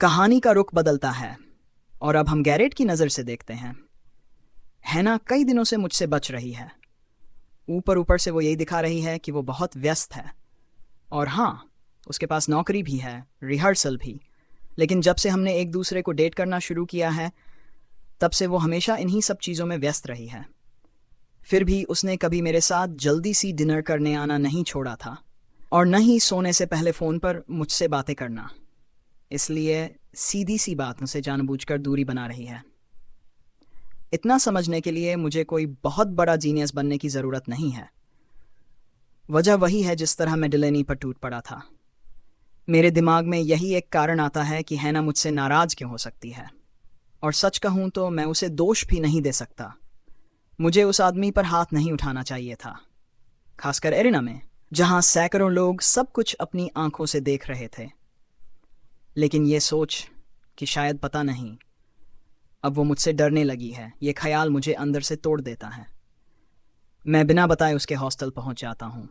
कहानी का रुख बदलता है और अब हम गैरेट की नज़र से देखते हैं। हैना कई दिनों से मुझसे बच रही है। ऊपर ऊपर से वो यही दिखा रही है कि वो बहुत व्यस्त है, और हाँ, उसके पास नौकरी भी है, रिहर्सल भी। लेकिन जब से हमने एक दूसरे को डेट करना शुरू किया है, तब से वो हमेशा इन्हीं सब चीज़ों में व्यस्त रही है। फिर भी उसने कभी मेरे साथ जल्दी सी डिनर करने आना नहीं छोड़ा था, और न ही सोने से पहले फ़ोन पर मुझसे बातें करना। इसलिए सीधी सी बातों से जानबूझकर दूरी बना रही है। इतना समझने के लिए मुझे कोई बहुत बड़ा जीनियस बनने की ज़रूरत नहीं है। वजह वही है जिस तरह मैं डिलेनी पर टूट पड़ा था। मेरे दिमाग में यही एक कारण आता है कि हैना मुझसे नाराज़ क्यों हो सकती है, और सच कहूँ तो मैं उसे दोष भी नहीं दे सकता। मुझे उस आदमी पर हाथ नहीं उठाना चाहिए था, खासकर एरिना में, जहाँ सैकड़ों लोग सब कुछ अपनी आंखों से देख रहे थे। लेकिन ये सोच कि शायद पता नहीं, अब वो मुझसे डरने लगी है, ये ख्याल मुझे अंदर से तोड़ देता है। मैं बिना बताए उसके हॉस्टल पहुंच जाता हूँ,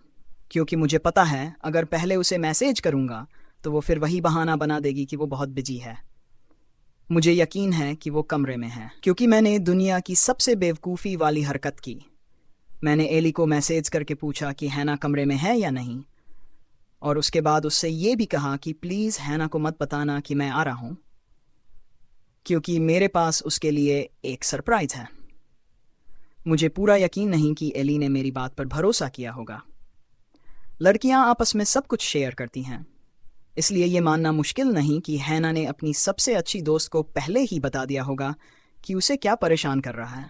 क्योंकि मुझे पता है अगर पहले उसे मैसेज करूँगा तो वो फिर वही बहाना बना देगी कि वो बहुत बिजी है। मुझे यकीन है कि वो कमरे में है, क्योंकि मैंने दुनिया की सबसे बेवकूफ़ी वाली हरकत की। मैंने एली को मैसेज करके पूछा कि हैना कमरे में है या नहीं, और उसके बाद उससे ये भी कहा कि प्लीज़ हैना को मत बताना कि मैं आ रहा हूँ, क्योंकि मेरे पास उसके लिए एक सरप्राइज़ है। मुझे पूरा यकीन नहीं कि एली ने मेरी बात पर भरोसा किया होगा। लड़कियां आपस में सब कुछ शेयर करती हैं, इसलिए ये मानना मुश्किल नहीं कि हैना ने अपनी सबसे अच्छी दोस्त को पहले ही बता दिया होगा कि उसे क्या परेशान कर रहा है।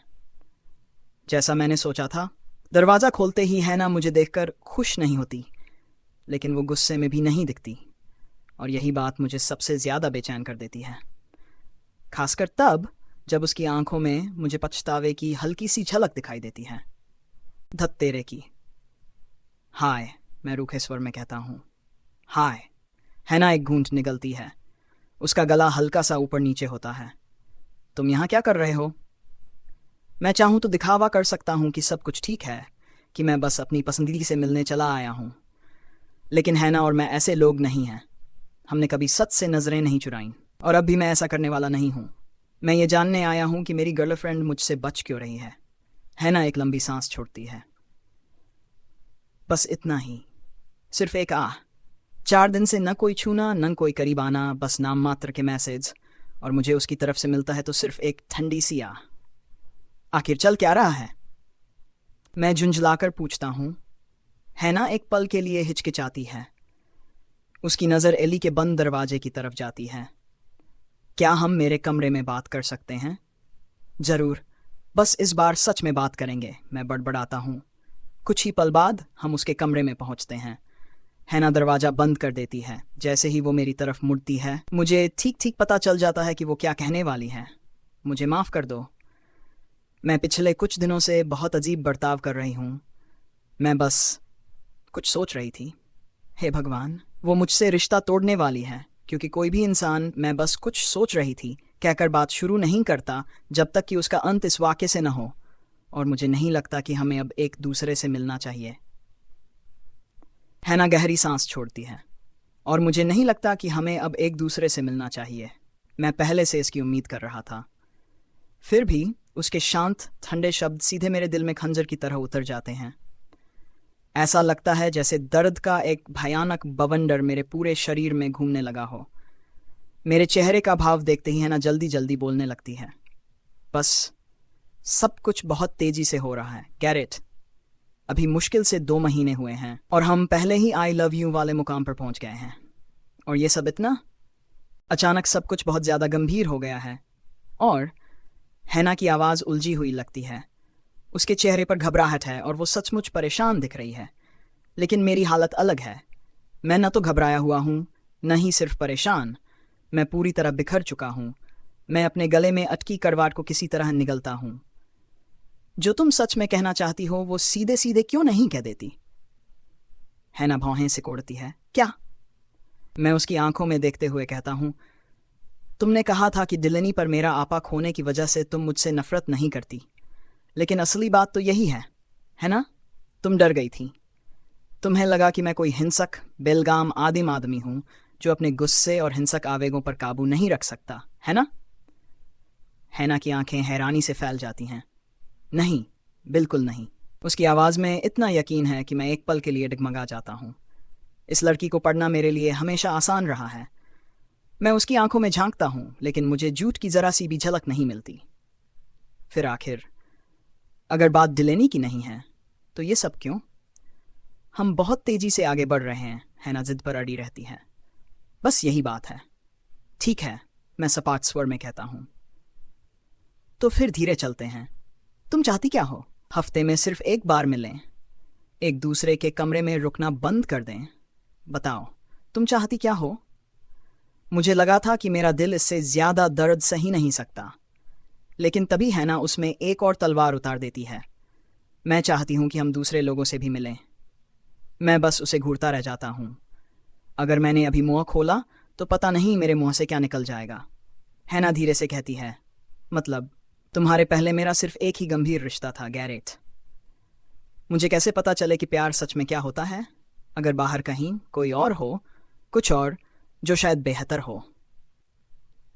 जैसा मैंने सोचा था, दरवाज़ा खोलते ही हैना मुझे देखकर खुश नहीं होती, लेकिन वो गुस्से में भी नहीं दिखती, और यही बात मुझे सबसे ज़्यादा बेचैन कर देती है। खासकर तब जब उसकी आंखों में मुझे पछतावे की हल्की सी झलक दिखाई देती है। धत तेरे की। हाय, मैं रूखे स्वर में कहता हूँ। हाय। हैना एक घूंट निगलती है। उसका गला हल्का सा ऊपर नीचे होता है। तुम यहाँ क्या कर रहे हो? मैं चाहूँ तो दिखावा कर सकता हूँ कि सब कुछ ठीक है, कि मैं बस अपनी पसंदीदा से मिलने चला आया हूँ। लेकिन हैना और मैं ऐसे लोग नहीं हैं। हमने कभी सच से नज़रें नहीं चुराईं, और अब भी मैं ऐसा करने वाला नहीं हूँ। मैं ये जानने आया हूँ कि मेरी गर्लफ्रेंड मुझसे बच क्यों रही है। हैना एक लंबी सांस छोड़ती है। बस इतना ही, सिर्फ एक आह। 4 दिन से न कोई छूना, न कोई करीब आना, बस नाम मात्र के मैसेज, और मुझे उसकी तरफ से मिलता है तो सिर्फ एक ठंडी सी आह। आखिर चल क्या रहा है? मैं झुंझलाकर पूछता हूँ। हैना एक पल के लिए हिचकिचाती है। उसकी नज़र एली के बंद दरवाजे की तरफ जाती है। क्या हम मेरे कमरे में बात कर सकते हैं? ज़रूर, बस इस बार सच में बात करेंगे, मैं बड़बड़ाता हूँ। कुछ ही पल बाद हम उसके कमरे में पहुँचते हैं। हैना दरवाज़ा बंद कर देती है। जैसे ही वो मेरी तरफ मुड़ती है, मुझे ठीक ठीक पता चल जाता है कि वो क्या कहने वाली है। मुझे माफ़ कर दो, मैं पिछले कुछ दिनों से बहुत अजीब बर्ताव कर रही हूँ। मैं बस कुछ सोच रही थी। हे भगवान, वो मुझसे रिश्ता तोड़ने वाली है, क्योंकि कोई भी इंसान मैं बस कुछ सोच रही थी कहकर बात शुरू नहीं करता जब तक कि उसका अंत इस वाक़े से न हो, और मुझे नहीं लगता कि हमें अब एक दूसरे से मिलना चाहिए। हैना गहरी सांस छोड़ती है। और मुझे नहीं लगता कि हमें अब एक दूसरे से मिलना चाहिए। मैं पहले से इसकी उम्मीद कर रहा था। फिर भी उसके शांत ठंडे शब्द सीधे मेरे दिल में खंजर की तरह उतर जाते हैं। ऐसा लगता है जैसे दर्द का एक भयानक बवंडर मेरे पूरे शरीर में घूमने लगा हो। मेरे चेहरे का भाव देखते ही हैना जल्दी जल्दी बोलने लगती है। बस सब कुछ बहुत तेजी से हो रहा है गैरेट। अभी मुश्किल से 2 महीने हुए हैं, और हम पहले ही आई लव यू वाले मुकाम पर पहुंच गए हैं। और ये सब इतना अचानक, सब कुछ बहुत ज़्यादा गंभीर हो गया है। और हैना की आवाज़ उलझी हुई लगती है। उसके चेहरे पर घबराहट है, और वो सचमुच परेशान दिख रही है। लेकिन मेरी हालत अलग है। मैं न तो घबराया हुआ हूँ, न ही सिर्फ परेशान। मैं पूरी तरह बिखर चुका हूँ। मैं अपने गले में अटकी करवाट को किसी तरह निगलता हूँ। जो तुम सच में कहना चाहती हो वो सीधे सीधे क्यों नहीं कह देती? हैना भौहें सिकोड़ती है। क्या? मैं उसकी आंखों में देखते हुए कहता हूँ, तुमने कहा था कि डिलेनी पर मेरा आपा खोने की वजह से तुम मुझसे नफरत नहीं करती, लेकिन असली बात तो यही है ना? तुम डर गई थी। तुम्हें लगा कि मैं कोई हिंसक, बेलगाम आदिम आदमी हूँ जो अपने गुस्से और हिंसक आवेगों पर काबू नहीं रख सकता, है ना? हैना की आंखें हैरानी से फैल जाती हैं। नहीं, बिल्कुल नहीं। उसकी आवाज़ में इतना यकीन है कि मैं एक पल के लिए डगमगा जाता हूँ। इस लड़की को पढ़ना मेरे लिए हमेशा आसान रहा है। मैं उसकी आंखों में झांकता हूँ, लेकिन मुझे झूठ की जरा सी भी झलक नहीं मिलती। फिर आखिर, अगर बात डिलेनी की नहीं है, तो ये सब क्यों? हम बहुत तेजी से आगे बढ़ रहे हैं, हैना जिद पर अड़ी रहती है। बस यही बात है। ठीक है, मैं सपाट स्वर में कहता हूँ। तो फिर धीरे चलते हैं। तुम चाहती क्या हो? हफ्ते में सिर्फ एक बार मिलें, एक दूसरे के कमरे में रुकना बंद कर दें। बताओ, तुम चाहती क्या हो? मुझे लगा था कि मेरा दिल इससे ज्यादा दर्द सही नहीं सकता, लेकिन तभी हैना उसमें एक और तलवार उतार देती है। मैं चाहती हूं कि हम दूसरे लोगों से भी मिलें। मैं बस उसे घूरता रह जाता हूं। अगर मैंने अभी मुंह खोला तो पता नहीं मेरे मुंह से क्या निकल जाएगा। हैना धीरे से कहती है, मतलब तुम्हारे पहले मेरा सिर्फ एक ही गंभीर रिश्ता था, गैरेट। मुझे कैसे पता चले कि प्यार सच में क्या होता है? अगर बाहर कहीं कोई और हो, कुछ और जो शायद बेहतर हो।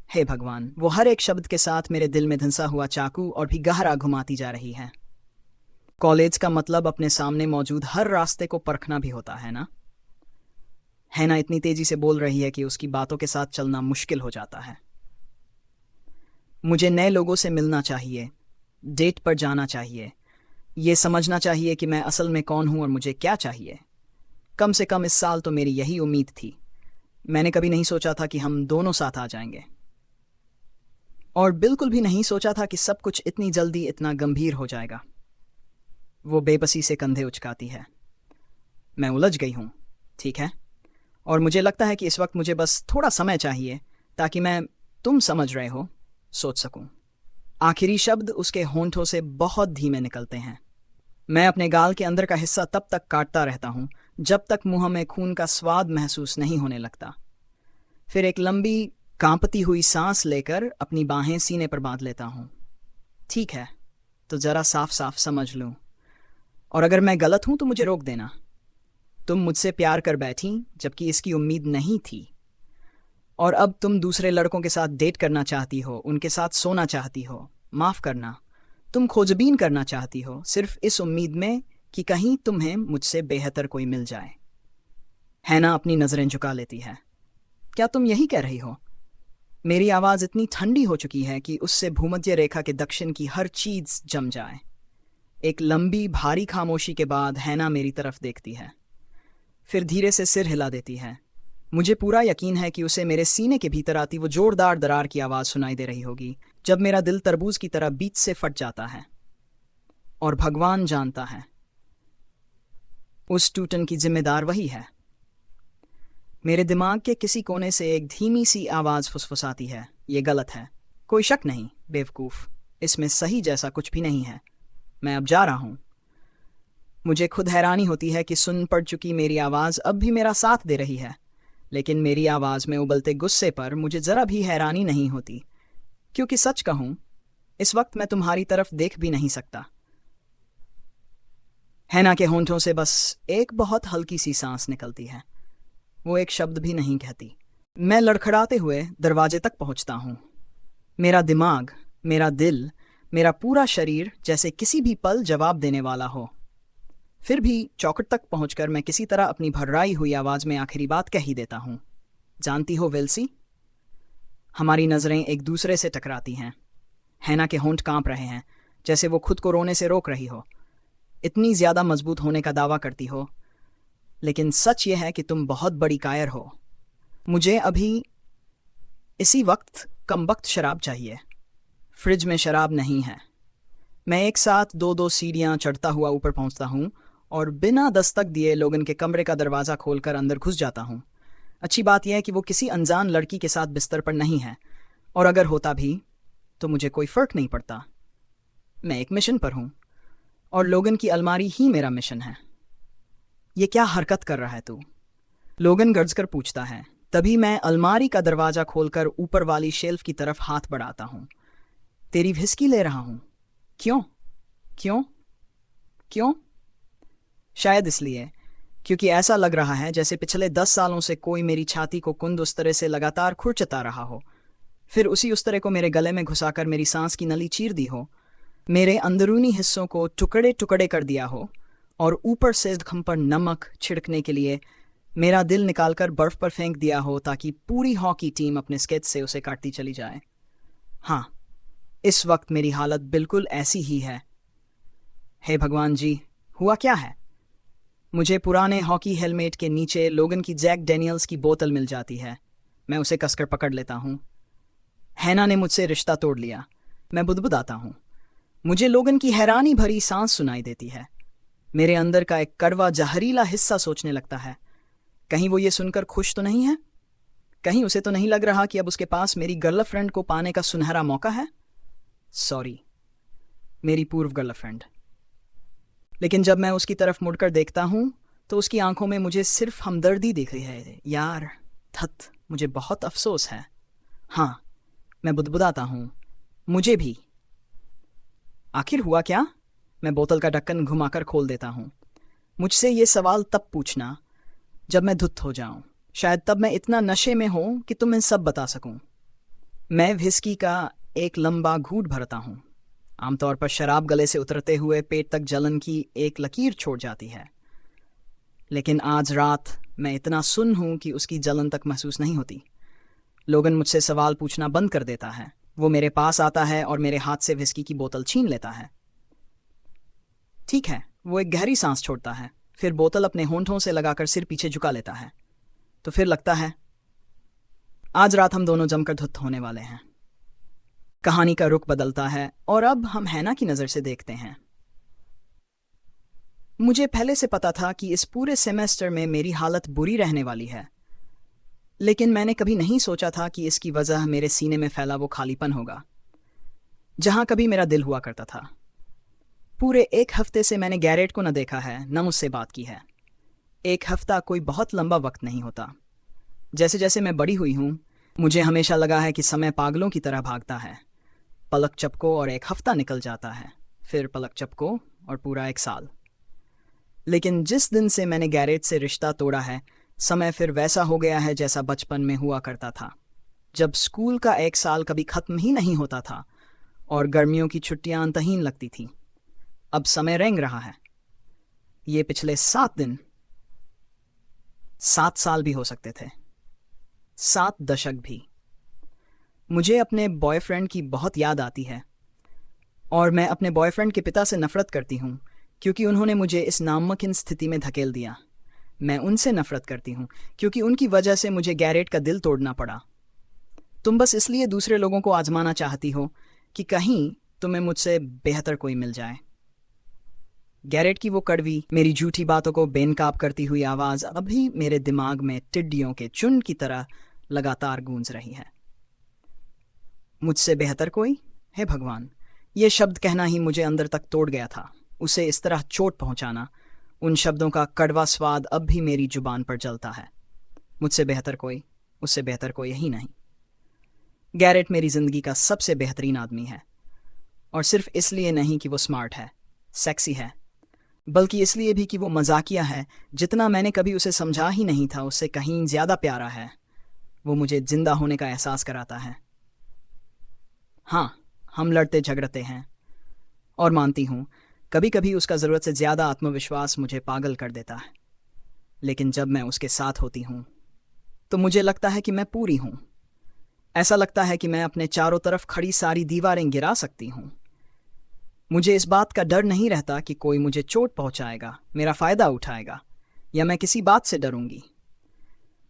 हे भगवान, वो हर एक शब्द के साथ मेरे दिल में धंसा हुआ चाकू और भी गहरा घुमाती जा रही है। कॉलेज का मतलब अपने सामने मौजूद हर रास्ते को परखना भी होता है ना? हैना इतनी तेजी से बोल रही है कि उसकी बातों के साथ चलना मुश्किल हो जाता है। मुझे नए लोगों से मिलना चाहिए, डेट पर जाना चाहिए, ये समझना चाहिए कि मैं असल में कौन हूं और मुझे क्या चाहिए। कम से कम इस साल तो मेरी यही उम्मीद थी। मैंने कभी नहीं सोचा था कि हम दोनों साथ आ जाएंगे, और बिल्कुल भी नहीं सोचा था कि सब कुछ इतनी जल्दी इतना गंभीर हो जाएगा। वो बेबसी से कंधे उचकाती है। मैं उलझ गई हूं, ठीक है, और मुझे लगता है कि इस वक्त मुझे बस थोड़ा समय चाहिए ताकि मैं, तुम समझ रहे हो, सोच सकूं। आखिरी शब्द उसके होंठों से बहुत धीमे निकलते हैं। मैं अपने गाल के अंदर का हिस्सा तब तक काटता रहता हूं जब तक मुंह में खून का स्वाद महसूस नहीं होने लगता। फिर एक लंबी कांपती हुई सांस लेकर अपनी बाहें सीने पर बांध लेता हूं। ठीक है, तो जरा साफ साफ समझ लूं, और अगर मैं गलत हूं तो मुझे रोक देना। तुम मुझसे प्यार कर बैठी जबकि इसकी उम्मीद नहीं थी, और अब तुम दूसरे लड़कों के साथ डेट करना चाहती हो, उनके साथ सोना चाहती हो। माफ करना, तुम खोजबीन करना चाहती हो, सिर्फ इस उम्मीद में कि कहीं तुम्हें मुझसे बेहतर कोई मिल जाए। हैना अपनी नजरें झुका लेती है। क्या तुम यही कह रही हो? मेरी आवाज इतनी ठंडी हो चुकी है कि उससे भूमध्य रेखा के दक्षिण की हर चीज जम जाए। एक लंबी भारी खामोशी के बाद हैना मेरी तरफ देखती है, फिर धीरे से सिर हिला देती है। मुझे पूरा यकीन है कि उसे मेरे सीने के भीतर आती वो जोरदार दरार की आवाज सुनाई दे रही होगी जब मेरा दिल तरबूज की तरह बीच से फट जाता है। और भगवान जानता है, उस टूटन की जिम्मेदार वही है। मेरे दिमाग के किसी कोने से एक धीमी सी आवाज फुसफुसाती है, ये गलत है। कोई शक नहीं, बेवकूफ, इसमें सही जैसा कुछ भी नहीं है। मैं अब जा रहा हूं। मुझे खुद हैरानी होती है कि सुन पड़ चुकी मेरी आवाज अब भी मेरा साथ दे रही है, लेकिन मेरी आवाज में उबलते गुस्से पर मुझे जरा भी हैरानी नहीं होती, क्योंकि सच कहूं, इस वक्त मैं तुम्हारी तरफ देख भी नहीं सकता। हैना के होंठों से बस एक बहुत हल्की सी सांस निकलती है। वो एक शब्द भी नहीं कहती। मैं लड़खड़ाते हुए दरवाजे तक पहुंचता हूं। मेरा दिमाग, मेरा दिल, मेरा पूरा शरीर जैसे किसी भी पल जवाब देने वाला हो। फिर भी चौखट तक पहुंचकर मैं किसी तरह अपनी भर्राई हुई आवाज में आखिरी बात कह ही देता हूं। जानती हो वेल्सी? हमारी नजरें एक दूसरे से टकराती हैं। हैना के होंठ कांप रहे हैं, जैसे वो खुद को रोने से रोक रही हो। इतनी ज्यादा मजबूत होने का दावा करती हो, लेकिन सच यह है कि तुम बहुत बड़ी कायर हो। मुझे अभी इसी वक्त कमबख्त शराब चाहिए। फ्रिज में शराब नहीं है। मैं एक साथ दो दो सीढ़ियां चढ़ता हुआ ऊपर पहुंचता हूं और बिना दस्तक दिए लोगन के कमरे का दरवाज़ा खोलकर अंदर घुस जाता हूं। अच्छी बात यह है कि वो किसी अनजान लड़की के साथ बिस्तर पर नहीं है, और अगर होता भी तो मुझे कोई फर्क नहीं पड़ता। मैं एक मिशन पर हूं, और लोगन की अलमारी ही मेरा मिशन है। ये क्या हरकत कर रहा है तू? लोगन गर्जकर पूछता है। तभी मैं अलमारी का दरवाजा खोलकर ऊपर वाली शेल्फ की तरफ हाथ बढ़ाता हूं। तेरी व्हिस्की ले रहा हूं। क्यों? क्यों? क्यों? शायद इसलिए क्योंकि ऐसा लग रहा है जैसे पिछले 10 सालों से कोई मेरी छाती को कुंद उस तरह से लगातार खुरचता रहा हो, फिर उस तरह को मेरे गले में घुसाकर मेरी सांस की नली चीर दी हो, मेरे अंदरूनी हिस्सों को टुकड़े टुकड़े कर दिया हो, और ऊपर से हम पर नमक छिड़कने के लिए मेरा दिल निकालकर बर्फ पर फेंक दिया हो ताकि पूरी हॉकी टीम अपने स्केच से उसे काटती चली जाए। हाँ, इस वक्त मेरी हालत बिल्कुल ऐसी ही है। हे भगवान जी, हुआ क्या है? मुझे पुराने हॉकी हेलमेट के नीचे लोगन की जैक डेनियल्स की बोतल मिल जाती है। मैं उसे कसकर पकड़ लेता हूँ। हैना ने मुझसे रिश्ता तोड़ लिया। मैं बुदबुदाता हूँ। मुझे लोगन की हैरानी भरी सांस सुनाई देती है। मेरे अंदर का एक कड़वा जहरीला हिस्सा सोचने लगता है, कहीं वो ये सुनकर खुश तो नहीं है? कहीं उसे तो नहीं लग रहा कि अब उसके पास मेरी गर्लफ्रेंड को पाने का सुनहरा मौका है? सॉरी, मेरी पूर्व गर्लफ्रेंड। लेकिन जब मैं उसकी तरफ मुड़कर देखता हूं तो उसकी आंखों में मुझे सिर्फ हमदर्दी दिख रही है। यार, थत, मुझे बहुत अफसोस है। हाँ, मैं बुदबुदाता हूं, मुझे भी। आखिर हुआ क्या? मैं बोतल का ढक्कन घुमाकर खोल देता हूं। मुझसे ये सवाल तब पूछना जब मैं धुत हो जाऊं। शायद तब मैं इतना नशे में हूं कि तुम्हें सब बता सकूं। मैं व्हिस्की का एक लंबा घूंट भरता हूं। आमतौर पर शराब गले से उतरते हुए पेट तक जलन की एक लकीर छोड़ जाती है, लेकिन आज रात मैं इतना सुन्न हूं कि उसकी जलन तक महसूस नहीं होती। लोगन मुझसे सवाल पूछना बंद कर देता है। वो मेरे पास आता है और मेरे हाथ से व्हिस्की की बोतल छीन लेता है। ठीक है, वो एक गहरी सांस छोड़ता है, फिर बोतल अपने होंठों से लगाकर सिर पीछे झुका लेता है। तो फिर लगता है आज रात हम दोनों जमकर धुत होने वाले हैं। कहानी का रुख बदलता है और अब हम हैना की नजर से देखते हैं। मुझे पहले से पता था कि इस पूरे सेमेस्टर में मेरी हालत बुरी रहने वाली है, लेकिन मैंने कभी नहीं सोचा था कि इसकी वजह मेरे सीने में फैला वो खालीपन होगा जहां कभी मेरा दिल हुआ करता था। पूरे एक हफ्ते से मैंने गैरेट को न देखा है, न मुझसे बात की है। एक हफ्ता कोई बहुत लंबा वक्त नहीं होता। जैसे जैसे मैं बड़ी हुई हूं, मुझे हमेशा लगा है कि समय पागलों की तरह भागता है। पलक झपको और एक हफ्ता निकल जाता है, फिर पलक झपको और पूरा एक साल। लेकिन जिस दिन से मैंने गैरेट से रिश्ता तोड़ा है, समय फिर वैसा हो गया है जैसा बचपन में हुआ करता था, जब स्कूल का एक साल कभी खत्म ही नहीं होता था और गर्मियों की छुट्टियां अंतहीन लगती थीं। अब समय रेंग रहा है। ये पिछले 7 दिन, 7 साल भी हो सकते थे, 7 दशक भी। मुझे अपने बॉयफ्रेंड की बहुत याद आती है और मैं अपने बॉयफ्रेंड के पिता से नफरत करती हूँ क्योंकि उन्होंने मुझे इस नामुमकिन स्थिति में धकेल दिया। मैं उनसे नफरत करती हूँ क्योंकि उनकी वजह से मुझे गैरेट का दिल तोड़ना पड़ा। तुम बस इसलिए दूसरे लोगों को आजमाना चाहती हो कि कहीं तुम्हें मुझसे बेहतर कोई मिल जाए। गैरेट की वो कड़वी, मेरी झूठी बातों को बेनकाब करती हुई आवाज अभी मेरे दिमाग में टिड्डियों के चुन की तरह लगातार गूंज रही है। मुझसे बेहतर कोई? हे भगवान, ये शब्द कहना ही मुझे अंदर तक तोड़ गया था। उसे इस तरह चोट पहुंचाना, उन शब्दों का कड़वा स्वाद अब भी मेरी जुबान पर जलता है। मुझसे बेहतर कोई, उससे बेहतर कोई ही नहीं। गैरेट मेरी जिंदगी का सबसे बेहतरीन आदमी है, और सिर्फ इसलिए नहीं कि वो स्मार्ट है, सेक्सी है, बल्कि इसलिए भी कि वो मजाकिया है। जितना मैंने कभी उसे समझा ही नहीं था, उससे कहीं ज्यादा प्यारा है। वो मुझे जिंदा होने का एहसास कराता है। हाँ, हम लड़ते झगड़ते हैं, और मानती हूं कभी कभी उसका ज़रूरत से ज़्यादा आत्मविश्वास मुझे पागल कर देता है। लेकिन जब मैं उसके साथ होती हूं तो मुझे लगता है कि मैं पूरी हूं। ऐसा लगता है कि मैं अपने चारों तरफ खड़ी सारी दीवारें गिरा सकती हूं। मुझे इस बात का डर नहीं रहता कि कोई मुझे चोट पहुंचाएगा, मेरा फ़ायदा उठाएगा, या मैं किसी बात से डरूंगी,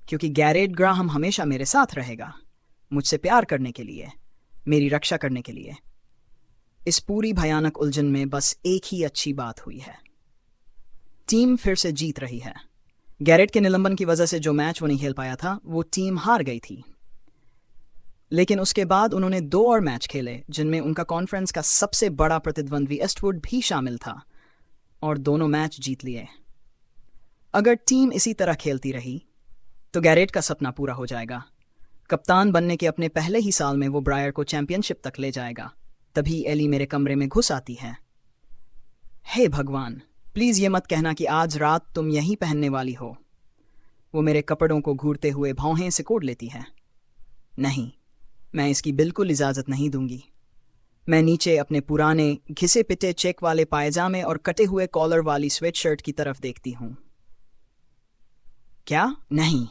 क्योंकि गैरेट ग्राहम हमेशा मेरे साथ रहेगा, मुझसे प्यार करने के लिए, मेरी रक्षा करने के लिए। इस पूरी भयानक उलझन में बस एक ही अच्छी बात हुई है। टीम फिर से जीत रही है। गैरेट के निलंबन की वजह से जो मैच वो नहीं खेल पाया था, वो टीम हार गई थी। लेकिन उसके बाद उन्होंने 2 और मैच खेले जिनमें उनका कॉन्फ्रेंस का सबसे बड़ा प्रतिद्वंद्वी ईस्टवुड भी शामिल था, और दोनों मैच जीत लिए। अगर टीम इसी तरह खेलती रही तो गैरेट का सपना पूरा हो जाएगा। कप्तान बनने के अपने पहले ही साल में वो ब्रायर को चैंपियनशिप तक ले जाएगा। तभी एली मेरे कमरे में घुस आती है। हे भगवान, प्लीज़ ये मत कहना कि आज रात तुम यही पहनने वाली हो। वो मेरे कपड़ों को घूरते हुए भौहें सिकोड़ लेती है। नहीं, मैं इसकी बिल्कुल इजाज़त नहीं दूंगी। मैं नीचे अपने पुराने घिसे पिटे चेक वाले पायजामे और कटे हुए कॉलर वाली स्वेटशर्ट की तरफ देखती हूँ। क्या? नहीं।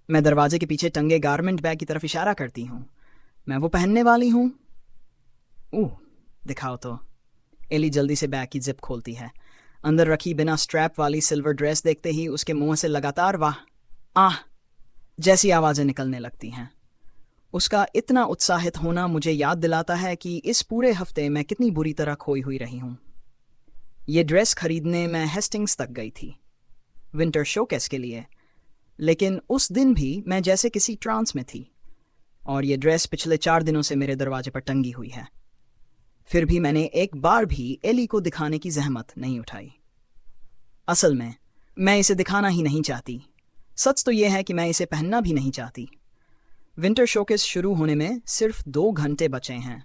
मैं दरवाजे के पीछे टंगे गारमेंट बैग की तरफ इशारा करती हूँ। मैं वो पहनने वाली हूँ। ओह, दिखाओ तो। एली जल्दी से बैग की जिप खोलती है। अंदर रखी बिना स्ट्रैप वाली सिल्वर ड्रेस देखते ही उसके मुंह से लगातार वाह, आह जैसी आवाज़ें निकलने लगती हैं। उसका इतना उत्साहित होना मुझे याद दिलाता है कि इस पूरे हफ्ते मैं कितनी बुरी तरह खोई हुई रही हूँ। ये ड्रेस खरीदने मैं हेस्टिंग्स तक गई थी, विंटर शोकेस के लिए, लेकिन उस दिन भी मैं जैसे किसी ट्रांस में थी, और ये ड्रेस पिछले 4 दिनों से मेरे दरवाजे पर टंगी हुई है। फिर भी मैंने एक बार भी एली को दिखाने की जहमत नहीं उठाई। असल में मैं इसे दिखाना ही नहीं चाहती। सच तो यह है कि मैं इसे पहनना भी नहीं चाहती। विंटर शोकेस शुरू होने में सिर्फ 2 घंटे बचे हैं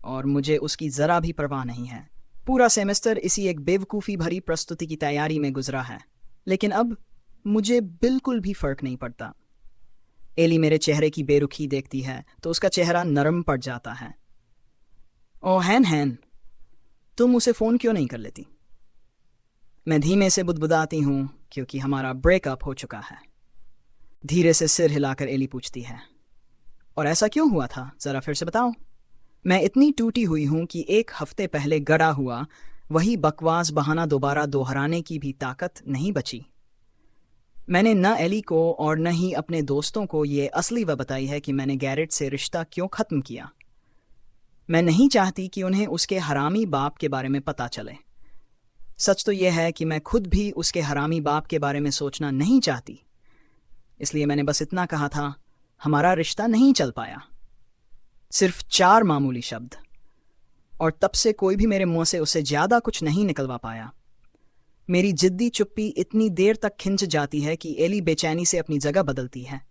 और मुझे उसकी ज़रा भी परवाह नहीं है। पूरा सेमेस्टर इसी एक बेवकूफ़ी भरी प्रस्तुति की तैयारी में गुजरा है, लेकिन अब मुझे बिल्कुल भी फर्क नहीं पड़ता। एली मेरे चेहरे की बेरुखी देखती है तो उसका चेहरा नरम पड़ जाता है। ओह हैन, तुम उसे फ़ोन क्यों नहीं कर लेती? मैं धीमे से बुदबुदाती हूँ क्योंकि हमारा ब्रेकअप हो चुका है। धीरे से सिर हिलाकर एली पूछती है, और ऐसा क्यों हुआ था, ज़रा फिर से बताओ। मैं इतनी टूटी हुई हूँ कि 1 हफ्ते पहले गड़ा हुआ वही बकवास बहाना दोबारा दोहराने की भी ताकत नहीं बची। मैंने न एली को और न ही अपने दोस्तों को ये असली वजह बताई है कि मैंने गैरेट से रिश्ता क्यों ख़त्म किया। मैं नहीं चाहती कि उन्हें उसके हरामी बाप के बारे में पता चले। सच तो यह है कि मैं खुद भी उसके हरामी बाप के बारे में सोचना नहीं चाहती। इसलिए मैंने बस इतना कहा था, हमारा रिश्ता नहीं चल पाया। सिर्फ 4 मामूली शब्द, और तब से कोई भी मेरे मुंह से उससे ज़्यादा कुछ नहीं निकलवा पाया। मेरी जिद्दी चुप्पी इतनी देर तक खिंच जाती है कि एली बेचैनी से अपनी जगह बदलती है।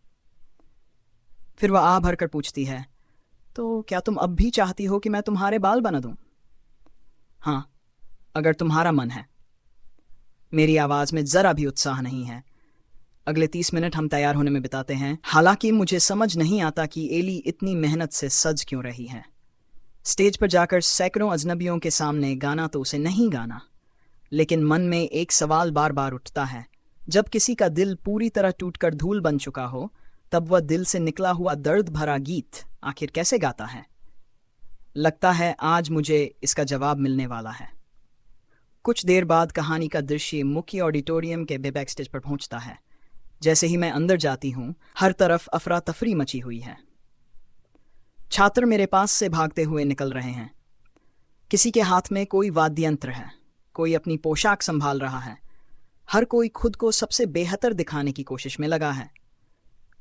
फिर वह आ भर कर पूछती है, तो क्या तुम अब भी चाहती हो कि मैं तुम्हारे बाल बना दूं? हाँ, अगर तुम्हारा मन है। मेरी आवाज़ में ज़रा भी उत्साह नहीं है। अगले 30 मिनट हम तैयार होने में बिताते हैं। हालांकि मुझे समझ नहीं आता कि एली इतनी मेहनत से सज क्यों रही है। स्टेज पर जाकर सैकड़ों अजनबियों के सामने गाना तो उसे नहीं गाना, लेकिन मन में एक सवाल बार बार उठता है। जब किसी का दिल पूरी तरह टूटकर धूल बन चुका हो, तब वह दिल से निकला हुआ दर्द भरा गीत आखिर कैसे गाता है? लगता है आज मुझे इसका जवाब मिलने वाला है। कुछ देर बाद कहानी का दृश्य मुख्य ऑडिटोरियम के बैक स्टेज पर पहुंचता है। जैसे ही मैं अंदर जाती हूँ, हर तरफ अफरा तफरी मची हुई है। छात्र मेरे पास से भागते हुए निकल रहे हैं। किसी के हाथ में कोई वाद्य यंत्र है, कोई अपनी पोशाक संभाल रहा है। हर कोई खुद को सबसे बेहतर दिखाने की कोशिश में लगा है।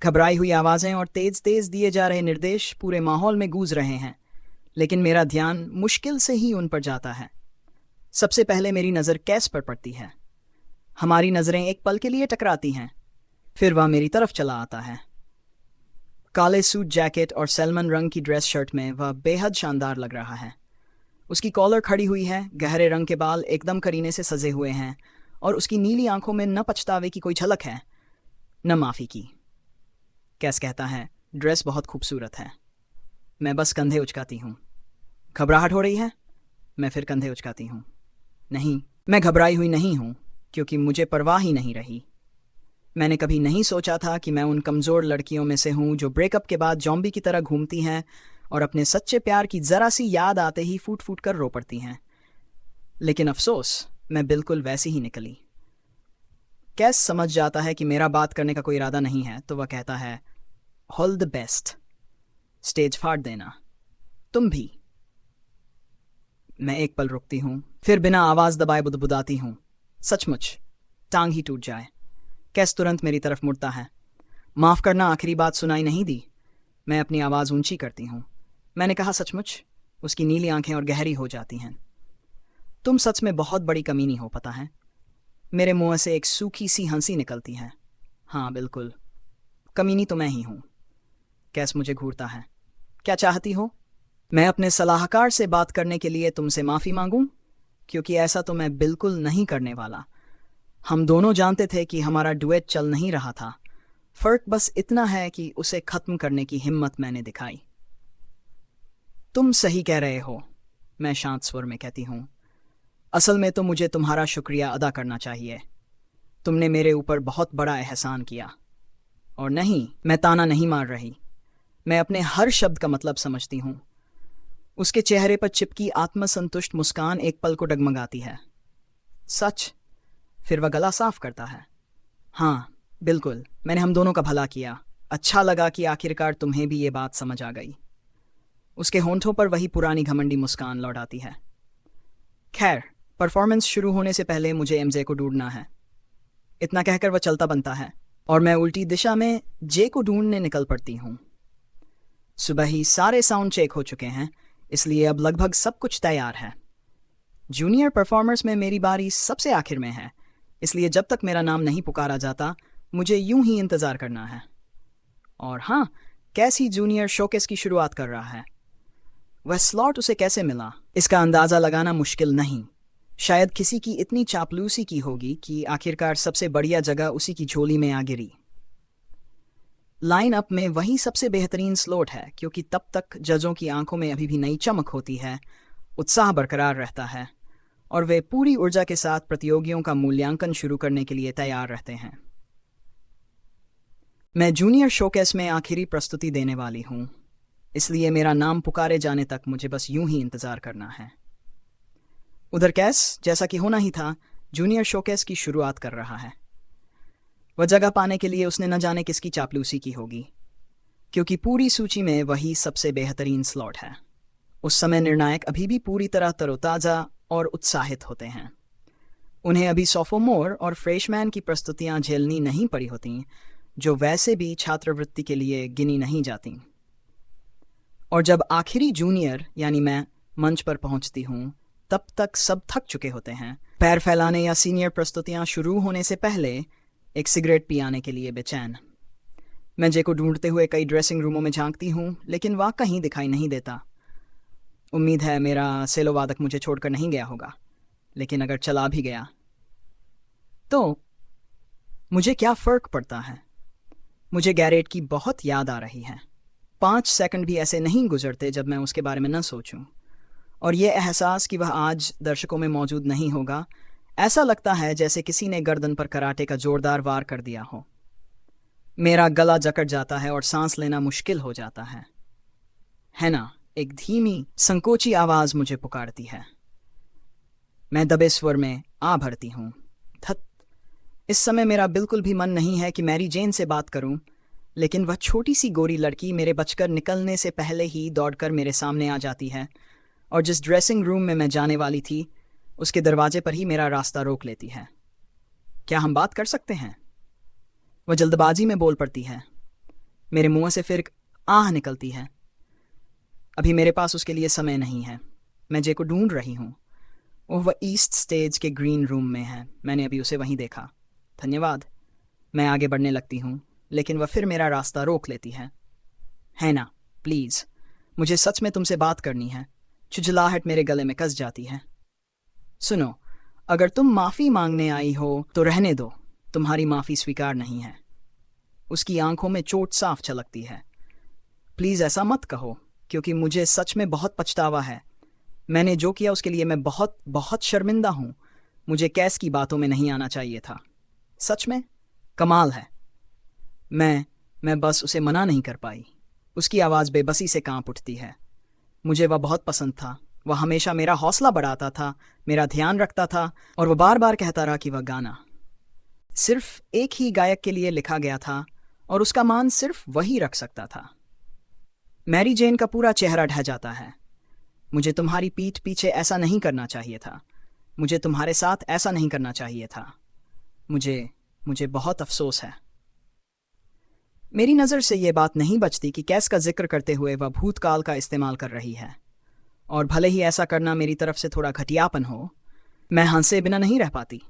घबराई हुई आवाज़ें और तेज तेज दिए जा रहे निर्देश पूरे माहौल में गूंज रहे हैं, लेकिन मेरा ध्यान मुश्किल से ही उन पर जाता है। सबसे पहले मेरी नज़र कैस पर पड़ती है। हमारी नज़रें एक पल के लिए टकराती हैं, फिर वह मेरी तरफ चला आता है। काले सूट जैकेट और सैल्मन रंग की ड्रेस शर्ट में वह बेहद शानदार लग रहा है। उसकी कॉलर खड़ी हुई है, गहरे रंग के बाल एकदम करीने से सजे हुए हैं, और उसकी नीली आंखों में न पछतावे की कोई झलक है, न माफ़ी की। कैस कहता है, ड्रेस बहुत खूबसूरत है। मैं बस कंधे उचकाती हूँ। घबराहट हो रही है? मैं फिर कंधे उचकाती हूँ। नहीं, मैं घबराई हुई नहीं हूँ, क्योंकि मुझे परवाह ही नहीं रही। मैंने कभी नहीं सोचा था कि मैं उन कमज़ोर लड़कियों में से हूँ जो ब्रेकअप के बाद जॉम्बी की तरह घूमती हैं और अपने सच्चे प्यार की ज़रा सी याद आते ही फूट फूट कर रो पड़ती हैं। लेकिन अफसोस, मैं बिल्कुल वैसी ही निकली। कैस समझ जाता है कि मेरा बात करने का कोई इरादा नहीं है, तो वह कहता है, ऑल द बेस्ट। स्टेज फाड़ देना, तुम भी। मैं एक पल रुकती हूँ, फिर बिना आवाज़ दबाए बुदबुदाती हूँ, सचमुच टांग ही टूट जाए। कैस तुरंत मेरी तरफ मुड़ता है। माफ़ करना, आखिरी बात सुनाई नहीं दी। मैं अपनी आवाज़ ऊंची करती हूँ। मैंने कहा सचमुच। उसकी नीली आंखें और गहरी हो जाती हैं। तुम सच में बहुत बड़ी कमीनी हो, पता है। मेरे मुंह से एक सूखी सी हंसी निकलती है। हाँ बिल्कुल, कमीनी तो मैं ही हूँ। कैस मुझे घूरता है। क्या चाहती हो? मैं अपने सलाहकार से बात करने के लिए तुमसे माफ़ी मांगूं? क्योंकि ऐसा तो मैं बिल्कुल नहीं करने वाला। हम दोनों जानते थे कि हमारा डुएट चल नहीं रहा था। फर्क बस इतना है कि उसे खत्म करने की हिम्मत मैंने दिखाई। तुम सही कह रहे हो, मैं शांत स्वर में कहती हूँ। असल में तो मुझे तुम्हारा शुक्रिया अदा करना चाहिए। तुमने मेरे ऊपर बहुत बड़ा एहसान किया। और नहीं, मैं ताना नहीं मार रही। मैं अपने हर शब्द का मतलब समझती हूँ। उसके चेहरे पर चिपकी आत्मसंतुष्ट मुस्कान एक पल को डगमगाती है। सच? फिर वह गला साफ करता है। हाँ, बिल्कुल, मैंने हम दोनों का भला किया। अच्छा लगा कि आखिरकार तुम्हें भी ये बात समझ आ गई। उसके होंठों पर वही पुरानी घमंडी मुस्कान लौट आती है। खैर, परफॉर्मेंस शुरू होने से पहले मुझे एमजे को ढूंढना है। इतना कहकर वह चलता बनता है और मैं उल्टी दिशा में जे को ढूंढने निकल पड़ती हूँ। सुबह ही सारे साउंड चेक हो चुके हैं, इसलिए अब लगभग सब कुछ तैयार है। जूनियर परफॉर्मर्स में मेरी बारी सबसे आखिर में है, इसलिए जब तक मेरा नाम नहीं पुकारा जाता मुझे यूं ही इंतज़ार करना है। और हाँ, कैसी जूनियर शोकेस की शुरुआत कर रहा है। वह स्लॉट उसे कैसे मिला, इसका अंदाज़ा लगाना मुश्किल नहीं। शायद किसी की इतनी चापलूसी की होगी कि आखिरकार सबसे बढ़िया जगह उसी की झोली में आ गिरी। लाइन अप में वही सबसे बेहतरीन स्लॉट है, क्योंकि तब तक जजों की आंखों में अभी भी नई चमक होती है, उत्साह बरकरार रहता है और वे पूरी ऊर्जा के साथ प्रतियोगियों का मूल्यांकन शुरू करने के लिए तैयार रहते हैं। मैं जूनियर शोकेस में आखिरी प्रस्तुति देने वाली हूँ, इसलिए मेरा नाम पुकारे जाने तक मुझे बस यूं ही इंतज़ार करना है। उधर कैस, जैसा कि होना ही था, जूनियर शोकेस की शुरुआत कर रहा है। वह जगह पाने के लिए उसने न जाने किसकी चापलूसी की होगी, क्योंकि पूरी सूची में वही सबसे बेहतरीन स्लॉट है। उस समय निर्णायक अभी भी पूरी तरह तरोताज़ा और उत्साहित होते हैं। उन्हें अभी सोफोमोर और फ्रेशमैन की प्रस्तुतियां झेलनी नहीं पड़ी होती, जो वैसे भी छात्रवृत्ति के लिए गिनी नहीं जाती। और जब आखिरी जूनियर यानी मैं मंच पर पहुंचती हूँ, तब तक सब थक चुके होते हैं, पैर फैलाने या सीनियर प्रस्तुतियां शुरू होने से पहले एक सिगरेट पियाने के लिए बेचैन। मैं जे को ढूंढते हुए कई ड्रेसिंग रूमों में झांकती हूँ, लेकिन वह कहीं दिखाई नहीं देता। उम्मीद है मेरा सेलो वादक मुझे छोड़कर नहीं गया होगा, लेकिन अगर चला भी गया तो मुझे क्या फ़र्क पड़ता है। मुझे गैरेट की बहुत याद आ रही है। 5 सेकंड भी ऐसे नहीं गुजरते जब मैं उसके बारे में न सोचूं, और ये एहसास कि वह आज दर्शकों में मौजूद नहीं होगा, ऐसा लगता है जैसे किसी ने गर्दन पर कराटे का जोरदार वार कर दिया हो। मेरा गला जकड़ जाता है और सांस लेना मुश्किल हो जाता है ना? एक धीमी संकोची आवाज मुझे पुकारती है। मैं दबे स्वर में आ भरती हूँ। धत। इस समय मेरा बिल्कुल भी मन नहीं है कि मैरी जेन से बात करूं, लेकिन वह छोटी सी गोरी लड़की मेरे बचकर निकलने से पहले ही दौड़कर मेरे सामने आ जाती है और जिस ड्रेसिंग रूम में मैं जाने वाली थी, उसके दरवाजे पर ही मेरा रास्ता रोक लेती है। क्या हम बात कर सकते हैं? वह जल्दबाजी में बोल पड़ती है। मेरे मुंह से फिर आह निकलती है। अभी मेरे पास उसके लिए समय नहीं है। मैं जे को ढूंढ रही हूँ। वह ईस्ट स्टेज के ग्रीन रूम में है। मैंने अभी उसे वहीं देखा। धन्यवाद। मैं आगे बढ़ने लगती हूँ, लेकिन वह फिर मेरा रास्ता रोक लेती है ना, प्लीज़, मुझे सच में तुमसे बात करनी है। झुंझलाहट मेरे गले में कस जाती है। सुनो, अगर तुम माफ़ी मांगने आई हो तो रहने दो, तुम्हारी माफ़ी स्वीकार नहीं है। उसकी आंखों में चोट साफ झलकती है। प्लीज़ ऐसा मत कहो, क्योंकि मुझे सच में बहुत पछतावा है। मैंने जो किया उसके लिए मैं बहुत बहुत शर्मिंदा हूँ। मुझे कैस की बातों में नहीं आना चाहिए था। सच में कमाल है। मैं बस उसे मना नहीं कर पाई। उसकी आवाज़ बेबसी से कांप उठती है। मुझे वह बहुत पसंद था। वह हमेशा मेरा हौसला बढ़ाता था, मेरा ध्यान रखता था, और वह बार बार कहता रहा कि वह गाना सिर्फ एक ही गायक के लिए लिखा गया था और उसका मान सिर्फ वही रख सकता था। मैरी जेन का पूरा चेहरा ढह जाता है। मुझे तुम्हारी पीठ पीछे ऐसा नहीं करना चाहिए था। मुझे तुम्हारे साथ ऐसा नहीं करना चाहिए था। मुझे बहुत अफसोस है। मेरी नज़र से ये बात नहीं बचती कि कैस का जिक्र करते हुए वह भूतकाल का इस्तेमाल कर रही है, और भले ही ऐसा करना मेरी तरफ से थोड़ा घटियापन हो, मैं हंसे बिना नहीं रह पाती।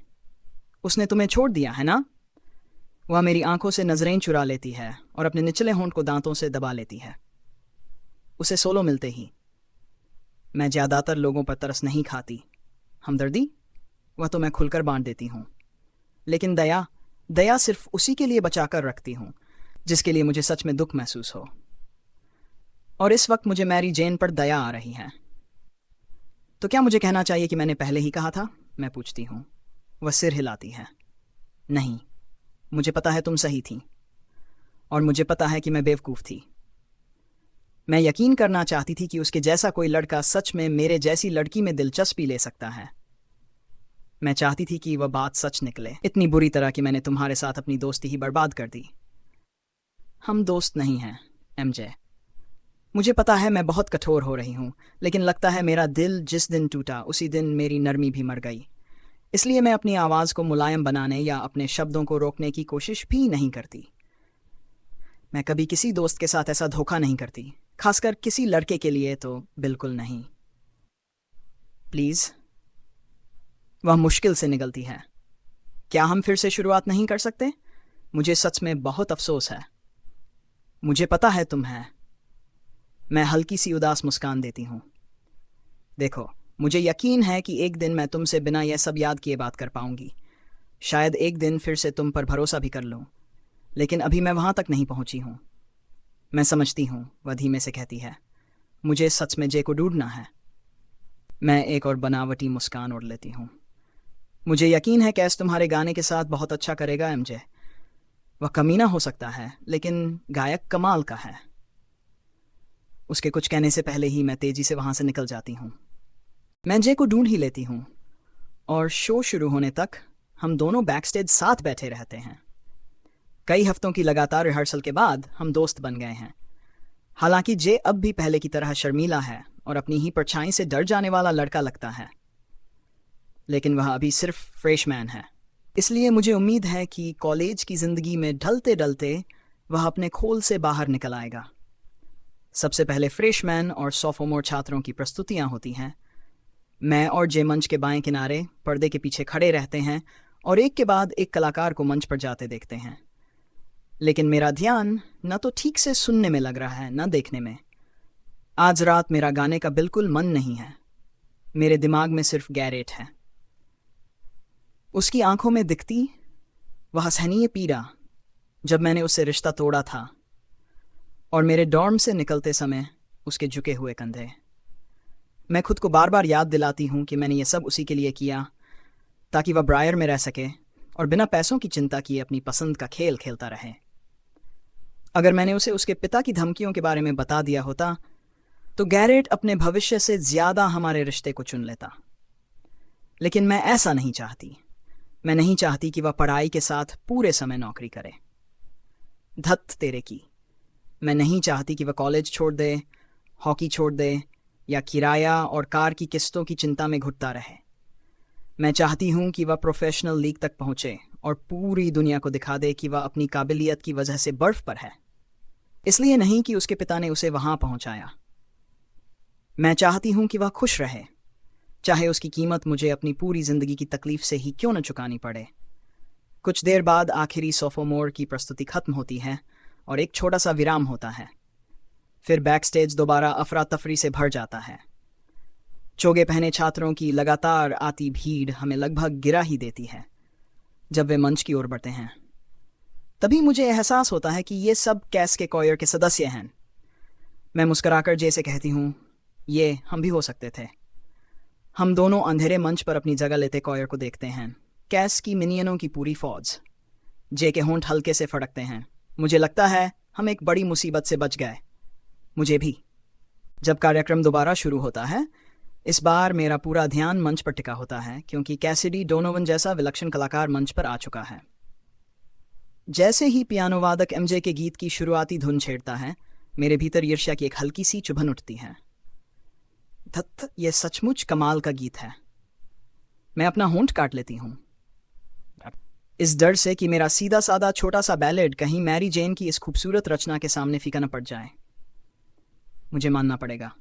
उसने तुम्हें छोड़ दिया है ना? वह मेरी आंखों से नजरें चुरा लेती है और अपने निचले होंठ को दांतों से दबा लेती है। उसे सोलो मिलते ही। मैं ज़्यादातर लोगों पर तरस नहीं खाती, हमदर्दी, वह तो मैं खुलकर बांट देती हूँ, लेकिन दया, दया सिर्फ उसी के लिए बचाकर रखती हूँ जिसके लिए मुझे सच में दुख महसूस हो। और इस वक्त मुझे मैरी जेन पर दया आ रही है। तो क्या मुझे कहना चाहिए कि मैंने पहले ही कहा था? मैं पूछती हूँ। वह सिर हिलाती है। नहीं, मुझे पता है तुम सही थी, और मुझे पता है कि मैं बेवकूफ़ थी। मैं यकीन करना चाहती थी कि उसके जैसा कोई लड़का सच में मेरे जैसी लड़की में दिलचस्पी ले सकता है। मैं चाहती थी कि वह बात सच निकले, इतनी बुरी तरह कि मैंने तुम्हारे साथ अपनी दोस्ती ही बर्बाद कर दी। हम दोस्त नहीं हैं, एमजे। मुझे पता है मैं बहुत कठोर हो रही हूँ, लेकिन लगता है मेरा दिल जिस दिन टूटा उसी दिन मेरी नरमी भी मर गई। इसलिए मैं अपनी आवाज़ को मुलायम बनाने या अपने शब्दों को रोकने की कोशिश भी नहीं करती। मैं कभी किसी दोस्त के साथ ऐसा धोखा नहीं करती, खासकर किसी लड़के के लिए तो बिल्कुल नहीं। प्लीज़। वह मुश्किल से निकलती है। क्या हम फिर से शुरुआत नहीं कर सकते? मुझे सच में बहुत अफसोस है। मुझे पता है तुम है। मैं हल्की सी उदास मुस्कान देती हूँ। देखो, मुझे यकीन है कि एक दिन मैं तुमसे बिना यह सब याद किए बात कर पाऊंगी। शायद एक दिन फिर से तुम पर भरोसा भी कर लूँ, लेकिन अभी मैं वहां तक नहीं पहुंची हूँ। मैं समझती हूँ, वह धीमे से कहती है। मुझे सच में जे को ढूंढना है। मैं एक और बनावटी मुस्कान ओढ़ लेती हूँ। मुझे यकीन है कैस तुम्हारे गाने के साथ बहुत अच्छा करेगा, एमजे। वह कमीना हो सकता है, लेकिन गायक कमाल का है। उसके कुछ कहने से पहले ही मैं तेजी से वहां से निकल जाती हूँ। मैं जे को ढूंढ ही लेती हूँ, और शो शुरू होने तक हम दोनों बैकस्टेज साथ बैठे रहते हैं। कई हफ्तों की लगातार रिहर्सल के बाद हम दोस्त बन गए हैं। हालांकि जे अब भी पहले की तरह शर्मीला है और अपनी ही परछाई से डर जाने वाला लड़का लगता है, लेकिन वह अभी सिर्फ फ्रेशमैन है। इसलिए मुझे उम्मीद है कि कॉलेज की जिंदगी में ढलते ढलते वह अपने खोल से बाहर निकल आएगा। सबसे पहले फ्रेशमैन और सोफोमोर छात्रों की प्रस्तुतियां होती हैं। मैं और जे मंच के बाएं किनारे पर्दे के पीछे खड़े रहते हैं और एक के बाद एक कलाकार को मंच पर जाते देखते हैं। लेकिन मेरा ध्यान न तो ठीक से सुनने में लग रहा है, न देखने में। आज रात मेरा गाने का बिल्कुल मन नहीं है। मेरे दिमाग में सिर्फ गैरेट है। उसकी आंखों में दिखती वह असहनीय पीड़ा जब मैंने उससे रिश्ता तोड़ा था, और मेरे डॉर्म से निकलते समय उसके झुके हुए कंधे। मैं खुद को बार बार याद दिलाती हूँ कि मैंने ये सब उसी के लिए किया, ताकि वह ब्रायर में रह सके और बिना पैसों की चिंता किए अपनी पसंद का खेल खेलता रहे। अगर मैंने उसे उसके पिता की धमकियों के बारे में बता दिया होता, तो गैरेट अपने भविष्य से ज्यादा हमारे रिश्ते को चुन लेता। लेकिन मैं ऐसा नहीं चाहती। मैं नहीं चाहती कि वह पढ़ाई के साथ पूरे समय नौकरी करे। धत तेरे की। मैं नहीं चाहती कि वह कॉलेज छोड़ दे, हॉकी छोड़ दे, या किराया और कार की किस्तों की चिंता में घुटता रहे। मैं चाहती हूं कि वह प्रोफेशनल लीग तक पहुंचे और पूरी दुनिया को दिखा दे कि वह अपनी काबिलियत की वजह से बर्फ पर है, इसलिए नहीं कि उसके पिता ने उसे वहां पहुंचाया। मैं चाहती हूं कि वह खुश रहे, चाहे उसकी कीमत मुझे अपनी पूरी जिंदगी की तकलीफ से ही क्यों न चुकानी पड़े। कुछ देर बाद आखिरी सोफोमोर की प्रस्तुति खत्म होती है और एक छोटा सा विराम होता है। फिर बैकस्टेज दोबारा अफरा तफरी से भर जाता है। चोगे पहने छात्रों की लगातार आती भीड़ हमें लगभग गिरा ही देती है जब वे मंच की ओर बढ़ते हैं। तभी मुझे एहसास होता है कि ये सब कैस के कॉयर के सदस्य हैं। मैं मुस्कुराकर जे से कहती हूँ, ये हम भी हो सकते थे। हम दोनों अंधेरे मंच पर अपनी जगह लेते कॉयर को देखते हैं। कैस की मिनियनों की पूरी फौज। जे के होंठ हल्के से फड़कते हैं। मुझे लगता है हम एक बड़ी मुसीबत से बच गए। मुझे भी। जब कार्यक्रम दोबारा शुरू होता है, इस बार मेरा पूरा ध्यान मंच पर टिका होता है, क्योंकि कैसिडी डोनोवन जैसा विलक्षण कलाकार मंच पर आ चुका है। जैसे ही पियानो वादक एमजे के गीत की शुरुआती धुन छेड़ता है, मेरे भीतर ईर्ष्या की एक हल्की सी चुभन उठती है। धत्त, यह सचमुच कमाल का गीत है। मैं अपना होंठ काट लेती हूँ, इस डर से कि मेरा सीधा साधा छोटा सा बैलेड कहीं मैरी जेन की इस खूबसूरत रचना के सामने फीका न पड़ जाए। मुझे मानना पड़ेगा,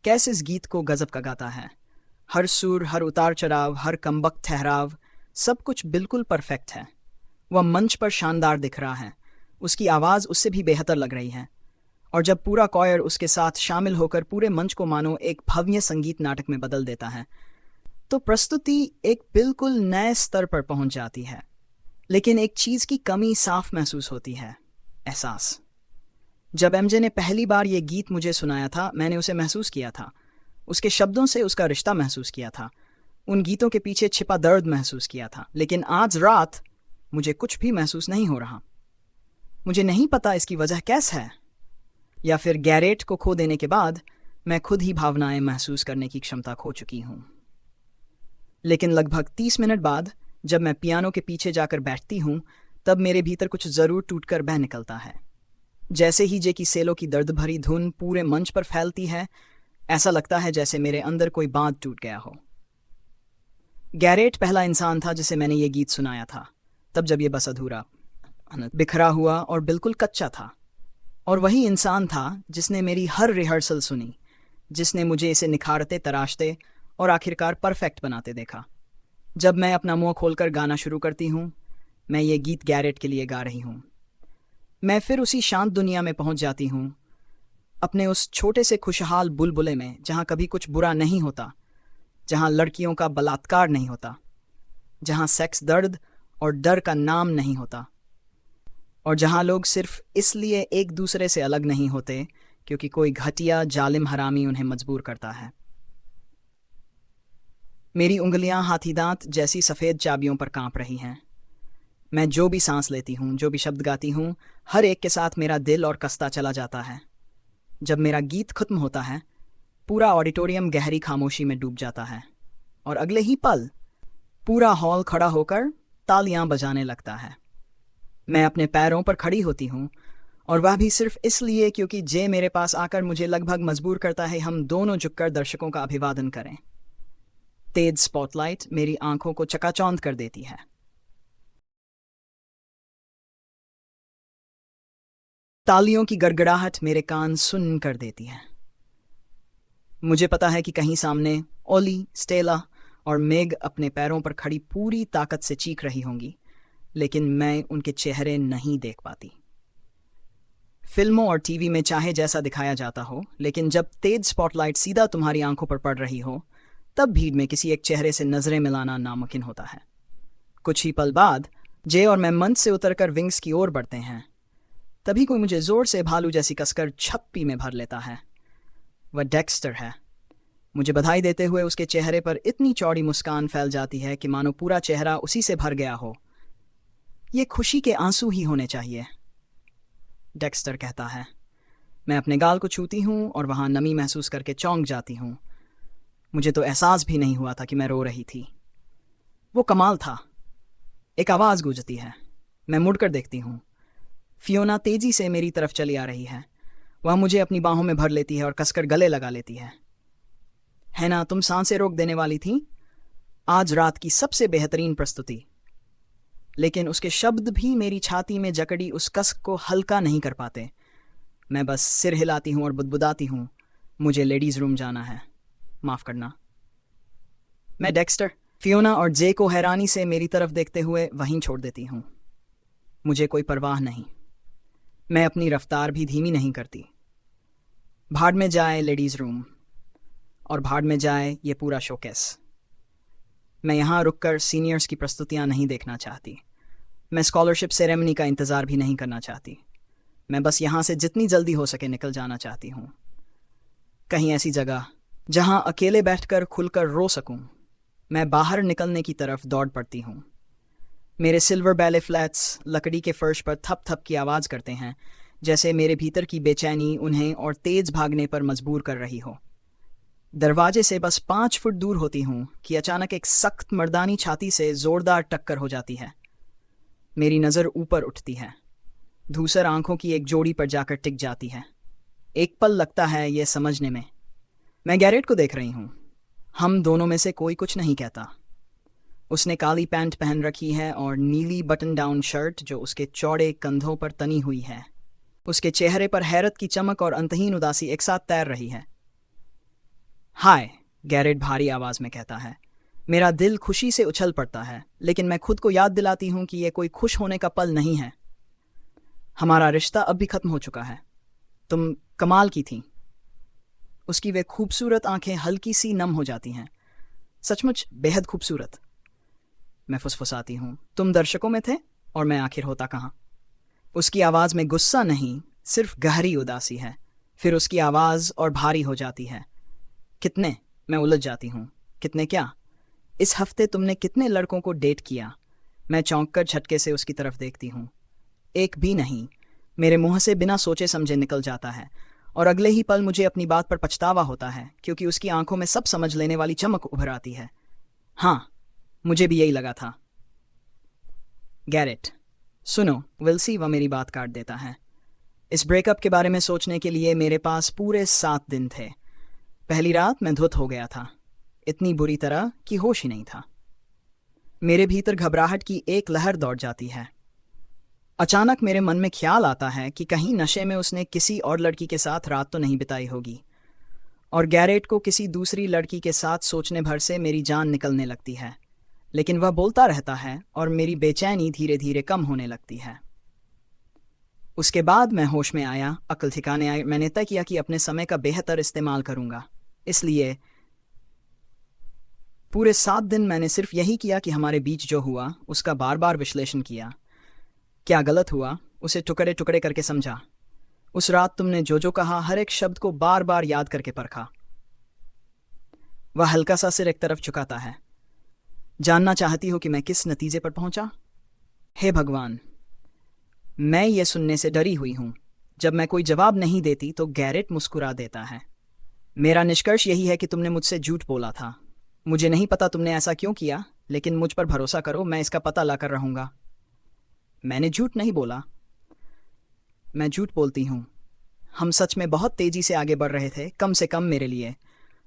कैसे इस गीत को गजब का गाता है। हर सुर, हर उतार चढ़ाव, हर कमबख्त ठहराव, सब कुछ बिल्कुल परफेक्ट है। वह मंच पर शानदार दिख रहा है। उसकी आवाज़ उससे भी बेहतर लग रही है। और जब पूरा कॉयर उसके साथ शामिल होकर पूरे मंच को मानो एक भव्य संगीत नाटक में बदल देता है, तो प्रस्तुति एक बिल्कुल नए स्तर पर पहुंच जाती है। लेकिन एक चीज की कमी साफ महसूस होती है, एहसास। जब एमजे ने पहली बार ये गीत मुझे सुनाया था, मैंने उसे महसूस किया था, उसके शब्दों से उसका रिश्ता महसूस किया था, उन गीतों के पीछे छिपा दर्द महसूस किया था। लेकिन आज रात मुझे कुछ भी महसूस नहीं हो रहा। मुझे नहीं पता इसकी वजह कैसे है, या फिर गैरेट को खो देने के बाद मैं खुद ही भावनाएं महसूस करने की क्षमता खो चुकी हूं। लेकिन लगभग 30 मिनट बाद जब मैं पियानो के पीछे जाकर बैठती हूं, तब मेरे भीतर कुछ जरूर टूटकर बह निकलता है। जैसे ही जे की सेलो की दर्द भरी धुन पूरे मंच पर फैलती है, ऐसा लगता है जैसे मेरे अंदर कोई बांध टूट गया हो। गैरेट पहला इंसान था जिसे मैंने ये गीत सुनाया था, तब जब ये बस अधूरा, बिखरा हुआ और बिल्कुल कच्चा था। और वही इंसान था जिसने मेरी हर रिहर्सल सुनी, जिसने मुझे इसे निखारते, तराशते और आखिरकार परफेक्ट बनाते देखा। जब मैं अपना मुंह खोलकर गाना शुरू करती हूँ, मैं ये गीत गैरेट के लिए गा रही हूँ। मैं फिर उसी शांत दुनिया में पहुंच जाती हूँ, अपने उस छोटे से खुशहाल बुलबुले में, जहाँ कभी कुछ बुरा नहीं होता, जहाँ लड़कियों का बलात्कार नहीं होता, जहाँ सेक्स दर्द और डर का नाम नहीं होता, और जहाँ लोग सिर्फ इसलिए एक दूसरे से अलग नहीं होते क्योंकि कोई घटिया जालिम हरामी उन्हें मजबूर करता है। मेरी उंगलियां हाथीदांत जैसी सफ़ेद चाबियों पर कांप रही हैं। मैं जो भी सांस लेती हूँ, जो भी शब्द गाती हूँ, हर एक के साथ मेरा दिल और कसता चला जाता है। जब मेरा गीत खत्म होता है, पूरा ऑडिटोरियम गहरी खामोशी में डूब जाता है, और अगले ही पल पूरा हॉल खड़ा होकर तालियां बजाने लगता है। मैं अपने पैरों पर खड़ी होती हूँ, और वह भी सिर्फ इसलिए क्योंकि जे मेरे पास आकर मुझे लगभग मजबूर करता है हम दोनों झुककर दर्शकों का अभिवादन करें। तेज स्पॉटलाइट मेरी आंखों को चकाचौंध कर देती है। तालियों की गड़गड़ाहट मेरे कान सुन्न कर देती है। मुझे पता है कि कहीं सामने ओली, स्टेला और मेग अपने पैरों पर खड़ी पूरी ताकत से चीख रही होंगी, लेकिन मैं उनके चेहरे नहीं देख पाती। फिल्मों और टीवी में चाहे जैसा दिखाया जाता हो, लेकिन जब तेज स्पॉटलाइट सीधा तुम्हारी आंखों पर पड़ रही हो, तब भीड़ में किसी एक चेहरे से नजरें मिलाना नामुमकिन होता है। कुछ ही पल बाद जे और मैं मंच से उतरकर विंग्स की ओर बढ़ते हैं। तभी कोई मुझे जोर से भालू जैसी कसकर छप्पी में भर लेता है। वह डेक्स्टर है। मुझे बधाई देते हुए उसके चेहरे पर इतनी चौड़ी मुस्कान फैल जाती है कि मानो पूरा चेहरा उसी से भर गया हो। ये खुशी के आंसू ही होने चाहिए, डेक्स्टर कहता है। मैं अपने गाल को छूती हूँ और वहां नमी महसूस करके चौंक जाती हूँ। मुझे तो एहसास भी नहीं हुआ था कि मैं रो रही थी। वो कमाल था। एक आवाज गूंजती है। मैं मुड़कर देखती हूँ। फियोना तेजी से मेरी तरफ चली आ रही है। वह मुझे अपनी बाहों में भर लेती है और कसकर गले लगा लेती है ना, तुम सांसें रोक देने वाली थी? आज रात की सबसे बेहतरीन प्रस्तुति। लेकिन उसके शब्द भी मेरी छाती में जकड़ी उस कसक को हल्का नहीं कर पाते। मैं बस सिर हिलाती हूँ और बुदबुदाती हूँ, मुझे लेडीज रूम जाना है, माफ करना। मैं डेक्स्टर, फियोना और जे को हैरानी से मेरी तरफ देखते हुए वहीं छोड़ देती हूँ। मुझे कोई परवाह नहीं। मैं अपनी रफ्तार भी धीमी नहीं करती। भाड़ में जाए लेडीज रूम, और भाड़ में जाए ये पूरा शोकेस। मैं यहाँ रुककर सीनियर्स की प्रस्तुतियाँ नहीं देखना चाहती। मैं स्कॉलरशिप सेरेमनी का इंतज़ार भी नहीं करना चाहती। मैं बस यहाँ से जितनी जल्दी हो सके निकल जाना चाहती हूँ, कहीं ऐसी जगह जहाँ अकेले बैठकर खुलकर रो सकूँ। मैं बाहर निकलने की तरफ दौड़ पड़ती हूँ। मेरे सिल्वर बैले फ्लैट्स लकड़ी के फर्श पर थप थप की आवाज़ करते हैं, जैसे मेरे भीतर की बेचैनी उन्हें और तेज भागने पर मजबूर कर रही हो। दरवाजे से बस 5 फुट दूर होती हूँ कि अचानक एक सख्त मर्दानी छाती से जोरदार टक्कर हो जाती है। मेरी नज़र ऊपर उठती है। धूसर आंखों की एक जोड़ी पर जाकर टिक जाती है। एक पल लगता है यह समझने में। मैं गैरेट को देख रही हूँ। हम दोनों में से कोई कुछ नहीं कहता। उसने काली पैंट पहन रखी है और नीली बटन डाउन शर्ट जो उसके चौड़े कंधों पर तनी हुई है। उसके चेहरे पर हैरत की चमक और अंतहीन उदासी एक साथ तैर रही है। हाय, गैरेट भारी आवाज में कहता है। मेरा दिल खुशी से उछल पड़ता है, लेकिन मैं खुद को याद दिलाती हूँ कि यह कोई खुश होने का पल नहीं है। हमारा रिश्ता अब भी खत्म हो चुका है। तुम कमाल की थी। उसकी वे खूबसूरत आंखें हल्की सी नम हो जाती हैं। सचमुच बेहद खूबसूरत। मैं फुसफुसाती हूँ, तुम दर्शकों में थे और मैं आखिर होता कहाँ। उसकी आवाज़ में गुस्सा नहीं, सिर्फ गहरी उदासी है। फिर उसकी आवाज़ और भारी हो जाती है। कितने? मैं उलझ जाती हूँ। कितने क्या? इस हफ्ते तुमने कितने लड़कों को डेट किया? मैं चौंक कर झटके से उसकी तरफ देखती हूँ। एक भी नहीं। मेरे मुंह से बिना सोचे समझे निकल जाता है और अगले ही पल मुझे अपनी बात पर पछतावा होता है, क्योंकि उसकी आंखों में सब समझ लेने वाली चमक उभर आती है। हाँ, मुझे भी यही लगा था। गैरेट, सुनो, विल्सी वह मेरी बात काट देता है। इस ब्रेकअप के बारे में सोचने के लिए मेरे पास पूरे 7 दिन थे। पहली रात मैं धुत हो गया था, इतनी बुरी तरह कि होश ही नहीं था। मेरे भीतर घबराहट की एक लहर दौड़ जाती है। अचानक मेरे मन में ख्याल आता है कि कहीं नशे में उसने किसी और लड़की के साथ रात तो नहीं बिताई होगी। और गैरेट को किसी दूसरी लड़की के साथ सोचने भर से मेरी जान निकलने लगती है। लेकिन वह बोलता रहता है और मेरी बेचैनी धीरे धीरे कम होने लगती है। उसके बाद मैं होश में आया, अक्ल ठिकाने आई। मैंने तय किया कि अपने समय का बेहतर इस्तेमाल करूंगा। इसलिए पूरे 7 दिन मैंने सिर्फ यही किया कि हमारे बीच जो हुआ उसका बार बार विश्लेषण किया। क्या गलत हुआ उसे टुकड़े टुकड़े करके समझा। उस रात तुमने जो जो कहा हर एक शब्द को बार बार याद करके परखा। वह हल्का सा सिर एक तरफ झुकाता है। जानना चाहती हो कि मैं किस नतीजे पर पहुंचा? हे भगवान, मैं ये सुनने से डरी हुई हूं। जब मैं कोई जवाब नहीं देती तो गैरेट मुस्कुरा देता है। मेरा निष्कर्ष यही है कि तुमने मुझसे झूठ बोला था। मुझे नहीं पता तुमने ऐसा क्यों किया, लेकिन मुझ पर भरोसा करो, मैं इसका पता लाकर रहूंगा। मैंने झूठ नहीं बोला। मैं झूठ बोलती हूँ। हम सच में बहुत तेजी से आगे बढ़ रहे थे, कम से कम मेरे लिए,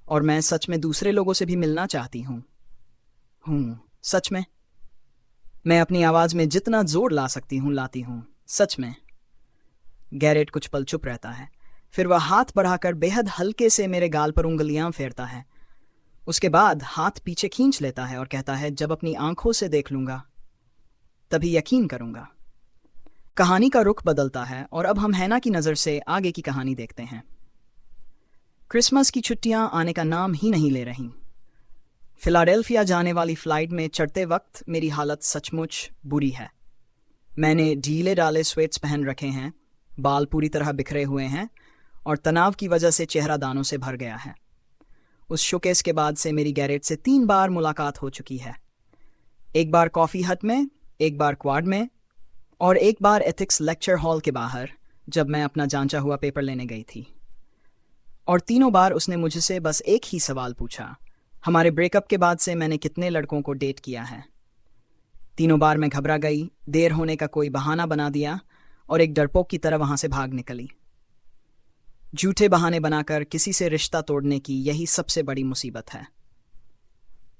और मैं सच में दूसरे लोगों से भी मिलना चाहती हूँ। सच में। मैं अपनी आवाज में जितना जोर ला सकती हूँ लाती हूँ। सच में। गैरेट कुछ पल चुप रहता है, फिर वह हाथ बढ़ाकर बेहद हल्के से मेरे गाल पर उंगलियां फेरता है। उसके बाद हाथ पीछे खींच लेता है और कहता है, जब अपनी आंखों से देख लूंगा तभी यकीन करूंगा। कहानी का रुख बदलता है और अब हम हैना की नज़र से आगे की कहानी देखते हैं। क्रिसमस की छुट्टियां आने का नाम ही नहीं ले रहीं। फिलाडेल्फिया जाने वाली फ्लाइट में चढ़ते वक्त मेरी हालत सचमुच बुरी है। मैंने ढीले डाले स्वेट्स पहन रखे हैं, बाल पूरी तरह बिखरे हुए हैं और तनाव की वजह से चेहरा दानों से भर गया है। उस शोकेस के बाद से मेरी गैरेट से 3 बार मुलाकात हो चुकी है। एक बार कॉफ़ी हट में, एक बार क्वाड में और एक बार एथिक्स लेक्चर हॉल के बाहर जब मैं अपना जांचा हुआ पेपर लेने गई थी। और तीनों बार उसने मुझसे बस एक ही सवाल पूछा, हमारे ब्रेकअप के बाद से मैंने कितने लड़कों को डेट किया है। तीनों बार मैं घबरा गई, देर होने का कोई बहाना बना दिया और एक डरपोक की तरह वहां से भाग निकली। झूठे बहाने बनाकर किसी से रिश्ता तोड़ने की यही सबसे बड़ी मुसीबत है।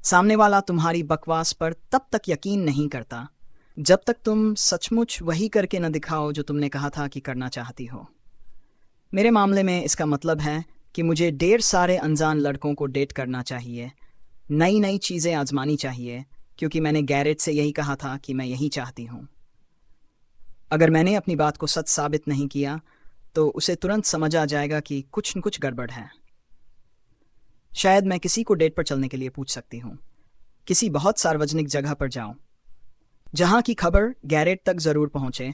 सामने वाला तुम्हारी बकवास पर तब तक यकीन नहीं करता जब तक तुम सचमुच वही करके न दिखाओ जो तुमने कहा था कि करना चाहती हो। मेरे मामले में इसका मतलब है कि मुझे ढेर सारे अनजान लड़कों को डेट करना चाहिए, नई नई चीज़ें आजमानी चाहिए, क्योंकि मैंने गैरेट से यही कहा था कि मैं यही चाहती हूँ। अगर मैंने अपनी बात को सच साबित नहीं किया तो उसे तुरंत समझ आ जाएगा कि कुछ न कुछ गड़बड़ है। शायद मैं किसी को डेट पर चलने के लिए पूछ सकती हूँ, किसी बहुत सार्वजनिक जगह पर जाऊं जहां की खबर गैरेट तक जरूर पहुंचे,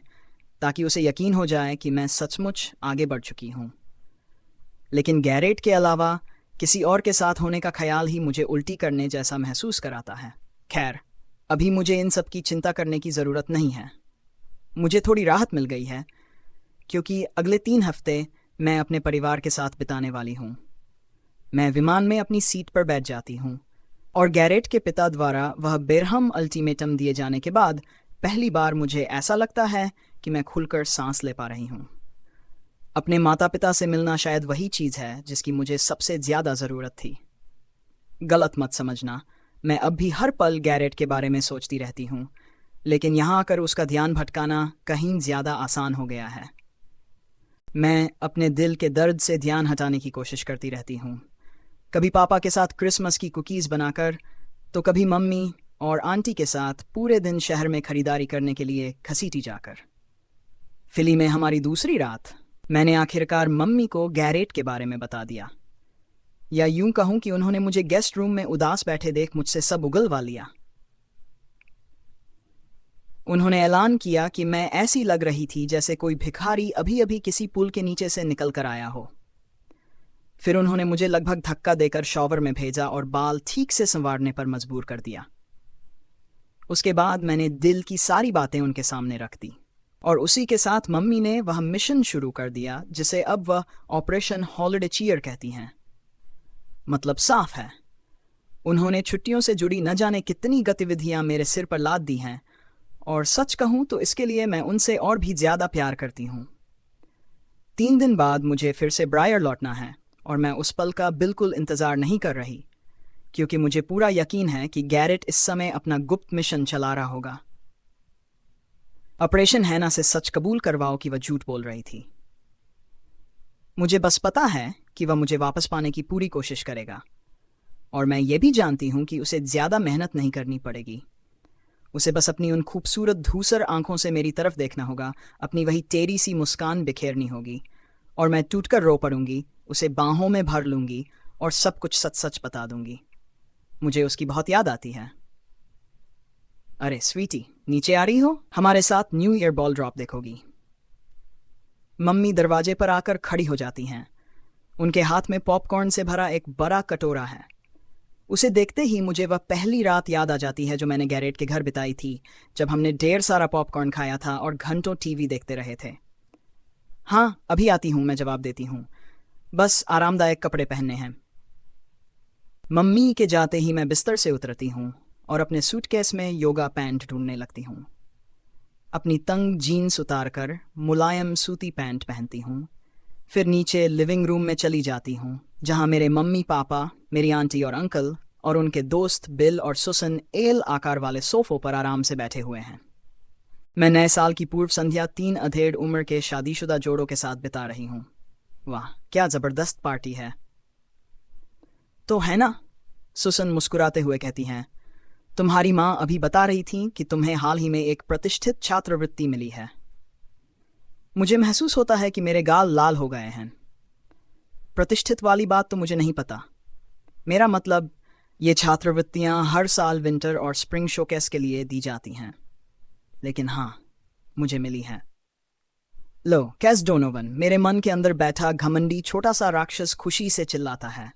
ताकि उसे यकीन हो जाए कि मैं सचमुच आगे बढ़ चुकी हूं। लेकिन गैरेट के अलावा किसी और के साथ होने का ख्याल ही मुझे उल्टी करने जैसा महसूस कराता है। खैर, अभी मुझे इन सब की चिंता करने की ज़रूरत नहीं है। मुझे थोड़ी राहत मिल गई है, क्योंकि अगले 3 हफ्ते मैं अपने परिवार के साथ बिताने वाली हूँ। मैं विमान में अपनी सीट पर बैठ जाती हूँ और गैरेट के पिता द्वारा वह बेरहम अल्टीमेटम दिए जाने के बाद पहली बार मुझे ऐसा लगता है कि मैं खुलकर सांस ले पा रही हूँ। अपने माता पिता से मिलना शायद वही चीज़ है जिसकी मुझे सबसे ज़्यादा ज़रूरत थी। गलत मत समझना, मैं अब भी हर पल गैरेट के बारे में सोचती रहती हूँ, लेकिन यहाँ आकर उसका ध्यान भटकाना कहीं ज़्यादा आसान हो गया है। मैं अपने दिल के दर्द से ध्यान हटाने की कोशिश करती रहती हूँ, कभी पापा के साथ क्रिसमस की कुकीज़ बनाकर, तो कभी मम्मी और आंटी के साथ पूरे दिन शहर में खरीदारी करने के लिए घसीटी जाकर। फिली में हमारी दूसरी रात मैंने आखिरकार मम्मी को गैरेट के बारे में बता दिया। या यूं कहूं कि उन्होंने मुझे गेस्ट रूम में उदास बैठे देख मुझसे सब उगलवा लिया। उन्होंने ऐलान किया कि मैं ऐसी लग रही थी जैसे कोई भिखारी अभी अभी किसी पुल के नीचे से निकल कर आया हो। फिर उन्होंने मुझे लगभग धक्का देकर शॉवर में भेजा और बाल ठीक से संवारने पर मजबूर कर दिया। उसके बाद मैंने दिल की सारी बातें उनके सामने रख दी और उसी के साथ मम्मी ने वह मिशन शुरू कर दिया जिसे अब वह ऑपरेशन हॉलिडे चीयर कहती हैं। मतलब साफ है, उन्होंने छुट्टियों से जुड़ी न जाने कितनी गतिविधियां मेरे सिर पर लाद दी हैं, और सच कहूं तो इसके लिए मैं उनसे और भी ज्यादा प्यार करती हूं। 3 दिन बाद मुझे फिर से ब्रायर लौटना है और मैं उस पल का बिल्कुल इंतजार नहीं कर रही, क्योंकि मुझे पूरा यकीन है कि गैरेट इस समय अपना गुप्त मिशन चला रहा होगा। ऑपरेशन हैना से सच कबूल करवाओ कि वह झूठ बोल रही थी। मुझे बस पता है कि वह मुझे वापस पाने की पूरी कोशिश करेगा, और मैं ये भी जानती हूं कि उसे ज्यादा मेहनत नहीं करनी पड़ेगी। उसे बस अपनी उन खूबसूरत धूसर आंखों से मेरी तरफ देखना होगा, अपनी वही टेढ़ी सी मुस्कान बिखेरनी होगी, और मैं टूटकर रो पड़ूंगी, उसे बाहों में भर लूंगी और सब कुछ सच सच बता दूंगी। मुझे उसकी बहुत याद आती है। अरे स्वीटी, नीचे आ रही हो? हमारे साथ न्यू ईयर बॉल ड्रॉप देखोगी। मम्मी दरवाजे पर आकर खड़ी हो जाती हैं। उनके हाथ में पॉपकॉर्न से भरा एक बड़ा कटोरा है। उसे देखते ही मुझे वह पहली रात याद आ जाती है जो मैंने गैरेट के घर बिताई थी, जब हमने ढेर सारा पॉपकॉर्न खाया था और घंटों टीवी देखते रहे थे। हाँ, अभी आती हूं, मैं जवाब देती हूं। बस आरामदायक कपड़े पहनने हैं। मम्मी के जाते ही मैं बिस्तर से उतरती हूं और अपने सूटकेस में योगा पैंट ढूंढने लगती हूं। अपनी तंग जीन्स उतारकर मुलायम सूती पैंट पहनती हूं। फिर नीचे लिविंग रूम में चली जाती हूं, जहां मेरे मम्मी पापा, मेरी आंटी और अंकल और उनके दोस्त बिल और सुसन एल आकार वाले सोफों पर आराम से बैठे हुए हैं। मैं नए साल की पूर्व संध्या 3 अधेड़ उम्र के शादीशुदा जोड़ों के साथ बिता रही हूं। वाह, क्या जबरदस्त पार्टी है। तो है ना, सुसन मुस्कुराते हुए कहती हैं, तुम्हारी माँ अभी बता रही थी कि तुम्हें हाल ही में एक प्रतिष्ठित छात्रवृत्ति मिली है। मुझे महसूस होता है कि मेरे गाल लाल हो गए हैं। प्रतिष्ठित वाली बात तो मुझे नहीं पता। मेरा मतलब, ये छात्रवृत्तियां हर साल विंटर और स्प्रिंग शोकेस के लिए दी जाती हैं। लेकिन हाँ, मुझे मिली है। लो, कैस डोनोवन, मेरे मन के अंदर बैठा घमंडी छोटा सा राक्षस खुशी से चिल्लाता है।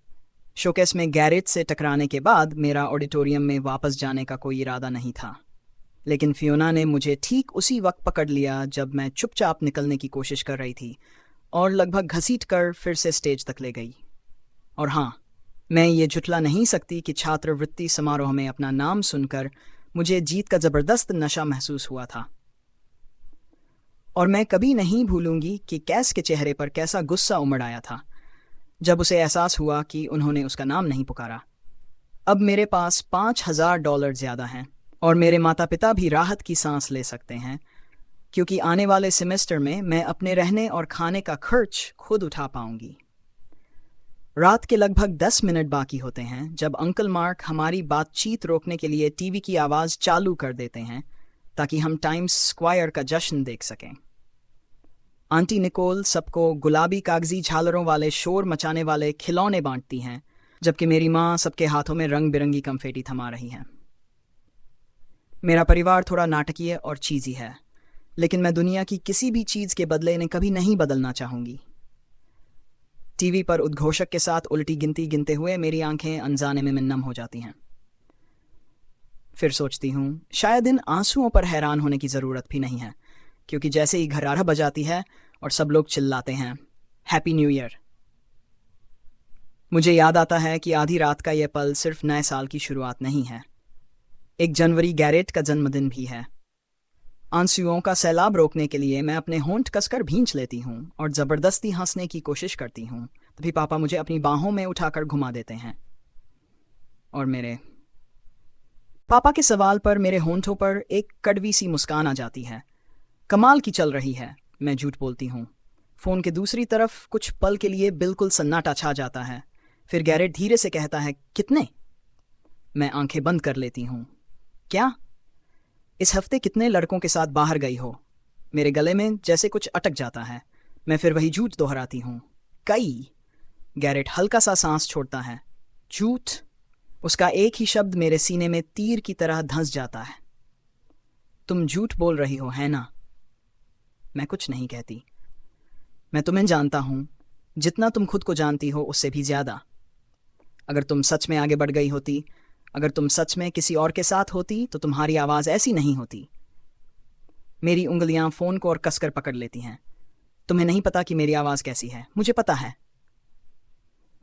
शोकेस में गैरेट से टकराने के बाद मेरा ऑडिटोरियम में वापस जाने का कोई इरादा नहीं था, लेकिन फियोना ने मुझे ठीक उसी वक्त पकड़ लिया जब मैं चुपचाप निकलने की कोशिश कर रही थी, और लगभग घसीट कर फिर से स्टेज तक ले गई। और हाँ, मैं ये झुठला नहीं सकती कि छात्रवृत्ति समारोह में अपना नाम सुनकर मुझे जीत का जबरदस्त नशा महसूस हुआ था। और मैं कभी नहीं भूलूंगी कि कैस के चेहरे पर कैसा गुस्सा उमड़ आया था जब उसे एहसास हुआ कि उन्होंने उसका नाम नहीं पुकारा। अब मेरे पास $5,000 ज्यादा हैं, और मेरे माता पिता भी राहत की सांस ले सकते हैं, क्योंकि आने वाले सेमेस्टर में मैं अपने रहने और खाने का खर्च खुद उठा पाऊंगी। रात के लगभग 10 मिनट बाकी होते हैं जब अंकल मार्क हमारी बातचीत रोकने के लिए टीवी की आवाज़ चालू कर देते हैं ताकि हम टाइम्स स्क्वायर का जश्न देख सकें। आंटी निकोल सबको गुलाबी कागजी झालरों वाले शोर मचाने वाले खिलौने बांटती हैं, जबकि मेरी माँ सबके हाथों में रंग बिरंगी कंफेटी थमा रही हैं। मेरा परिवार थोड़ा नाटकीय और चीज़ी है, लेकिन मैं दुनिया की किसी भी चीज़ के बदले इन्हें कभी नहीं बदलना चाहूँगी। टीवी पर उद्घोषक के साथ उल्टी गिनती गिनते हुए मेरी आंखें अनजाने में नम हो जाती हैं। फिर सोचती हूँ, शायद इन आंसुओं पर हैरान होने की ज़रूरत भी नहीं है, क्योंकि जैसे ही 11 बजाती है और सब लोग चिल्लाते हैं, हैप्पी न्यू ईयर, मुझे याद आता है कि आधी रात का यह पल सिर्फ नए साल की शुरुआत नहीं है। 1 जनवरी गैरेट का जन्मदिन भी है। आंसुओं का सैलाब रोकने के लिए मैं अपने होंठ कसकर भींच लेती हूँ और ज़बरदस्ती हंसने की कोशिश करती हूँ, तभी पापा मुझे अपनी बाहों में उठाकर घुमा देते हैं। और मेरे पापा के सवाल पर मेरे होंठों पर एक कड़वी सी मुस्कान आ जाती है। कमाल की चल रही है, मैं झूठ बोलती हूँ। फ़ोन के दूसरी तरफ कुछ पल के लिए बिल्कुल सन्नाटा छा जाता है। फिर गैरेट धीरे से कहता है, कितने? मैं आंखें बंद कर लेती हूँ। क्या? इस हफ्ते कितने लड़कों के साथ बाहर गई हो? मेरे गले में जैसे कुछ अटक जाता है। मैं फिर वही झूठ दोहराती हूँ, कई। गैरेट हल्का सा सांस छोड़ता है। झूठ। उसका एक ही शब्द मेरे सीने में तीर की तरह धंस जाता है। तुम झूठ बोल रही हो, है ना? मैं कुछ नहीं कहती। मैं तुम्हें जानता हूं, जितना तुम खुद को जानती हो उससे भी ज्यादा। अगर तुम सच में आगे बढ़ गई होती, अगर तुम सच में किसी और के साथ होती, तो तुम्हारी आवाज ऐसी नहीं होती। मेरी उंगलियां फोन को और कसकर पकड़ लेती हैं। तुम्हें नहीं पता कि मेरी आवाज कैसी है। मुझे पता है।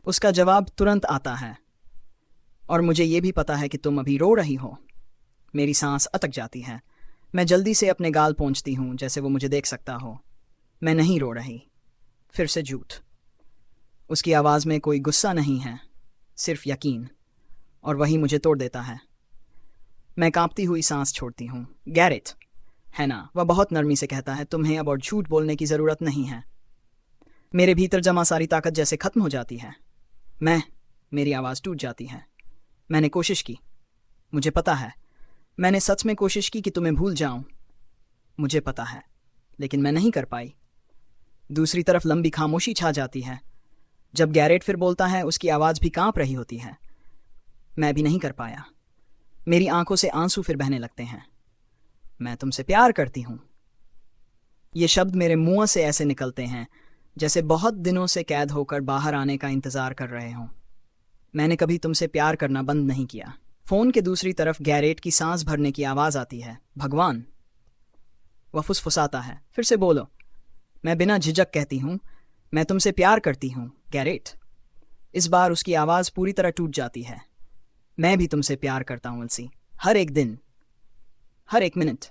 उसका जवाब तुरंत आता है। और मुझे यह भी पता है कि तुम अभी रो रही हो। मेरी सांस अटक जाती है। मैं जल्दी से अपने गाल पोंछती हूं, जैसे वो मुझे देख सकता हो। मैं नहीं रो रही। फिर से झूठ। उसकी आवाज में कोई गुस्सा नहीं है, सिर्फ यकीन, और वही मुझे तोड़ देता है। मैं कांपती हुई सांस छोड़ती हूं। गैरेट, है ना? वह बहुत नरमी से कहता है, तुम्हें अब और झूठ बोलने की जरूरत नहीं है। मेरे भीतर जमा सारी ताकत जैसे खत्म हो जाती है। मेरी आवाज टूट जाती है। मैंने कोशिश की। मुझे पता है, मैंने सच में कोशिश की कि तुम्हें भूल जाऊं। मुझे पता है, लेकिन मैं नहीं कर पाई। दूसरी तरफ लंबी खामोशी छा जाती है। जब गैरेट फिर बोलता है, उसकी आवाज भी कांप रही होती है। मैं भी नहीं कर पाया। मेरी आंखों से आंसू फिर बहने लगते हैं। मैं तुमसे प्यार करती हूं। ये शब्द मेरे मुंह से ऐसे निकलते हैं जैसे बहुत दिनों से कैद होकर बाहर आने का इंतजार कर रहे हों। मैंने कभी तुमसे प्यार करना बंद नहीं किया। फोन के दूसरी तरफ गैरेट की सांस भरने की आवाज आती है। भगवान। वह फुसफुसाता है, फिर से बोलो। मैं बिना झिझक कहती हूं, मैं तुमसे प्यार करती हूं, गैरेट। इस बार उसकी आवाज पूरी तरह टूट जाती है। मैं भी तुमसे प्यार करता हूं, एल्सी। हर एक दिन, हर एक मिनट,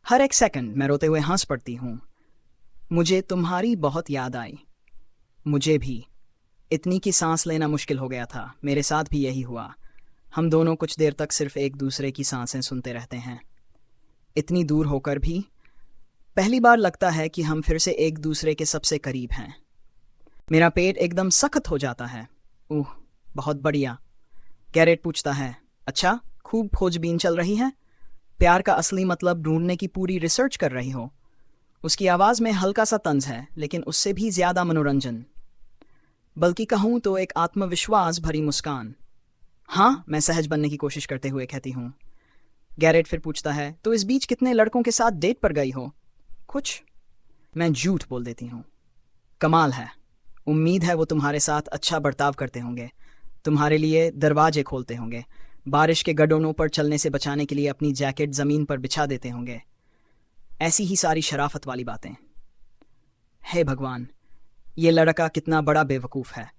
हर एक सेकंड। मैं रोते हुए हंस पड़ती हूं। मुझे तुम्हारी बहुत याद आई। मुझे भी। इतनी की सांस लेना मुश्किल हो गया था। मेरे साथ भी यही हुआ। हम दोनों कुछ देर तक सिर्फ एक दूसरे की सांसें सुनते रहते हैं। इतनी दूर होकर भी पहली बार लगता है कि हम फिर से एक दूसरे के सबसे करीब हैं। मेरा पेट एकदम सख्त हो जाता है। बहुत बढ़िया। गैरेट पूछता है, अच्छा, खूब खोजबीन चल रही है? प्यार का असली मतलब ढूंढने की पूरी रिसर्च कर रही हो? उसकी आवाज में हल्का सा तंज है, लेकिन उससे भी ज्यादा मनोरंजन, बल्कि कहूं तो एक आत्मविश्वास भरी मुस्कान। हाँ, मैं सहज बनने की कोशिश करते हुए कहती हूं। गैरेट फिर पूछता है, तो इस बीच कितने लड़कों के साथ डेट पर गई हो? कुछ। मैं झूठ बोल देती हूं। कमाल है। उम्मीद है वो तुम्हारे साथ अच्छा बर्ताव करते होंगे, तुम्हारे लिए दरवाजे खोलते होंगे, बारिश के गड्ढों पर चलने से बचाने के लिए अपनी जैकेट जमीन पर बिछा देते होंगे। ऐसी ही सारी शराफत वाली बातें। हे भगवान, ये लड़का कितना बड़ा बेवकूफ़ है,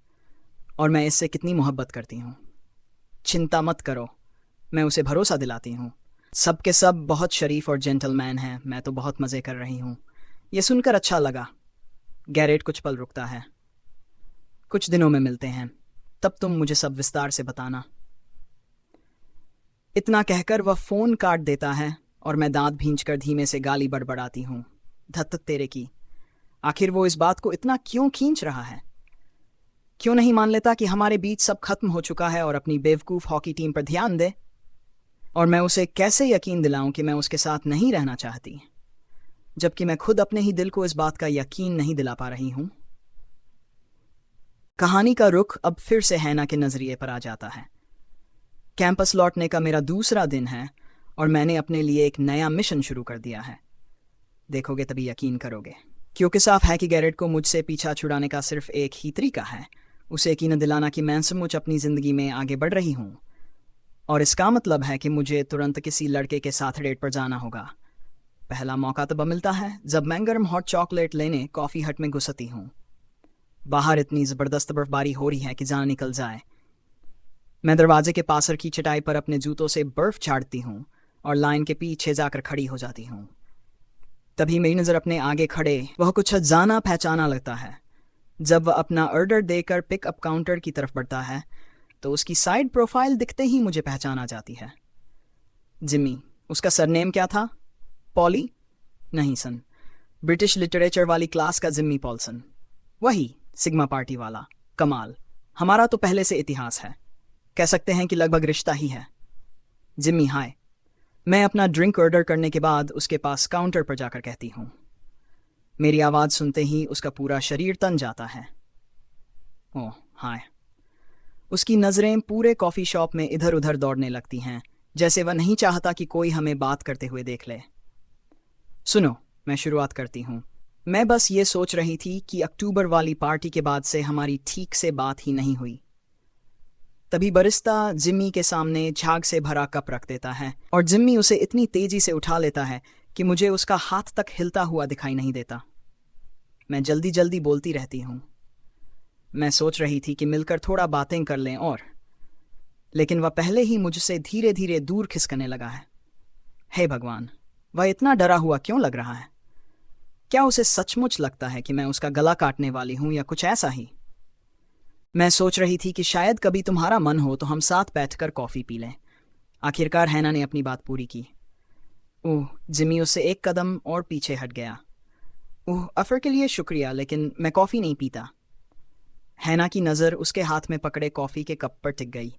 और मैं इससे कितनी मोहब्बत करती हूँ। चिंता मत करो, मैं उसे भरोसा दिलाती हूँ। सब के सब बहुत शरीफ और जेंटलमैन हैं। मैं तो बहुत मज़े कर रही हूँ। ये सुनकर अच्छा लगा। गैरेट कुछ पल रुकता है। कुछ दिनों में मिलते हैं, तब तुम मुझे सब विस्तार से बताना। इतना कहकर वह फोन काट देता है और मैं दांत भींचकर धीमे से गाली बड़बड़ाती हूँ। धत तेरे की। आखिर वो इस बात को इतना क्यों खींच रहा है? क्यों नहीं मान लेता कि हमारे बीच सब खत्म हो चुका है और अपनी बेवकूफ हॉकी टीम पर ध्यान दे? और मैं उसे कैसे यकीन दिलाऊं कि मैं उसके साथ नहीं रहना चाहती, जबकि मैं खुद अपने ही दिल को इस बात का यकीन नहीं दिला पा रही हूं। कहानी का रुख अब फिर से हैना के नजरिए पर आ जाता है। कैंपस लौटने का मेरा दूसरा दिन है और मैंने अपने लिए एक नया मिशन शुरू कर दिया है। देखोगे तभी यकीन करोगे, क्योंकि साफ है कि गैरेट को मुझसे पीछा छुड़ाने का सिर्फ एक ही तरीका है, उसे यकीन दिलाना कि मैं सचमुच अपनी जिंदगी में आगे बढ़ रही हूँ। और इसका मतलब है कि मुझे तुरंत किसी लड़के के साथ डेट पर जाना होगा। पहला मौका तब मिलता है जब मैं गर्म हॉट चॉकलेट लेने कॉफ़ी हट में घुसती हूँ। बाहर इतनी ज़बरदस्त बर्फबारी हो रही है कि जान निकल जाए। मैं दरवाजे के पासर की चटाई पर अपने जूतों से बर्फ झाड़ती हूँ और लाइन के पीछे जाकर खड़ी हो जाती हूँ। तभी मेरी नज़र अपने आगे खड़े वह कुछ जाना पहचाना लगता है। जब वह अपना ऑर्डर देकर पिकअप काउंटर की तरफ बढ़ता है तो उसकी साइड प्रोफाइल दिखते ही मुझे पहचान आ जाती है। जिमी। उसका सरनेम क्या था? पॉली? नहीं सन, ब्रिटिश लिटरेचर वाली क्लास का जिम्मी पॉल्सन। वही, सिग्मा पार्टी वाला। कमाल, हमारा तो पहले से इतिहास है। कह सकते हैं कि लगभग रिश्ता ही है। जिम्मी हाय। मैं अपना ड्रिंक ऑर्डर करने के बाद उसके पास काउंटर पर जाकर कहती हूँ। मेरी आवाज़ सुनते ही उसका पूरा शरीर तन जाता है। ओह हाय। उसकी नज़रें पूरे कॉफ़ी शॉप में इधर उधर दौड़ने लगती हैं, जैसे वह नहीं चाहता कि कोई हमें बात करते हुए देख ले। सुनो, मैं शुरुआत करती हूँ। मैं बस ये सोच रही थी कि अक्टूबर वाली पार्टी के बाद से हमारी ठीक से बात ही नहीं हुई। तभी बरिस्ता जिम्मी के सामने झाग से भरा कप रख देता है और जिम्मी उसे इतनी तेजी से उठा लेता है कि मुझे उसका हाथ तक हिलता हुआ दिखाई नहीं देता। मैं जल्दी जल्दी बोलती रहती हूँ। मैं सोच रही थी कि मिलकर थोड़ा बातें कर लें लेकिन वह पहले ही मुझसे धीरे धीरे दूर खिसकने लगा है। हे भगवान, वह इतना डरा हुआ क्यों लग रहा है? क्या उसे सचमुच लगता है कि मैं उसका गला काटने वाली हूं या कुछ ऐसा ही? मैं सोच रही थी कि शायद कभी तुम्हारा मन हो तो हम साथ बैठकर कॉफ़ी पी लें। आखिरकार हैना ने अपनी बात पूरी की। ओह, जिमी उससे एक कदम और पीछे हट गया। ओह, ऑफर के लिए शुक्रिया, लेकिन मैं कॉफ़ी नहीं पीता। हैना की नज़र उसके हाथ में पकड़े कॉफ़ी के कप पर टिक गई।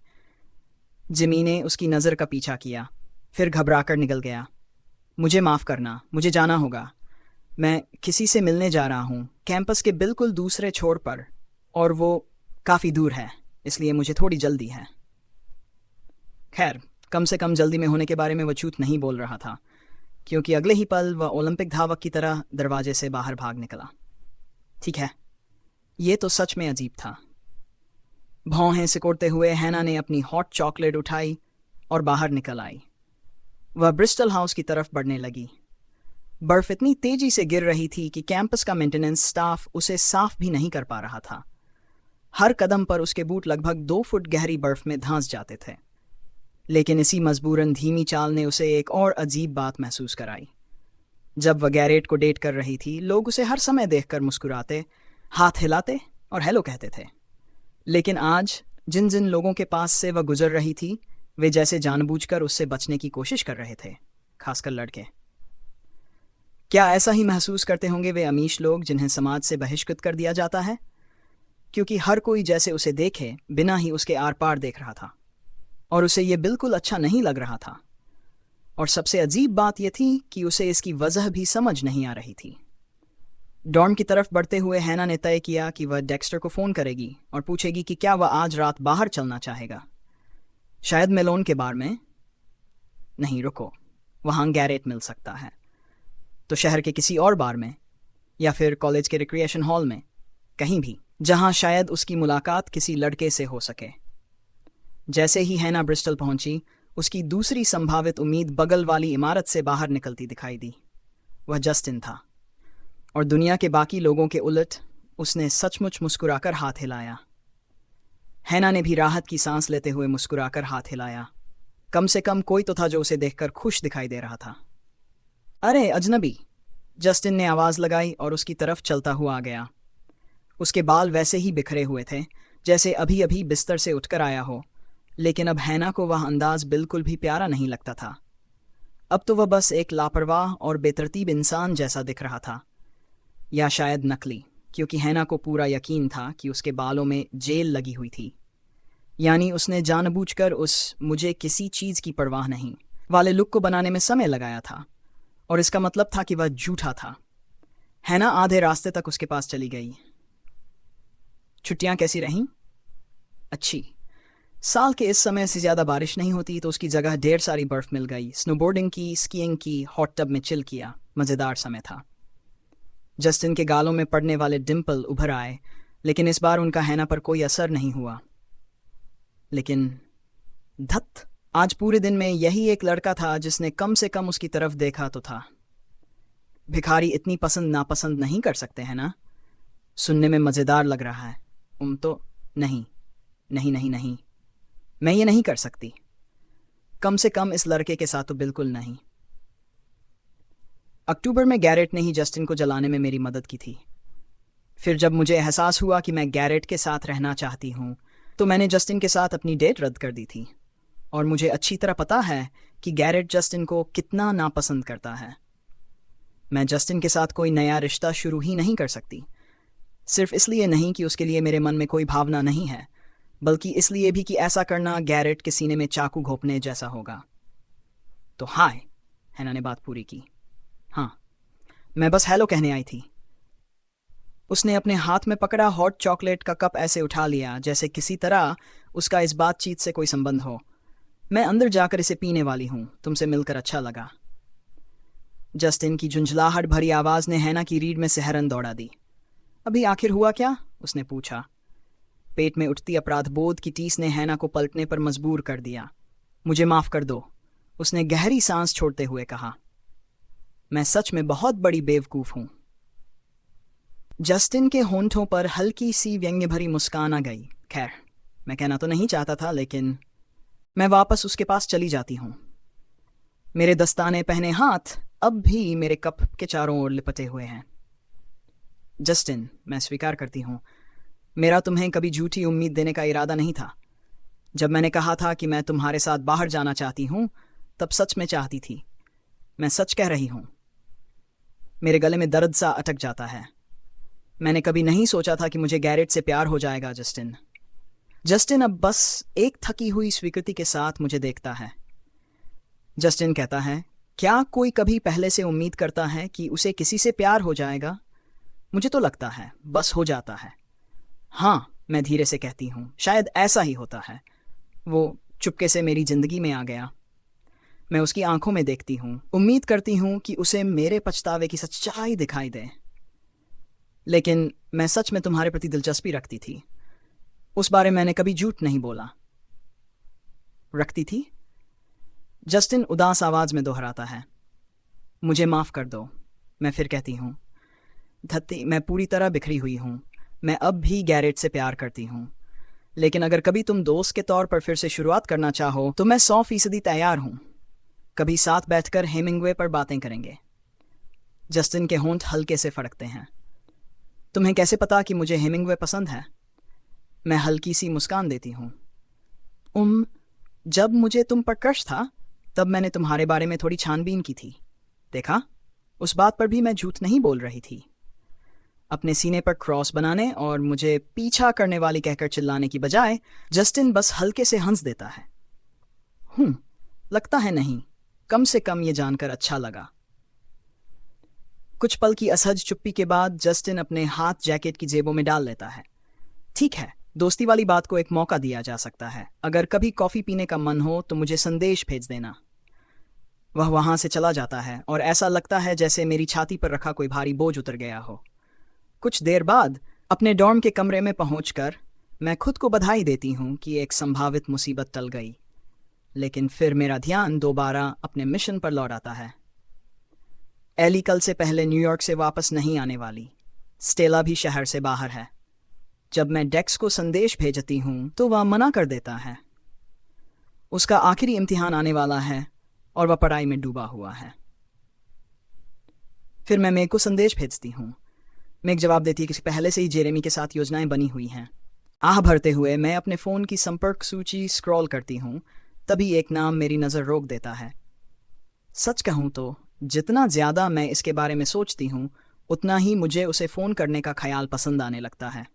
जिमी ने उसकी नज़र का पीछा किया, फिर घबराकर निकल गया। मुझे माफ़ करना, मुझे जाना होगा। मैं किसी से मिलने जा रहा हूँ, कैंपस के बिल्कुल दूसरे छोर पर, और वो काफ़ी दूर है, इसलिए मुझे थोड़ी जल्दी है। खैर, कम से कम जल्दी में होने के बारे में वह झूठ नहीं बोल रहा था, क्योंकि अगले ही पल वह ओलंपिक धावक की तरह दरवाजे से बाहर भाग निकला। ठीक है, ये तो सच में अजीब था। भौहें सिकोड़ते हुए हैना ने अपनी हॉट चॉकलेट उठाई और बाहर निकल आई। वह ब्रिस्टल हाउस की तरफ बढ़ने लगी। बर्फ इतनी तेजी से गिर रही थी कि कैंपस का मेंटेनेंस स्टाफ उसे साफ भी नहीं कर पा रहा था। हर कदम पर उसके बूट लगभग 2 फुट गहरी बर्फ में धंस जाते थे। लेकिन इसी मजबूरन धीमी चाल ने उसे एक और अजीब बात महसूस कराई। जब वह गैरेट को डेट कर रही थी, लोग उसे हर समय देखकर मुस्कुराते, हाथ हिलाते और हेलो कहते थे। लेकिन आज जिन जिन लोगों के पास से वह गुजर रही थी, वे जैसे जानबूझकर उससे बचने की कोशिश कर रहे थे, खासकर लड़के। क्या ऐसा ही महसूस करते होंगे वे अमीश लोग जिन्हें समाज से बहिष्कृत कर दिया जाता है, क्योंकि हर कोई जैसे उसे देखे बिना ही उसके आर पार देख रहा था, और उसे यह बिल्कुल अच्छा नहीं लग रहा था। और सबसे अजीब बात यह थी कि उसे इसकी वजह भी समझ नहीं आ रही थी। डॉर्म की तरफ बढ़ते हुए हैना ने तय किया कि वह डेक्स्टर को फ़ोन करेगी और पूछेगी कि क्या वह आज रात बाहर चलना चाहेगा। शायद मेलोन के बार में। नहीं, रुको, वहाँ गैरेट मिल सकता है। तो शहर के किसी और बार में, या फिर कॉलेज के रिक्रिएशन हॉल में, कहीं भी जहाँ शायद उसकी मुलाकात किसी लड़के से हो सके। जैसे ही हैना ब्रिस्टल पहुंची, उसकी दूसरी संभावित उम्मीद बगल वाली इमारत से बाहर निकलती दिखाई दी। वह जस्टिन था, और दुनिया के बाकी लोगों के उलट उसने सचमुच मुस्कुराकर हाथ हिलाया। हैना ने भी राहत की सांस लेते हुए मुस्कुराकर हाथ हिलाया। कम से कम कोई तो था जो उसे देखकर खुश दिखाई दे रहा था। अरे अजनबी, जस्टिन ने आवाज़ लगाई और उसकी तरफ चलता हुआ आ गया। उसके बाल वैसे ही बिखरे हुए थे जैसे अभी अभी बिस्तर से उठकर आया हो, लेकिन अब हैना को वह अंदाज बिल्कुल भी प्यारा नहीं लगता था। अब तो वह बस एक लापरवाह और बेतरतीब इंसान जैसा दिख रहा था, या शायद नकली, क्योंकि हैना को पूरा यकीन था कि उसके बालों में जेल लगी हुई थी। यानी उसने जानबूझकर उस मुझे किसी चीज़ की परवाह नहीं वाले लुक को बनाने में समय लगाया था, और इसका मतलब था कि वह झूठा था। हैना आधे रास्ते तक उसके पास चली गई। छुट्टियां कैसी रहीं? अच्छी। साल के इस समय से ज़्यादा बारिश नहीं होती, तो उसकी जगह ढेर सारी बर्फ़ मिल गई। स्नोबोर्डिंग की, स्कीइंग की, हॉट टब में चिल किया। मज़ेदार समय था। जस्टिन के गालों में पड़ने वाले डिम्पल उभर आए, लेकिन इस बार उनका हैना पर कोई असर नहीं हुआ। लेकिन धत, आज पूरे दिन में यही एक लड़का था जिसने कम से कम उसकी तरफ देखा तो था। भिखारी इतनी पसंद नापसंद नहीं कर सकते हैं ना? सुनने में मज़ेदार लग रहा है। तो नहीं नहीं नहीं नहीं, मैं ये नहीं कर सकती। कम से कम इस लड़के के साथ तो बिल्कुल नहीं। अक्टूबर में गैरेट ने ही जस्टिन को जलाने में मेरी मदद की थी। फिर जब मुझे एहसास हुआ कि मैं गैरेट के साथ रहना चाहती हूँ, तो मैंने जस्टिन के साथ अपनी डेट रद्द कर दी थी। और मुझे अच्छी तरह पता है कि गैरेट जस्टिन को कितना नापसंद करता है। मैं जस्टिन के साथ कोई नया रिश्ता शुरू ही नहीं कर सकती। सिर्फ इसलिए नहीं कि उसके लिए मेरे मन में कोई भावना नहीं है, बल्कि इसलिए भी कि ऐसा करना गैरेट के सीने में चाकू घोंपने जैसा होगा। तो हाय, हैना ने बात पूरी की। हाँ, मैं बस हेलो कहने आई थी। उसने अपने हाथ में पकड़ा हॉट चॉकलेट का कप ऐसे उठा लिया जैसे किसी तरह उसका इस बातचीत से कोई संबंध हो। मैं अंदर जाकर इसे पीने वाली हूँ, तुमसे मिलकर अच्छा लगा। जस्टिन की झुंझलाहट भरी आवाज ने हैना की रीढ़ में सिहरन दौड़ा दी। अभी आखिर हुआ क्या? उसने पूछा। पेट में उठती अपराध बोध की टीस ने हैना को पलटने पर मजबूर कर दिया। मुझे माफ कर दो, उसने गहरी सांस छोड़ते हुए कहा। मैं सच में बहुत बड़ी बेवकूफ हूं। जस्टिन के होंठों पर हल्की सी व्यंग्य भरी मुस्कान आ गई। खैर, मैं कहना तो नहीं चाहता था, लेकिन मैं वापस उसके पास चली जाती हूं। मेरे दस्ताने पहने हाथ अब भी मेरे कप के चारों ओर लिपटे हुए हैं। जस्टिन, मैं स्वीकार करती हूं, मेरा तुम्हें कभी झूठी उम्मीद देने का इरादा नहीं था। जब मैंने कहा था कि मैं तुम्हारे साथ बाहर जाना चाहती हूं, तब सच में चाहती थी। मैं सच कह रही हूं। मेरे गले में दर्द सा अटक जाता है। मैंने कभी नहीं सोचा था कि मुझे गैरेट से प्यार हो जाएगा। जस्टिन अब बस एक थकी हुई स्वीकृति के साथ मुझे देखता है। जस्टिन कहता है, क्या कोई कभी पहले से उम्मीद करता है कि उसे किसी से प्यार हो जाएगा? मुझे तो लगता है बस हो जाता है। हाँ, मैं धीरे से कहती हूँ, शायद ऐसा ही होता है। वो चुपके से मेरी जिंदगी में आ गया। मैं उसकी आंखों में देखती हूँ, उम्मीद करती हूँ कि उसे मेरे पछतावे की सच्चाई दिखाई दे। लेकिन मैं सच में तुम्हारे प्रति दिलचस्पी रखती थी। उस बारे मैंने कभी झूठ नहीं बोला। रखती थी? जस्टिन उदास आवाज में दोहराता है। मुझे माफ कर दो, मैं फिर कहती हूँ। धत्ती, मैं पूरी तरह बिखरी हुई हूँ। मैं अब भी गैरेट से प्यार करती हूँ, लेकिन अगर कभी तुम दोस्त के तौर पर फिर से शुरुआत करना चाहो तो मैं 100% तैयार हूँ। कभी साथ बैठकर हेमिंग्वे पर बातें करेंगे। जस्टिन के होंठ हल्के से फड़कते हैं। तुम्हें कैसे पता कि मुझे हेमिंग्वे पसंद है? मैं हल्की सी मुस्कान देती हूँ। जब मुझे तुम पर क्रश था, तब मैंने तुम्हारे बारे में थोड़ी छानबीन की थी। देखा, उस बात पर भी मैं झूठ नहीं बोल रही थी। अपने सीने पर क्रॉस बनाने और मुझे पीछा करने वाली कहकर चिल्लाने की बजाय जस्टिन बस हल्के से हंस देता है। लगता है नहीं। कम से कम ये जानकर अच्छा लगा। कुछ पल की असहज चुप्पी के बाद जस्टिन अपने हाथ जैकेट की जेबों में डाल लेता है। ठीक है, दोस्ती वाली बात को एक मौका दिया जा सकता है। अगर कभी कॉफी पीने का मन हो तो मुझे संदेश भेज देना। वह वहां से चला जाता है और ऐसा लगता है जैसे मेरी छाती पर रखा कोई भारी बोझ उतर गया हो। कुछ देर बाद अपने डॉर्म के कमरे में पहुंचकर मैं खुद को बधाई देती हूं कि एक संभावित मुसीबत टल गई। लेकिन फिर मेरा ध्यान दोबारा अपने मिशन पर लौट आता है। एली कल से पहले न्यूयॉर्क से वापस नहीं आने वाली। स्टेला भी शहर से बाहर है। जब मैं डेक्स को संदेश भेजती हूं तो वह मना कर देता है। उसका आखिरी इम्तिहान आने वाला है और वह पढ़ाई में डूबा हुआ है। फिर मैं मेग को संदेश भेजती हूँ। मेग जवाब देती है कि पहले से ही जेरेमी के साथ योजनाएं बनी हुई हैं। आह भरते हुए मैं अपने फ़ोन की संपर्क सूची स्क्रॉल करती हूँ, तभी एक नाम मेरी नज़र रोक देता है। सच कहूँ तो जितना ज़्यादा मैं इसके बारे में सोचती हूँ, उतना ही मुझे उसे फ़ोन करने का ख्याल पसंद आने लगता है।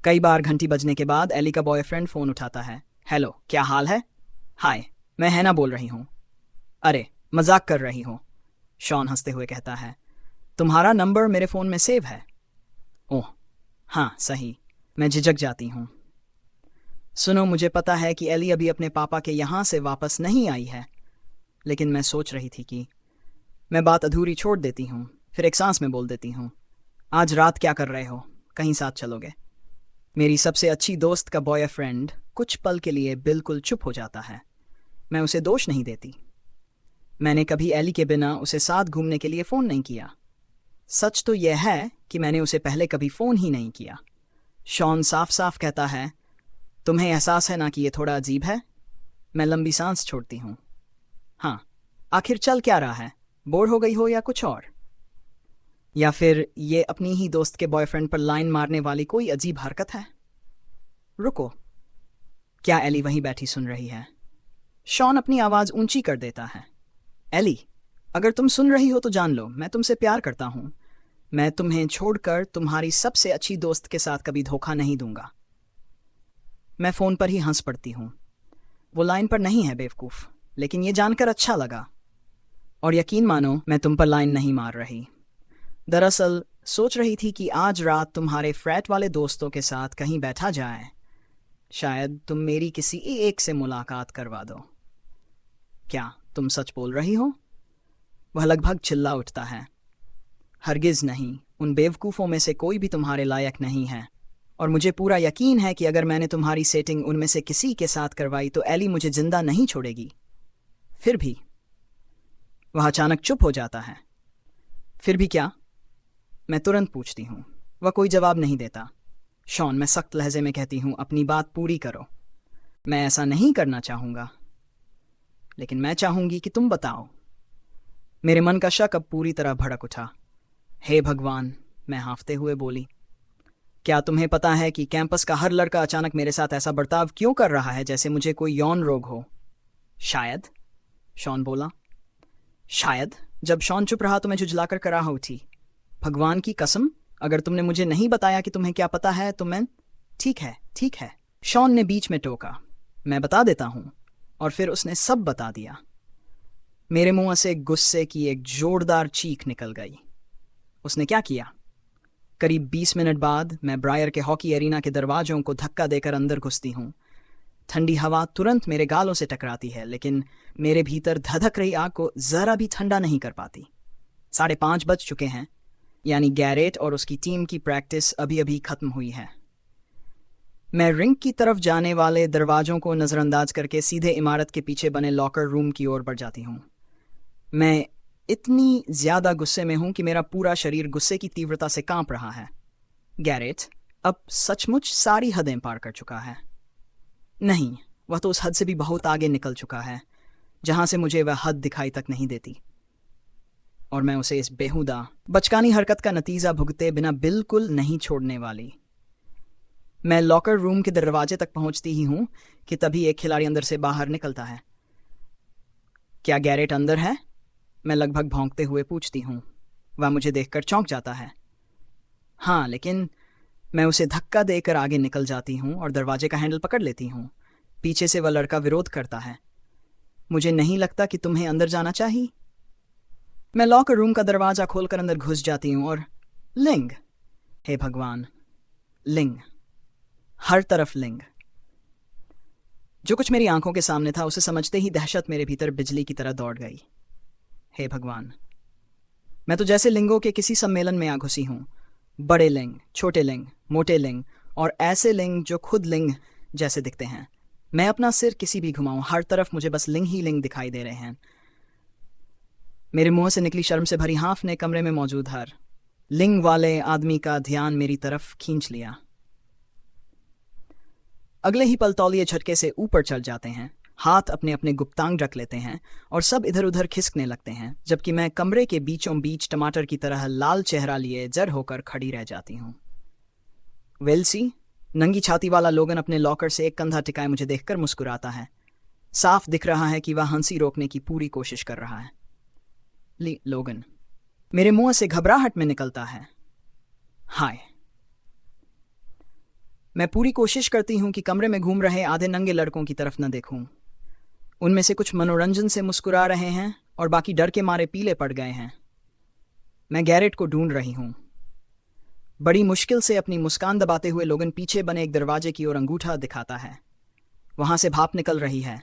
कई बार घंटी बजने के बाद एली का बॉयफ्रेंड फ़ोन उठाता है। हेलो, क्या हाल है? हाय, मैं हैना बोल रही हूँ। अरे, मजाक कर रही हूँ, शॉन हंसते हुए कहता है। तुम्हारा नंबर मेरे फ़ोन में सेव है। ओह हाँ, सही। मैं झिझक जाती हूँ। सुनो, मुझे पता है कि एली अभी अपने पापा के यहाँ से वापस नहीं आई है, लेकिन मैं सोच रही थी कि मैं बात अधूरी छोड़ देती हूँ। फिर एक सांस में बोल देती हूँ, आज रात क्या कर रहे हो? कहीं साथ चलोगे? मेरी सबसे अच्छी दोस्त का बॉयफ्रेंड कुछ पल के लिए बिल्कुल चुप हो जाता है। मैं उसे दोष नहीं देती। मैंने कभी एली के बिना उसे साथ घूमने के लिए फ़ोन नहीं किया। सच तो यह है कि मैंने उसे पहले कभी फ़ोन ही नहीं किया। शॉन साफ साफ कहता है, तुम्हें एहसास है ना कि यह थोड़ा अजीब है? मैं लंबी सांस छोड़ती हूँ। हाँ, आखिर चल क्या रहा है? बोर हो गई हो या कुछ और? या फिर ये अपनी ही दोस्त के बॉयफ्रेंड पर लाइन मारने वाली कोई अजीब हरकत है? रुको, क्या एली वहीं बैठी सुन रही है? शॉन अपनी आवाज़ ऊंची कर देता है। एली, अगर तुम सुन रही हो तो जान लो, मैं तुमसे प्यार करता हूँ। मैं तुम्हें छोड़कर तुम्हारी सबसे अच्छी दोस्त के साथ कभी धोखा नहीं दूंगा। मैं फ़ोन पर ही हंस पड़ती हूँ। वो लाइन पर नहीं है बेवकूफ़, लेकिन ये जानकर अच्छा लगा। और यकीन मानो, मैं तुम पर लाइन नहीं मार रही। दरअसल सोच रही थी कि आज रात तुम्हारे फ्लैट वाले दोस्तों के साथ कहीं बैठा जाए। शायद तुम मेरी किसी एक से मुलाकात करवा दो। क्या तुम सच बोल रही हो? वह लगभग चिल्ला उठता है। हरगिज नहीं, उन बेवकूफ़ों में से कोई भी तुम्हारे लायक नहीं है, और मुझे पूरा यकीन है कि अगर मैंने तुम्हारी सेटिंग उनमें से किसी के साथ करवाई तो एली मुझे जिंदा नहीं छोड़ेगी। फिर भी वह अचानक चुप हो जाता है। फिर भी क्या? मैं तुरंत पूछती हूँ। वह कोई जवाब नहीं देता। शॉन, मैं सख्त लहजे में कहती हूँ, अपनी बात पूरी करो। मैं ऐसा नहीं करना चाहूँगा, लेकिन मैं चाहूँगी कि तुम बताओ। मेरे मन का शक अब पूरी तरह भड़क उठा। हे भगवान, मैं हांफते हुए बोली, क्या तुम्हें पता है कि कैंपस का हर लड़का अचानक मेरे साथ ऐसा बर्ताव क्यों कर रहा है जैसे मुझे कोई यौन रोग हो? शायद, शॉन बोला। शायद। जब शॉन चुप रहा तो मैं झुंझलाकर कराह उठी। भगवान की कसम, अगर तुमने मुझे नहीं बताया कि तुम्हें क्या पता है तो मैं... ठीक है, ठीक है, शॉन ने बीच में टोका। मैं बता देता हूँ। और फिर उसने सब बता दिया। मेरे मुंह से गुस्से की एक जोरदार चीख निकल गई। उसने क्या किया? करीब 20 मिनट बाद मैं ब्रायर के हॉकी एरिना के दरवाजों को धक्का देकर अंदर घुसती हूँ। ठंडी हवा तुरंत मेरे गालों से टकराती है, लेकिन मेरे भीतर धधक रही आग को जरा भी ठंडा नहीं कर पाती। 5:30 बज चुके हैं, यानी गैरेट और उसकी टीम की प्रैक्टिस अभी अभी खत्म हुई है। मैं रिंक की तरफ जाने वाले दरवाजों को नज़रअंदाज करके सीधे इमारत के पीछे बने लॉकर रूम की ओर बढ़ जाती हूँ। मैं इतनी ज्यादा गुस्से में हूं कि मेरा पूरा शरीर गुस्से की तीव्रता से कांप रहा है। गैरेट अब सचमुच सारी हदें पार कर चुका है। नहीं, वह तो उस हद से भी बहुत आगे निकल चुका है जहां से मुझे वह हद दिखाई तक नहीं देती, और मैं उसे इस बेहुदा बचकानी हरकत का नतीजा भुगते बिना बिल्कुल नहीं छोड़ने वाली। मैं लॉकर रूम के दरवाजे तक पहुंचती ही हूं कि तभी एक खिलाड़ी अंदर से बाहर निकलता है। क्या गैरेट अंदर है? मैं लगभग भौंकते हुए पूछती हूँ। वह मुझे देखकर चौंक जाता है। हाँ, लेकिन मैं उसे धक्का देकर आगे निकल जाती हूँ और दरवाजे का हैंडल पकड़ लेती हूँ। पीछे से वह लड़का विरोध करता है। मुझे नहीं लगता कि तुम्हें अंदर जाना चाहिए। मैं लॉकर रूम का दरवाजा खोलकर अंदर घुस जाती हूँ और लिंग, हे भगवान, लिंग, हर तरफ लिंग। जो कुछ मेरी आंखों के सामने था उसे समझते ही दहशत मेरे भीतर बिजली की तरह दौड़ गई। हे भगवान, मैं तो जैसे लिंगों के किसी सम्मेलन में आ घुसी हूं। बड़े लिंग, छोटे लिंग, मोटे लिंग और ऐसे लिंग जो खुद लिंग जैसे दिखते हैं। मैं अपना सिर किसी भी घुमाऊं, हर तरफ मुझे बस लिंग ही लिंग दिखाई दे रहे हैं। मेरे मुंह से निकली शर्म से भरी हाफ ने कमरे में मौजूद हर लिंग वाले आदमी का ध्यान मेरी तरफ खींच लिया। अगले ही पल तौलिए झटके से ऊपर चढ़ जाते हैं, हाथ अपने अपने गुप्तांग रख लेते हैं और सब इधर उधर खिसकने लगते हैं, जबकि मैं कमरे के बीचों बीच टमाटर की तरह लाल चेहरा लिए जर होकर खड़ी रह जाती हूँ। वेल्सी, नंगी छाती वाला लोगन अपने लॉकर से एक कंधा टिकाए मुझे देखकर मुस्कुराता है। साफ दिख रहा है कि वह हंसी रोकने की पूरी कोशिश कर रहा है। लोगन, मेरे मुंह से घबराहट में निकलता है। हाय। मैं पूरी कोशिश करती हूँ कि कमरे में घूम रहे आधे नंगे लड़कों की तरफ न देखूं। उनमें से कुछ मनोरंजन से मुस्कुरा रहे हैं और बाकी डर के मारे पीले पड़ गए हैं। मैं गैरेट को ढूंढ रही हूं। बड़ी मुश्किल से अपनी मुस्कान दबाते हुए लोगन पीछे बने एक दरवाजे की ओर अंगूठा दिखाता है। वहां से भाप निकल रही है,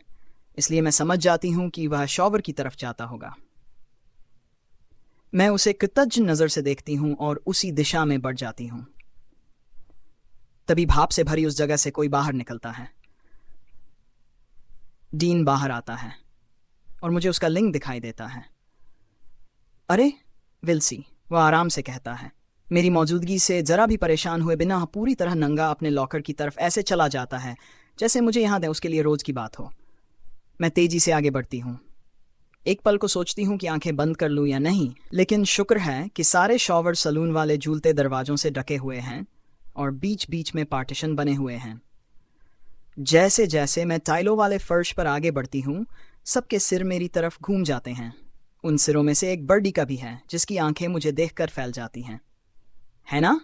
इसलिए मैं समझ जाती हूं कि वह शॉवर की तरफ जाता होगा। मैं उसे कृतज्ञ नजर से देखती हूं और उसी दिशा में बढ़ जाती हूं। तभी भाप से भरी उस जगह से कोई बाहर निकलता है। डीन बाहर आता है और मुझे उसका लिंग दिखाई देता है। अरे विल्सी, वह आराम से कहता है। मेरी मौजूदगी से जरा भी परेशान हुए बिना पूरी तरह नंगा अपने लॉकर की तरफ ऐसे चला जाता है जैसे मुझे यहाँ दें उसके लिए रोज की बात हो। मैं तेजी से आगे बढ़ती हूँ। एक पल को सोचती हूँ कि आंखें बंद कर लूँ या नहीं, लेकिन शुक्र है कि सारे शॉवर सलून वाले झूलते दरवाजों से ढके हुए हैं और बीच बीच में पार्टीशन बने हुए हैं। जैसे जैसे मैं टाइलों वाले फर्श पर आगे बढ़ती हूँ, सबके सिर मेरी तरफ घूम जाते हैं। उन सिरों में से एक बर्डी का भी है जिसकी आंखें मुझे देखकर फैल जाती हैं। है ना?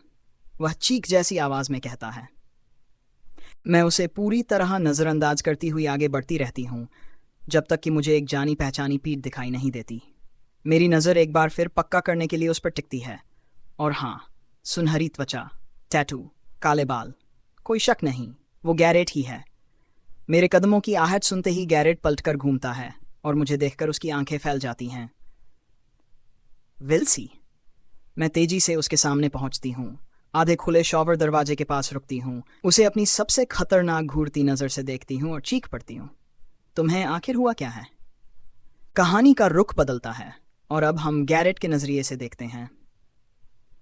वह चीख जैसी आवाज में कहता है। मैं उसे पूरी तरह नजरअंदाज करती हुई आगे बढ़ती रहती हूँ जब तक कि मुझे एक जानी पहचानी पीठ दिखाई नहीं देती। मेरी नज़र एक बार फिर पक्का करने के लिए उस पर टिकती है और हाँ, सुनहरी त्वचा, टैटू, काले बाल। कोई शक नहीं, वो गैरेट ही है। मेरे कदमों की आहट सुनते ही गैरेट पलटकर घूमता है और मुझे देखकर उसकी आंखें फैल जाती हैं। विल्सी। मैं तेजी से उसके सामने पहुंचती हूँ, आधे खुले शॉवर दरवाजे के पास रुकती हूँ, उसे अपनी सबसे खतरनाक घूरती नजर से देखती हूँ और चीख पड़ती हूँ, तुम्हें आखिर हुआ क्या है? कहानी का रुख बदलता है और अब हम गैरेट के नजरिए से देखते हैं।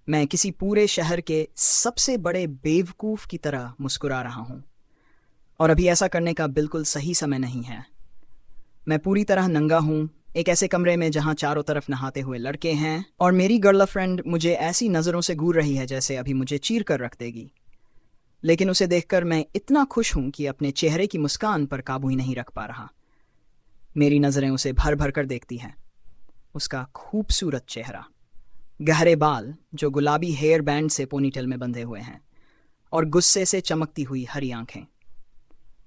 मैं किसी पूरे शहर के सबसे बड़े बेवकूफ की तरह मुस्कुरा रहा हूं और अभी ऐसा करने का बिल्कुल सही समय नहीं है। मैं पूरी तरह नंगा हूं, एक ऐसे कमरे में जहां चारों तरफ नहाते हुए लड़के हैं और मेरी गर्लफ्रेंड मुझे ऐसी नजरों से घूर रही है जैसे अभी मुझे चीर कर रख देगी। लेकिन उसे देखकर मैं इतना खुश हूं कि अपने चेहरे की मुस्कान पर काबू ही नहीं रख पा रहा। मेरी नजरें उसे भर भर कर देखती हैं। उसका खूबसूरत चेहरा, गहरे बाल जो गुलाबी हेयर बैंड से पोनीटेल में बंधे हुए हैं, और गुस्से से चमकती हुई हरी आंखें।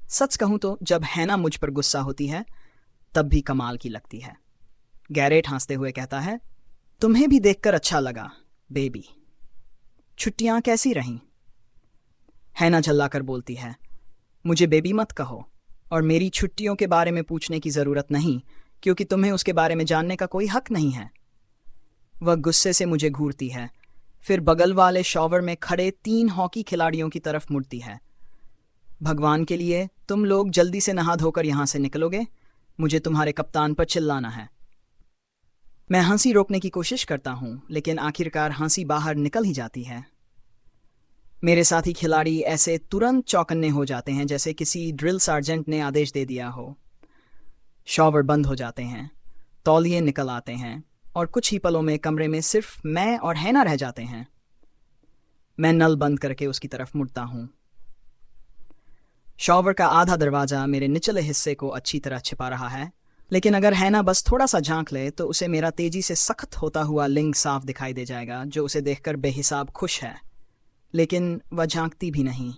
सच कहूं तो जब हैना मुझ पर गुस्सा होती है तब भी कमाल की लगती है। गैरेट हंसते हुए कहता है, तुम्हें भी देखकर अच्छा लगा बेबी। छुट्टियां कैसी रहीं? हैना झल्लाकर बोलती है, मुझे बेबी मत कहो और मेरी छुट्टियों के बारे में पूछने की जरूरत नहीं, क्योंकि तुम्हें उसके बारे में जानने का कोई हक नहीं है। वह गुस्से से मुझे घूरती है, फिर बगल वाले शॉवर में खड़े 3 हॉकी खिलाड़ियों की तरफ मुड़ती है। भगवान के लिए, तुम लोग जल्दी से नहा धोकर यहां से निकलोगे? मुझे तुम्हारे कप्तान पर चिल्लाना है। मैं हंसी रोकने की कोशिश करता हूं, लेकिन आखिरकार हंसी बाहर निकल ही जाती है। मेरे साथी खिलाड़ी ऐसे तुरंत चौकन्ने हो जाते हैं जैसे किसी ड्रिल सार्जेंट ने आदेश दे दिया हो। शॉवर बंद हो जाते हैं, तौलिए निकल आते हैं और कुछ ही पलों में कमरे में सिर्फ मैं और हैना रह जाते हैं। मैं नल बंद करके उसकी तरफ मुड़ता हूं। शॉवर का आधा दरवाजा मेरे निचले हिस्से को अच्छी तरह छिपा रहा है, लेकिन अगर हैना बस थोड़ा सा झांक ले तो उसे मेरा तेजी से सख्त होता हुआ लिंग साफ दिखाई दे जाएगा, जो उसे देखकर बेहिसाब खुश है। लेकिन वह झांकती भी नहीं,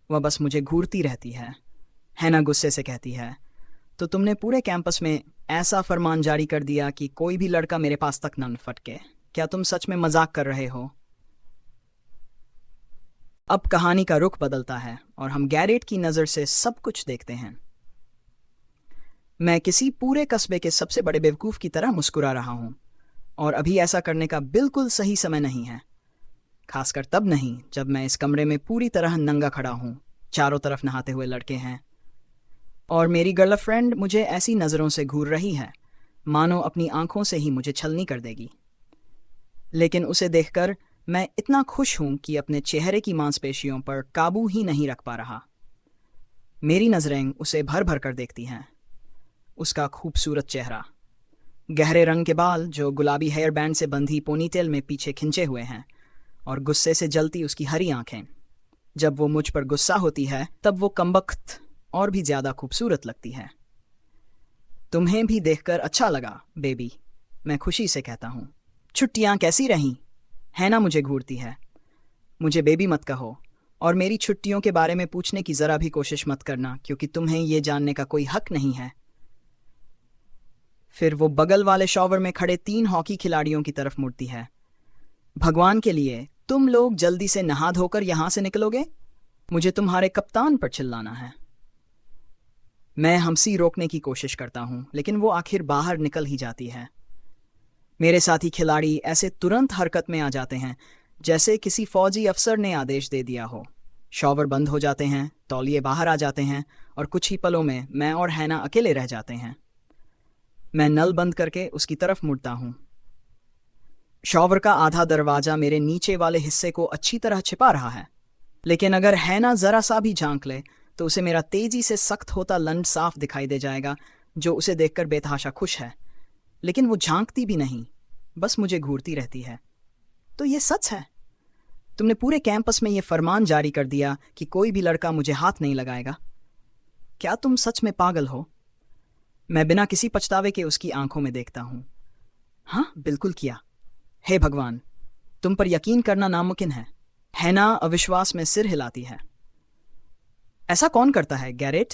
वह बस मुझे घूरती रहती है। हैना गुस्से से कहती है, तो तुमने पूरे कैंपस में ऐसा फरमान जारी कर दिया कि कोई भी लड़का मेरे पास तक न फटके? क्या तुम सच में मजाक कर रहे हो? अब कहानी का रुख बदलता है और हम गैरेट की नजर से सब कुछ देखते हैं। मैं किसी पूरे कस्बे के सबसे बड़े बेवकूफ की तरह मुस्कुरा रहा हूं और अभी ऐसा करने का बिल्कुल सही समय नहीं है, खासकर तब नहीं जब मैं इस कमरे में पूरी तरह नंगा खड़ा हूं, चारों तरफ नहाते हुए लड़के हैं और मेरी गर्लफ्रेंड मुझे ऐसी नजरों से घूर रही है मानो अपनी आंखों से ही मुझे छलनी कर देगी। लेकिन उसे देखकर मैं इतना खुश हूं कि अपने चेहरे की मांसपेशियों पर काबू ही नहीं रख पा रहा। मेरी नजरें उसे भर भर कर देखती हैं। उसका खूबसूरत चेहरा, गहरे रंग के बाल जो गुलाबी हेयर बैंड से बंधी पोनीटेल में पीछे खिंचे हुए हैं, और गुस्से से जलती उसकी हरी आंखें। जब वो मुझ पर गुस्सा होती है तब वो कमबख्त और भी ज्यादा खूबसूरत लगती है। तुम्हें भी देखकर अच्छा लगा बेबी, मैं खुशी से कहता हूं। छुट्टियां कैसी रहीं? हैना मुझे घूरती है, मुझे बेबी मत कहो और मेरी छुट्टियों के बारे में पूछने की जरा भी कोशिश मत करना, क्योंकि तुम्हें ये जानने का कोई हक नहीं है। फिर वो बगल वाले शॉवर में खड़े 3 हॉकी खिलाड़ियों की तरफ मुड़ती है। भगवान के लिए, तुम लोग जल्दी से नहा धोकर यहां से निकलोगे? मुझे तुम्हारे कप्तान पर चिल्लाना है। मैं हंसी रोकने की कोशिश करता हूं, लेकिन वो आखिर बाहर निकल ही जाती है। मेरे साथी खिलाड़ी ऐसे तुरंत हरकत में आ जाते हैं जैसे किसी फौजी अफसर ने आदेश दे दिया हो। शॉवर बंद हो जाते हैं, तौलिए बाहर आ जाते हैं और कुछ ही पलों में मैं और हैना अकेले रह जाते हैं। मैं नल बंद करके उसकी तरफ मुड़ता हूं। शॉवर का आधा दरवाजा मेरे नीचे वाले हिस्से को अच्छी तरह छिपा रहा है, लेकिन अगर हैना जरा सा भी झांक ले तो उसे मेरा तेजी से सख्त होता लंड साफ दिखाई दे जाएगा, जो उसे देखकर बेतहाशा खुश है। लेकिन वो झांकती भी नहीं, बस मुझे घूरती रहती है। तो ये सच है? तुमने पूरे कैंपस में ये फरमान जारी कर दिया कि कोई भी लड़का मुझे हाथ नहीं लगाएगा? क्या तुम सच में पागल हो? मैं बिना किसी पछतावे के उसकी आंखों में देखता हूं। हाँ, बिल्कुल किया। हे भगवान, तुम पर यकीन करना नामुमकिन है। हैना अविश्वास में सिर हिलाती है। ऐसा कौन करता है गैरेट?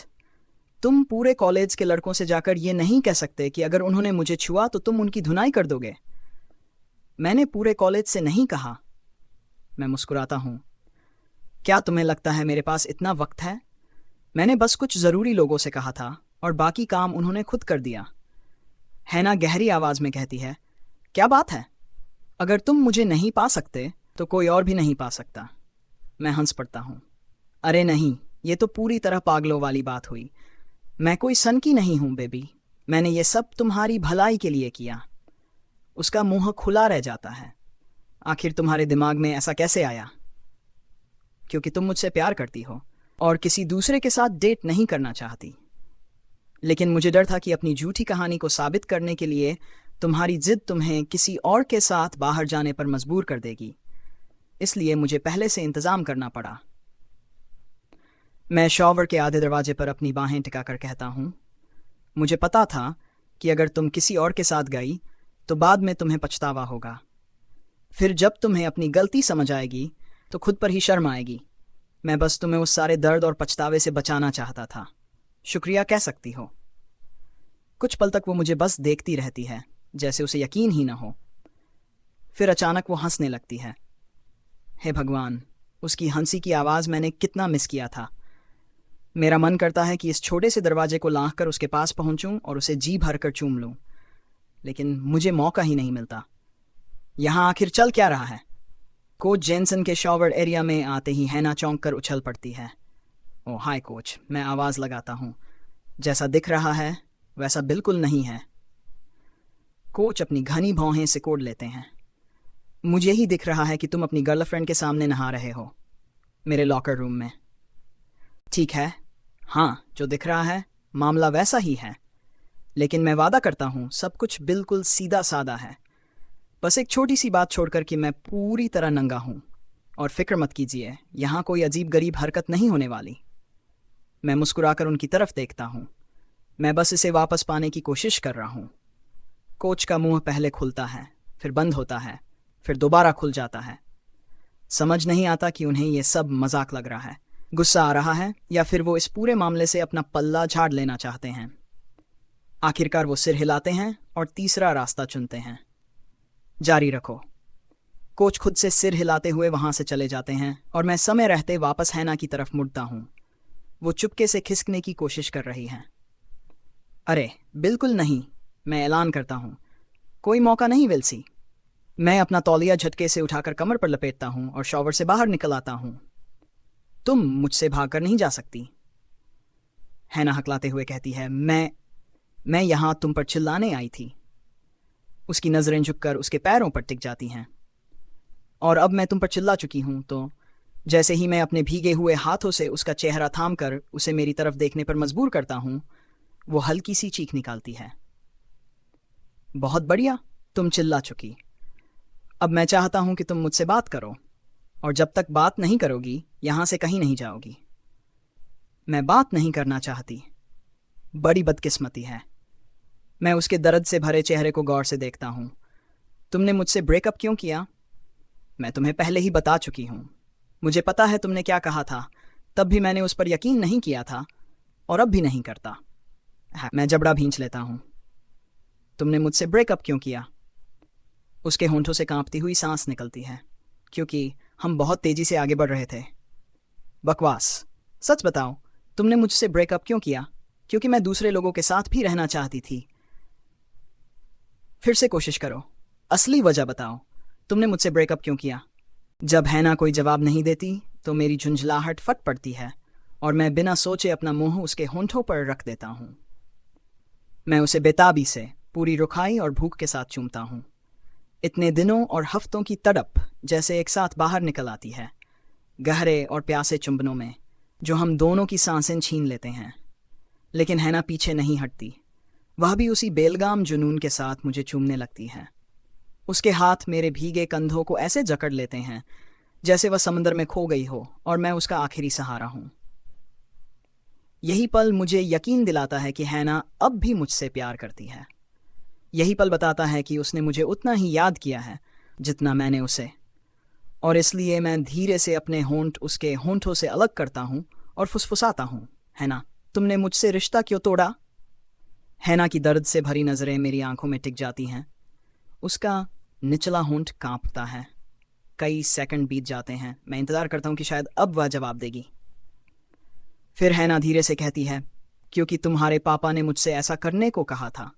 तुम पूरे कॉलेज के लड़कों से जाकर ये नहीं कह सकते कि अगर उन्होंने मुझे छुआ तो तुम उनकी धुनाई कर दोगे। मैंने पूरे कॉलेज से नहीं कहा, मैं मुस्कुराता हूँ। क्या तुम्हें लगता है मेरे पास इतना वक्त है? मैंने बस कुछ ज़रूरी लोगों से कहा था और बाकी काम उन्होंने खुद कर दिया। हैना गहरी आवाज़ में कहती है, क्या बात है? अगर तुम मुझे नहीं पा सकते तो कोई और भी नहीं पा सकता। मैं हंस पड़ता हूँ। अरे नहीं, ये तो पूरी तरह पागलों वाली बात हुई। मैं कोई सन की नहीं हूं बेबी। मैंने ये सब तुम्हारी भलाई के लिए किया। उसका मुंह खुला रह जाता है। आखिर तुम्हारे दिमाग में ऐसा कैसे आया? क्योंकि तुम मुझसे प्यार करती हो और किसी दूसरे के साथ डेट नहीं करना चाहती। लेकिन मुझे डर था कि अपनी झूठी कहानी को साबित करने के लिए तुम्हारी जिद तुम्हें किसी और के साथ बाहर जाने पर मजबूर कर देगी। इसलिए मुझे पहले से इंतजाम करना पड़ा। मैं शॉवर के आधे दरवाजे पर अपनी बाहें टिकाकर कहता हूँ, मुझे पता था कि अगर तुम किसी और के साथ गई तो बाद में तुम्हें पछतावा होगा। फिर जब तुम्हें अपनी गलती समझ आएगी तो खुद पर ही शर्म आएगी। मैं बस तुम्हें उस सारे दर्द और पछतावे से बचाना चाहता था। शुक्रिया कह सकती हो। कुछ पल तक वो मुझे बस देखती रहती है, जैसे उसे यकीन ही न हो। फिर अचानक वो हंसने लगती है। हे भगवान, उसकी हंसी की आवाज़ मैंने कितना मिस किया था। मेरा मन करता है कि इस छोटे से दरवाजे को लांघ कर उसके पास पहुंचूं और उसे जी भर कर चूम लूं, लेकिन मुझे मौका ही नहीं मिलता। यहाँ आखिर चल क्या रहा है? कोच जेनसन के शॉवर एरिया में आते ही हैना चौंक कर उछल पड़ती है। ओह हाय कोच, मैं आवाज़ लगाता हूँ। जैसा दिख रहा है वैसा बिल्कुल नहीं है। कोच अपनी घनी भौहें सिकोड़ लेते हैं। मुझे ही दिख रहा है कि तुम अपनी गर्लफ्रेंड के सामने नहा रहे हो, मेरे लॉकर रूम में। ठीक है, हाँ, जो दिख रहा है मामला वैसा ही है, लेकिन मैं वादा करता हूँ सब कुछ बिल्कुल सीधा सादा है। बस एक छोटी सी बात छोड़कर कि मैं पूरी तरह नंगा हूँ। और फिक्र मत कीजिए, यहाँ कोई अजीब गरीब हरकत नहीं होने वाली। मैं मुस्कुराकर उनकी तरफ देखता हूँ। मैं बस इसे वापस पाने की कोशिश कर रहा हूँ। कोच का मुंह पहले खुलता है, फिर बंद होता है, फिर दोबारा खुल जाता है। समझ नहीं आता कि उन्हें यह सब मजाक लग रहा है, गुस्सा आ रहा है, या फिर वो इस पूरे मामले से अपना पल्ला झाड़ लेना चाहते हैं। आखिरकार वो सिर हिलाते हैं और तीसरा रास्ता चुनते हैं। जारी रखो। कोच खुद से सिर हिलाते हुए वहां से चले जाते हैं और मैं समय रहते वापस हैना की तरफ मुड़ता हूं। वो चुपके से खिसकने की कोशिश कर रही है। अरे बिल्कुल नहीं, मैं ऐलान करता हूं, कोई मौका नहीं विल्सी। मैं अपना तौलिया झटके से उठाकर कमर पर लपेटता हूं और शॉवर से बाहर निकल आता हूं। तुम मुझसे भागकर नहीं जा सकती, हैना हकलाते हुए कहती है। मैं यहां तुम पर चिल्लाने आई थी। उसकी नजरें झुककर उसके पैरों पर टिक जाती हैं। और अब मैं तुम पर चिल्ला चुकी हूं, तो जैसे ही मैं अपने भीगे हुए हाथों से उसका चेहरा थाम कर उसे मेरी तरफ देखने पर मजबूर करता हूं, वो हल्की सी चीख निकालती है। बहुत बढ़िया, तुम चिल्ला चुकी। अब मैं चाहता हूं कि तुम मुझसे बात करो, और जब तक बात नहीं करोगी यहां से कहीं नहीं जाओगी। मैं बात नहीं करना चाहती। बड़ी बदकिस्मती है। मैं उसके दर्द से भरे चेहरे को गौर से देखता हूं। तुमने मुझसे ब्रेकअप क्यों किया? मैं तुम्हें पहले ही बता चुकी हूं। मुझे पता है तुमने क्या कहा था, तब भी मैंने उस पर यकीन नहीं किया था और अब भी नहीं करता। मैं जबड़ा भींच लेता हूं। तुमने मुझसे ब्रेकअप क्यों किया? उसके होंठों से कांपती हुई सांस निकलती है, क्योंकि हम बहुत तेजी से आगे बढ़ रहे थे। बकवास। सच बताओ, तुमने मुझसे ब्रेकअप क्यों किया? क्योंकि मैं दूसरे लोगों के साथ भी रहना चाहती थी। फिर से कोशिश करो, असली वजह बताओ, तुमने मुझसे ब्रेकअप क्यों किया? जब हैना कोई जवाब नहीं देती तो मेरी झुंझलाहट फट पड़ती है और मैं बिना सोचे अपना मुंह उसके होंठों पर रख देता हूं। मैं उसे बेताबी से, पूरी रुखाई और भूख के साथ चूमता हूं। इतने दिनों और हफ्तों की तड़प जैसे एक साथ बाहर निकल आती है, गहरे और प्यासे चुंबनों में, जो हम दोनों की सांसें छीन लेते हैं। लेकिन हैना पीछे नहीं हटती। वह भी उसी बेलगाम जुनून के साथ मुझे चूमने लगती है। उसके हाथ मेरे भीगे कंधों को ऐसे जकड़ लेते हैं जैसे वह समंदर में खो गई हो और मैं उसका आखिरी सहारा हूं। यही पल मुझे यकीन दिलाता है कि हैना अब भी मुझसे प्यार करती है। यही पल बताता है कि उसने मुझे उतना ही याद किया है जितना मैंने उसे। और इसलिए मैं धीरे से अपने होंठ उसके होंठों से अलग करता हूं और फुसफुसाता हूं, हैना, तुमने मुझसे रिश्ता क्यों तोड़ा? हैना की दर्द से भरी नजरें मेरी आंखों में टिक जाती हैं। उसका निचला होंठ कांपता है। कई सेकंड बीत जाते हैं। मैं इंतज़ार करता हूँ कि शायद अब वह जवाब देगी। फिर हैना धीरे से कहती है, क्योंकि तुम्हारे पापा ने मुझसे ऐसा करने को कहा था।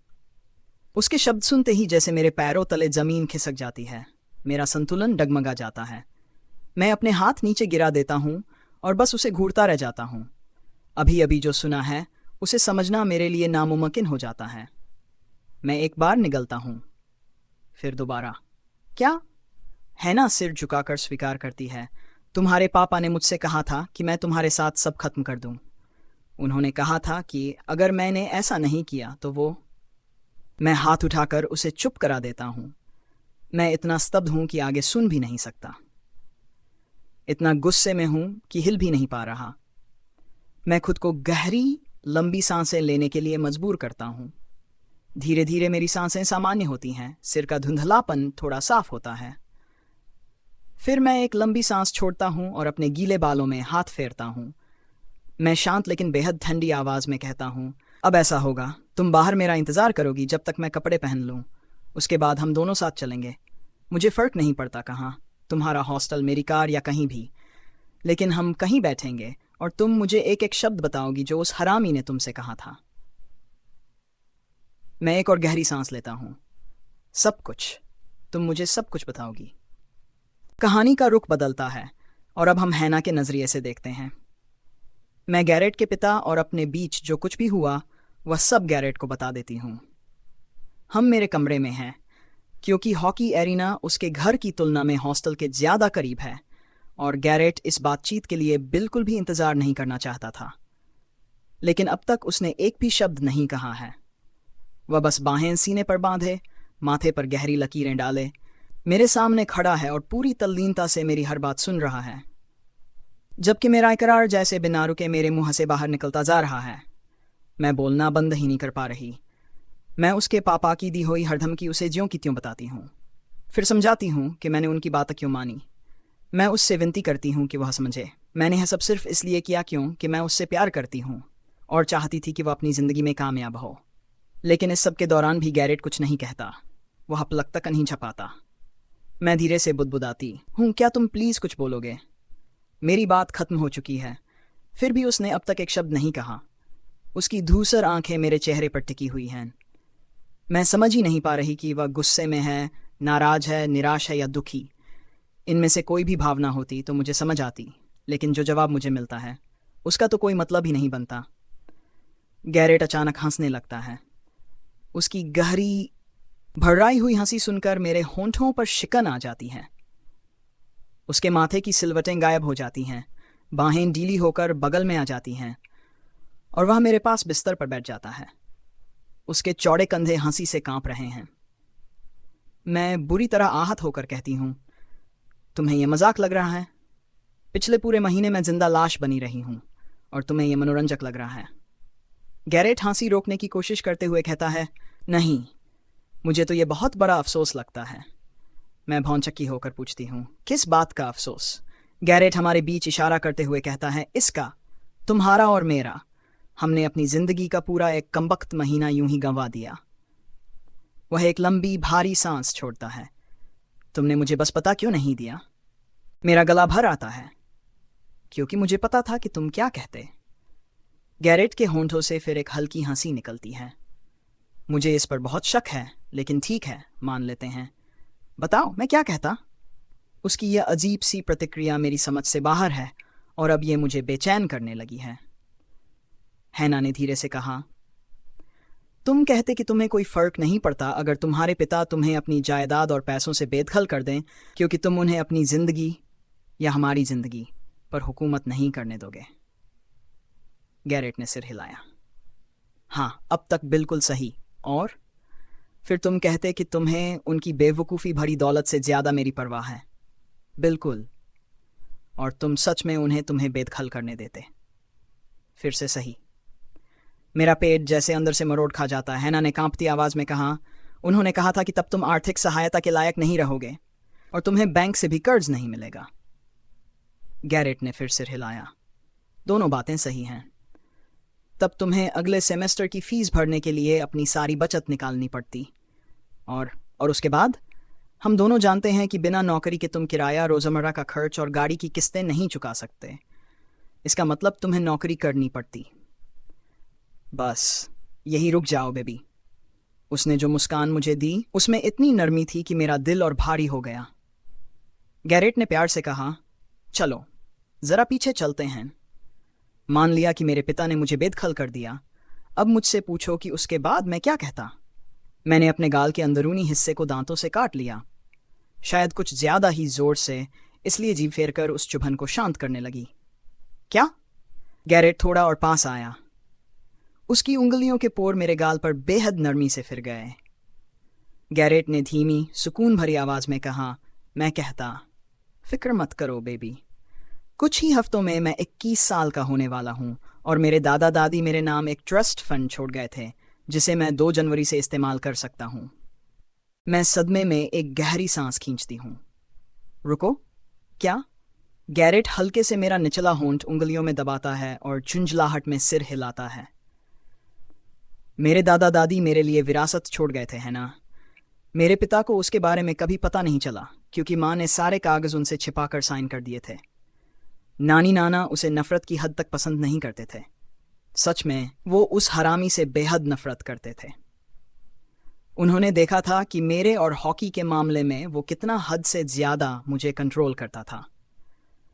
उसके शब्द सुनते ही जैसे मेरे पैरों तले जमीन खिसक जाती है। मेरा संतुलन डगमगा जाता है। मैं अपने हाथ नीचे गिरा देता हूँ और बस उसे घूरता रह जाता हूँ। अभी अभी जो सुना है उसे समझना मेरे लिए नामुमकिन हो जाता है। मैं एक बार निगलता हूँ, फिर दोबारा। क्या? हैना सिर झुकाकर स्वीकार करती है। तुम्हारे पापा ने मुझसे कहा था कि मैं तुम्हारे साथ सब खत्म कर दूं। उन्होंने कहा था कि अगर मैंने ऐसा नहीं किया तो वो। मैं हाथ उठाकर उसे चुप करा देता हूं। मैं इतना स्तब्ध हूं कि आगे सुन भी नहीं सकता। इतना गुस्से में हूं कि हिल भी नहीं पा रहा। मैं खुद को गहरी लंबी सांसें लेने के लिए मजबूर करता हूं। धीरे धीरे मेरी सांसें सामान्य होती हैं, सिर का धुंधलापन थोड़ा साफ होता है। फिर मैं एक लंबी सांस छोड़ता हूं और अपने गीले बालों में हाथ फेरता हूं। मैं शांत लेकिन बेहद ठंडी आवाज में कहता हूं, अब ऐसा होगा, तुम बाहर मेरा इंतजार करोगी जब तक मैं कपड़े पहन लूं। उसके बाद हम दोनों साथ चलेंगे। मुझे फर्क नहीं पड़ता कहाँ, तुम्हारा हॉस्टल, मेरी कार या कहीं भी। लेकिन हम कहीं बैठेंगे और तुम मुझे एक एक शब्द बताओगी जो उस हरामी ने तुमसे कहा था। मैं एक और गहरी सांस लेता हूं। सब कुछ, तुम मुझे सब कुछ बताओगी। कहानी का रुख बदलता है और अब हम हैना के नजरिए से देखते हैं। मैं गैरेट के पिता और अपने बीच जो कुछ भी हुआ वह सब गैरेट को बता देती हूँ। हम मेरे कमरे में हैं क्योंकि हॉकी एरिना उसके घर की तुलना में हॉस्टल के ज़्यादा करीब है और गैरेट इस बातचीत के लिए बिल्कुल भी इंतज़ार नहीं करना चाहता था। लेकिन अब तक उसने एक भी शब्द नहीं कहा है। वह बस बाहें सीने पर बांधे, माथे पर गहरी लकीरें डाले, मेरे सामने खड़ा है और पूरी तल्लीनता से मेरी हर बात सुन रहा है, जबकि मेरा इकरार जैसे बिना रुके मेरे मुंह से बाहर निकलता जा रहा है। मैं बोलना बंद ही नहीं कर पा रही। मैं उसके पापा की दी हुई हर धमकी उसे ज्यों की त्यों बताती हूँ, फिर समझाती हूँ कि मैंने उनकी बात क्यों मानी। मैं उससे विनती करती हूँ कि वह समझे मैंने यह सब सिर्फ इसलिए किया क्योंकि मैं उससे प्यार करती हूँ और चाहती थी कि वह अपनी ज़िंदगी में कामयाब हो। लेकिन इस सब के दौरान भी गैरेट कुछ नहीं कहता, वह पलक तक नहीं झपाता। मैं धीरे से बुदबुदाती हूँ, क्या तुम प्लीज़ कुछ बोलोगे? मेरी बात खत्म हो चुकी है, फिर भी उसने अब तक एक शब्द नहीं कहा। उसकी धूसर आंखें मेरे चेहरे पर टिकी हुई हैं। मैं समझ ही नहीं पा रही कि वह गुस्से में है, नाराज है, निराश है या दुखी। इनमें से कोई भी भावना होती तो मुझे समझ आती, लेकिन जो जवाब मुझे मिलता है उसका तो कोई मतलब ही नहीं बनता। गैरेट अचानक हंसने लगता है। उसकी गहरी भर्राई हुई हंसी सुनकर मेरे होंठों पर शिकन आ जाती है। उसके माथे की सिलवटें गायब हो जाती हैं, बाहें ढीली होकर बगल में आ जाती हैं और वह मेरे पास बिस्तर पर बैठ जाता है। उसके चौड़े कंधे हंसी से कांप रहे हैं। मैं बुरी तरह आहत होकर कहती हूँ, तुम्हें यह मजाक लग रहा है? पिछले पूरे महीने मैं जिंदा लाश बनी रही हूँ और तुम्हें यह मनोरंजक लग रहा है। गैरेट हंसी रोकने की कोशिश करते हुए कहता है, नहीं, मुझे तो यह बहुत बड़ा अफसोस लगता है। मैं भौंचक्की होकर पूछती हूँ, किस बात का अफसोस? गैरेट हमारे बीच इशारा करते हुए कहता है, इसका, तुम्हारा और मेरा। हमने अपनी जिंदगी का पूरा एक कमबख्त महीना यूं ही गंवा दिया। वह एक लंबी भारी सांस छोड़ता है। तुमने मुझे बस पता क्यों नहीं दिया? मेरा गला भर आता है क्योंकि मुझे पता था कि तुम क्या कहते। गैरेट के होंठों से फिर एक हल्की हंसी निकलती है। मुझे इस पर बहुत शक है, लेकिन ठीक है, मान लेते हैं। बताओ, मैं क्या कहता? उसकी यह अजीब सी प्रतिक्रिया मेरी समझ से बाहर है और अब यह मुझे बेचैन करने लगी है। हैना ने धीरे से कहा, तुम कहते कि तुम्हें कोई फर्क नहीं पड़ता अगर तुम्हारे पिता तुम्हें अपनी जायदाद और पैसों से बेदखल कर दें, क्योंकि तुम उन्हें अपनी जिंदगी या हमारी जिंदगी पर हुकूमत नहीं करने दोगे। गैरेट ने सिर हिलाया। हाँ, अब तक बिल्कुल सही। और फिर तुम कहते कि तुम्हें उनकी बेवकूफ़ी भरी दौलत से ज़्यादा मेरी परवाह है। बिल्कुल। और तुम सच में उन्हें तुम्हें बेदखल करने देते। फिर से सही। मेरा पेट जैसे अंदर से मरोड़ खा जाता है। हैना ने कांपती आवाज़ में कहा, उन्होंने कहा था कि तब तुम आर्थिक सहायता के लायक नहीं रहोगे और तुम्हें बैंक से भी कर्ज नहीं मिलेगा। गैरेट ने फिर सिर हिलाया। दोनों बातें सही हैं। तब तुम्हें अगले सेमेस्टर की फीस भरने के लिए अपनी सारी बचत निकालनी पड़ती। और उसके बाद? हम दोनों जानते हैं कि बिना नौकरी के तुम किराया, रोजमर्रा का खर्च और गाड़ी की किस्तें नहीं चुका सकते। इसका मतलब तुम्हें नौकरी करनी पड़ती। बस यही रुक जाओ बेबी। उसने जो मुस्कान मुझे दी उसमें इतनी नरमी थी कि मेरा दिल और भारी हो गया। गैरेट ने प्यार से कहा, चलो जरा पीछे चलते हैं। मान लिया कि मेरे पिता ने मुझे बेदखल कर दिया। अब मुझसे पूछो कि उसके बाद मैं क्या कहता। मैंने अपने गाल के अंदरूनी हिस्से को दांतों से काट लिया, शायद कुछ ज्यादा ही जोर से, इसलिए जीभ फेर कर उस चुभन को शांत करने लगी। क्या? गैरेट थोड़ा और पास आया। उसकी उंगलियों के पोर मेरे गाल पर बेहद नरमी से फिर गए। गैरेट ने धीमी, सुकून भरी आवाज में कहा, मैं कहता, फिक्र मत करो बेबी, कुछ ही हफ्तों में मैं 21 साल का होने वाला हूं और मेरे दादा दादी मेरे नाम एक ट्रस्ट फंड छोड़ गए थे जिसे मैं 2 जनवरी से इस्तेमाल कर सकता हूं। मैं सदमे में एक गहरी सांस खींचती हूं। रुको, क्या? गैरेट हल्के से मेरा निचला होंठ उंगलियों में दबाता है और झुंझलाहट में सिर हिलाता है। मेरे दादा दादी मेरे लिए विरासत छोड़ गए थे, है ना? मेरे पिता को उसके बारे में कभी पता नहीं चला क्योंकि माँ ने सारे कागज उनसे छिपाकर साइन कर दिए थे। नानी नाना उसे नफरत की हद तक पसंद नहीं करते थे। सच में वो उस हरामी से बेहद नफरत करते थे। उन्होंने देखा था कि मेरे और हॉकी के मामले में वो कितना हद से ज्यादा मुझे कंट्रोल करता था।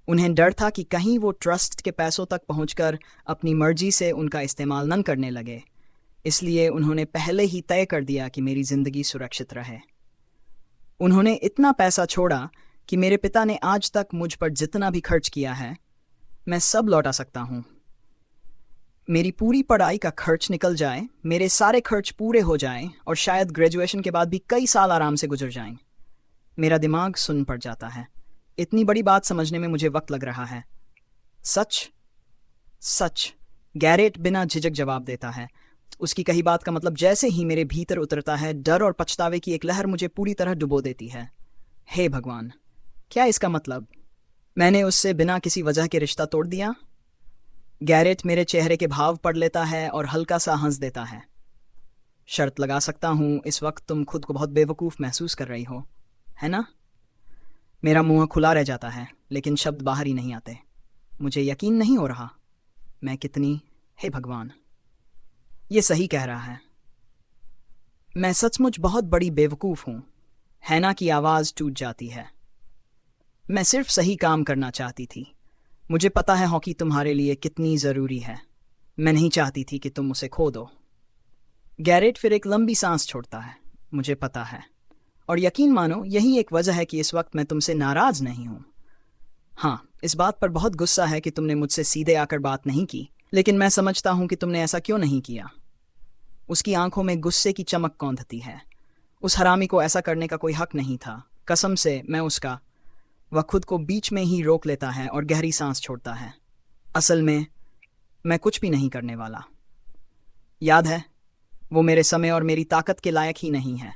उन्हें डर था कि कहीं वो ट्रस्ट के पैसों तक पहुंचकर अपनी मर्जी से उनका इस्तेमाल न करने लगे, इसलिए उन्होंने पहले ही तय कर दिया कि मेरी जिंदगी सुरक्षित रहे। उन्होंने इतना पैसा छोड़ा कि मेरे पिता ने आज तक मुझ पर जितना भी खर्च किया है मैं सब लौटा सकता हूं। मेरी पूरी पढ़ाई का खर्च निकल जाए, मेरे सारे खर्च पूरे हो जाएं और शायद ग्रेजुएशन के बाद भी कई साल आराम से गुजर जाएं। मेरा दिमाग सुन्न पड़ जाता है। इतनी बड़ी बात समझने में मुझे वक्त लग रहा है। सच? सच, गैरेट बिना झिझक जवाब देता है। उसकी कही बात का मतलब जैसे ही मेरे भीतर उतरता है, डर और पछतावे की एक लहर मुझे पूरी तरह डुबो देती है। हे भगवान, क्या इसका मतलब? मैंने उससे बिना किसी वजह के रिश्ता तोड़ दिया? गैरेट मेरे चेहरे के भाव पढ़ लेता है और हल्का सा हंस देता है। शर्त लगा सकता हूं इस वक्त तुम खुद को बहुत बेवकूफ़ महसूस कर रही हो, है ना? मेरा मुंह खुला रह जाता है लेकिन शब्द बाहर ही नहीं आते। मुझे यकीन नहीं हो रहा। मैं कितनी, हे भगवान, ये सही कह रहा है। मैं सचमुच बहुत बड़ी बेवकूफ़ हूं। हैना की आवाज़ टूट जाती है। मैं सिर्फ सही काम करना चाहती थी। मुझे पता है हॉकी तुम्हारे लिए कितनी ज़रूरी है। मैं नहीं चाहती थी कि तुम उसे खो दो। गैरेट फिर एक लंबी सांस छोड़ता है। मुझे पता है, और यकीन मानो यही एक वजह है कि इस वक्त मैं तुमसे नाराज नहीं हूं। हाँ, इस बात पर बहुत गुस्सा है कि तुमने मुझसे सीधे आकर बात नहीं की, लेकिन मैं समझता हूं कि तुमने ऐसा क्यों नहीं किया। उसकी आंखों में गुस्से की चमक कौंधती है। उस हरामी को ऐसा करने का कोई हक नहीं था। कसम से मैं उसका। वह खुद को बीच में ही रोक लेता है और गहरी सांस छोड़ता है। असल में मैं कुछ भी नहीं करने वाला। याद है, वो मेरे समय और मेरी ताकत के लायक ही नहीं है।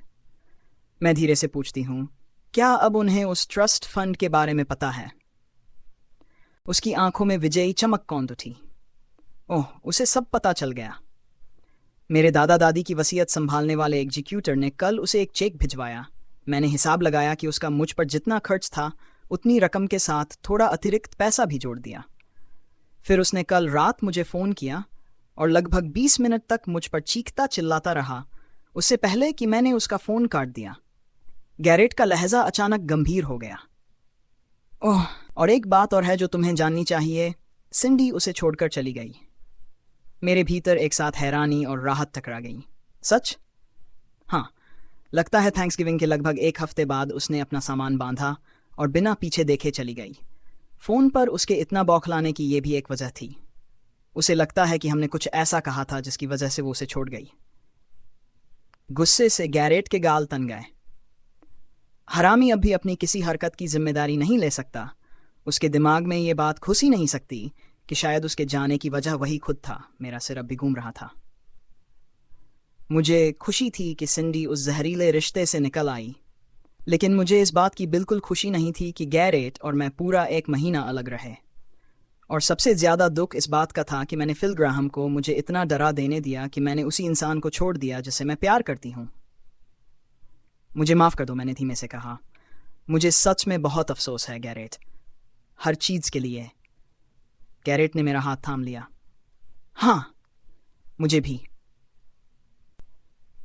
मैं धीरे से पूछती हूं, क्या अब उन्हें उस ट्रस्ट फंड के बारे में पता है? उसकी आंखों में विजयी चमक कौंध उठी। ओह, उसे सब पता चल गया। मेरे दादा दादी की वसीयत संभालने वाले एग्जीक्यूटर ने कल उसे एक चेक भिजवाया। मैंने हिसाब लगाया कि उसका मुझ पर जितना खर्च था उतनी रकम के साथ थोड़ा अतिरिक्त पैसा भी जोड़ दिया। फिर उसने कल रात मुझे फ़ोन किया और लगभग 20 मिनट तक मुझ पर चीखता चिल्लाता रहा, उससे पहले कि मैंने उसका फ़ोन काट दिया। गैरेट का लहजा अचानक गंभीर हो गया। ओह, और एक बात और है जो तुम्हें जाननी चाहिए, सिंडी उसे छोड़कर चली गई। मेरे भीतर एक साथ हैरानी और राहत टकरा गई। सच? हाँ, लगता है थैंक्सगिविंग के लगभग 1 हफ्ते बाद उसने अपना सामान बांधा और बिना पीछे देखे चली गई। फ़ोन पर उसके इतना बौखलाने की ये भी एक वजह थी। उसे लगता है कि हमने कुछ ऐसा कहा था जिसकी वजह से वो उसे छोड़ गई। गुस्से से गैरेट के गाल तन गए। हरामी अब भी अपनी किसी हरकत की जिम्मेदारी नहीं ले सकता। उसके दिमाग में ये बात घुस ही नहीं सकती कि शायद उसके जाने की वजह वही खुद था। मेरा सिर अब भी घूम रहा था। मुझे खुशी थी कि सिंडी उस जहरीले रिश्ते से निकल आई, लेकिन मुझे इस बात की बिल्कुल खुशी नहीं थी कि गैरेट और मैं पूरा 1 महीना अलग रहे। और सबसे ज़्यादा दुख इस बात का था कि मैंने फिल ग्राहम को मुझे इतना डरा देने दिया कि मैंने उसी इंसान को छोड़ दिया जिसे मैं प्यार करती हूँ। मुझे माफ़ कर दो, मैंने धीमे से कहा। मुझे सच में बहुत अफसोस है गैरेट, हर चीज़ के लिए। गैरेट ने मेरा हाथ थाम लिया। हाँ, मुझे भी।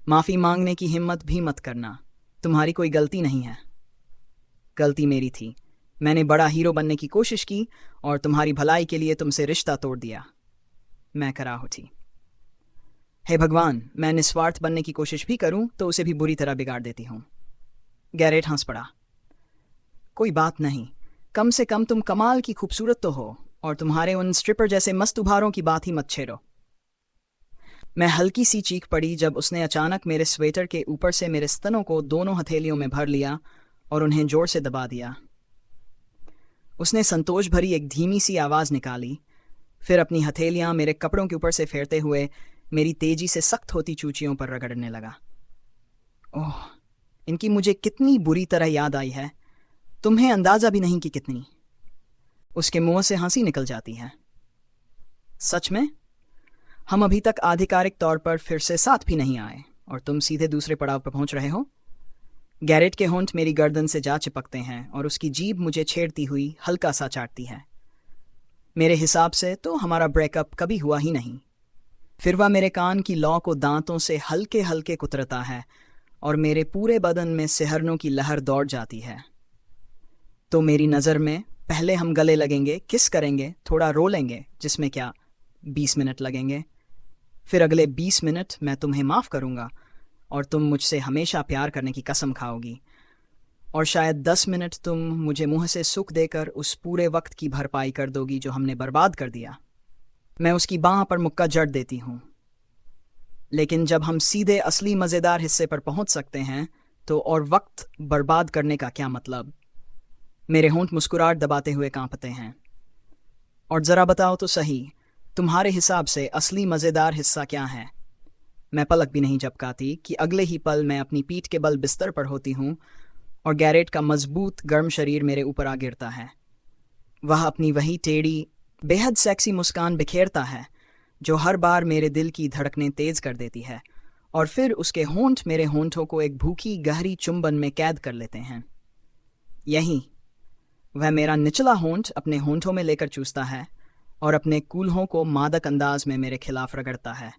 माफ़ी मांगने की हिम्मत भी मत करना, तुम्हारी कोई गलती नहीं है। गलती मेरी थी। मैंने बड़ा हीरो बनने की कोशिश की और तुम्हारी भलाई के लिए तुमसे रिश्ता तोड़ दिया। मैं कराहू थी। हे भगवान, मैं निस्वार्थ बनने की कोशिश भी करूं तो उसे भी बुरी तरह बिगाड़ देती हूं। गैरेट हंस पड़ा। कोई बात नहीं, कम से कम तुम कमाल की खूबसूरत तो हो, और तुम्हारे उन स्ट्रिपर जैसे मस्त उभारों की बात ही मत छेड़ो। मैं हल्की सी चीख पड़ी जब उसने अचानक मेरे स्वेटर के ऊपर से मेरे स्तनों को दोनों हथेलियों में भर लिया और उन्हें जोर से दबा दिया। उसने संतोष भरी एक धीमी सी आवाज़ निकाली, फिर अपनी हथेलियां मेरे कपड़ों के ऊपर से फेरते हुए मेरी तेजी से सख्त होती चूचियों पर रगड़ने लगा। ओह, इनकी मुझे कितनी बुरी तरह याद आई है, तुम्हें अंदाजा भी नहीं कि कितनी। उसके मुंह से हंसी निकल जाती है। सच में? हम अभी तक आधिकारिक तौर पर फिर से साथ भी नहीं आए और तुम सीधे दूसरे पड़ाव पर पहुंच रहे हो? गैरेट के होंठ मेरी गर्दन से जा चिपकते हैं और उसकी जीभ मुझे छेड़ती हुई हल्का सा चाटती है। मेरे हिसाब से तो हमारा ब्रेकअप कभी हुआ ही नहीं। फिर वह मेरे कान की लौ को दांतों से हल्के हल्के कुतरता है और मेरे पूरे बदन में सिहरनों की लहर दौड़ जाती है। तो मेरी नज़र में पहले हम गले लगेंगे, किस करेंगे, थोड़ा रो लेंगे, जिसमें क्या 20 मिनट लगेंगे। फिर अगले 20 मिनट मैं तुम्हें माफ़ करूँगा और तुम मुझसे हमेशा प्यार करने की कसम खाओगी। और शायद 10 मिनट तुम मुझे मुंह से सुख देकर उस पूरे वक्त की भरपाई कर दोगी जो हमने बर्बाद कर दिया। मैं उसकी बाह पर मुक्का जड़ देती हूँ। लेकिन जब हम सीधे असली मज़ेदार हिस्से पर पहुंच सकते हैं तो और वक्त बर्बाद करने का क्या मतलब। मेरे होंठ मुस्कुराहट दबाते हुए कांपते हैं। और ज़रा बताओ तो सही, तुम्हारे हिसाब से असली मज़ेदार हिस्सा क्या है? मैं पलक भी नहीं झपकाती कि अगले ही पल मैं अपनी पीठ के बल बिस्तर पर होती हूँ और गैरेट का मजबूत गर्म शरीर मेरे ऊपर आ गिरता है। वह अपनी वही टेढ़ी बेहद सेक्सी मुस्कान बिखेरता है जो हर बार मेरे दिल की धड़कनें तेज कर देती है, और फिर उसके होंठ मेरे होंठों को एक भूखी गहरी चुंबन में कैद कर लेते हैं। यही वह मेरा निचला होंठ अपने होंठों में लेकर चूसता है और अपने कूल्हों को मादक अंदाज में मेरे खिलाफ रगड़ता है।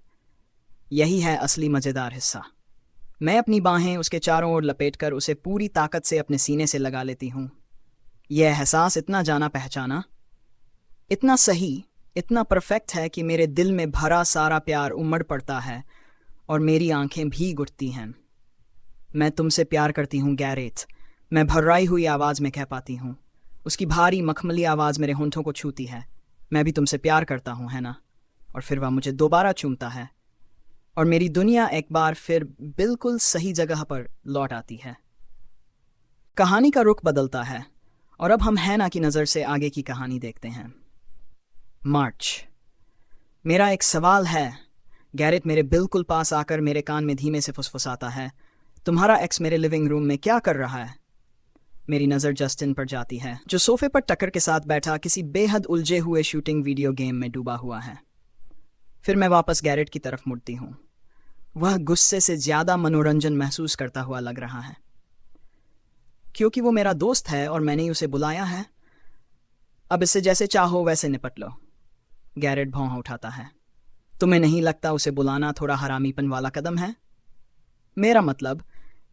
यही है असली मज़ेदार हिस्सा। मैं अपनी बाहें उसके चारों ओर लपेटकर उसे पूरी ताकत से अपने सीने से लगा लेती हूँ। यह एहसास इतना जाना पहचाना, इतना सही, इतना परफेक्ट है कि मेरे दिल में भरा सारा प्यार उमड़ पड़ता है और मेरी आंखें भीग उठती हैं। मैं तुमसे प्यार करती हूँ गैरेट, मैं भर्राई हुई आवाज़ में कह पाती हूँ। उसकी भारी मखमली आवाज़ मेरे होंठों को छूती है। मैं भी तुमसे प्यार करता हूँ, है ना? और फिर वह मुझे दोबारा चूमता है और मेरी दुनिया एक बार फिर बिल्कुल सही जगह पर लौट आती है। कहानी का रुख बदलता है और अब हम हैना की नज़र से आगे की कहानी देखते हैं। मार्च। मेरा एक सवाल है। गैरेट मेरे बिल्कुल पास आकर मेरे कान में धीमे से फुसफुसाता है। तुम्हारा एक्स मेरे लिविंग रूम में क्या कर रहा है? मेरी नज़र जस्टिन पर जाती है जो सोफे पर टक्कर के साथ बैठा किसी बेहद उलझे हुए शूटिंग वीडियो गेम में डूबा हुआ है। फिर मैं वापस गैरेट की तरफ मुड़ती हूँ। वह गुस्से से ज़्यादा मनोरंजन महसूस करता हुआ लग रहा है। क्योंकि वो मेरा दोस्त है और मैंने ही उसे बुलाया है। अब इससे जैसे चाहो वैसे निपट लो। गैरेट भौं उठाता है। तुम्हें नहीं लगता उसे बुलाना थोड़ा हरामीपन वाला कदम है? मेरा मतलब,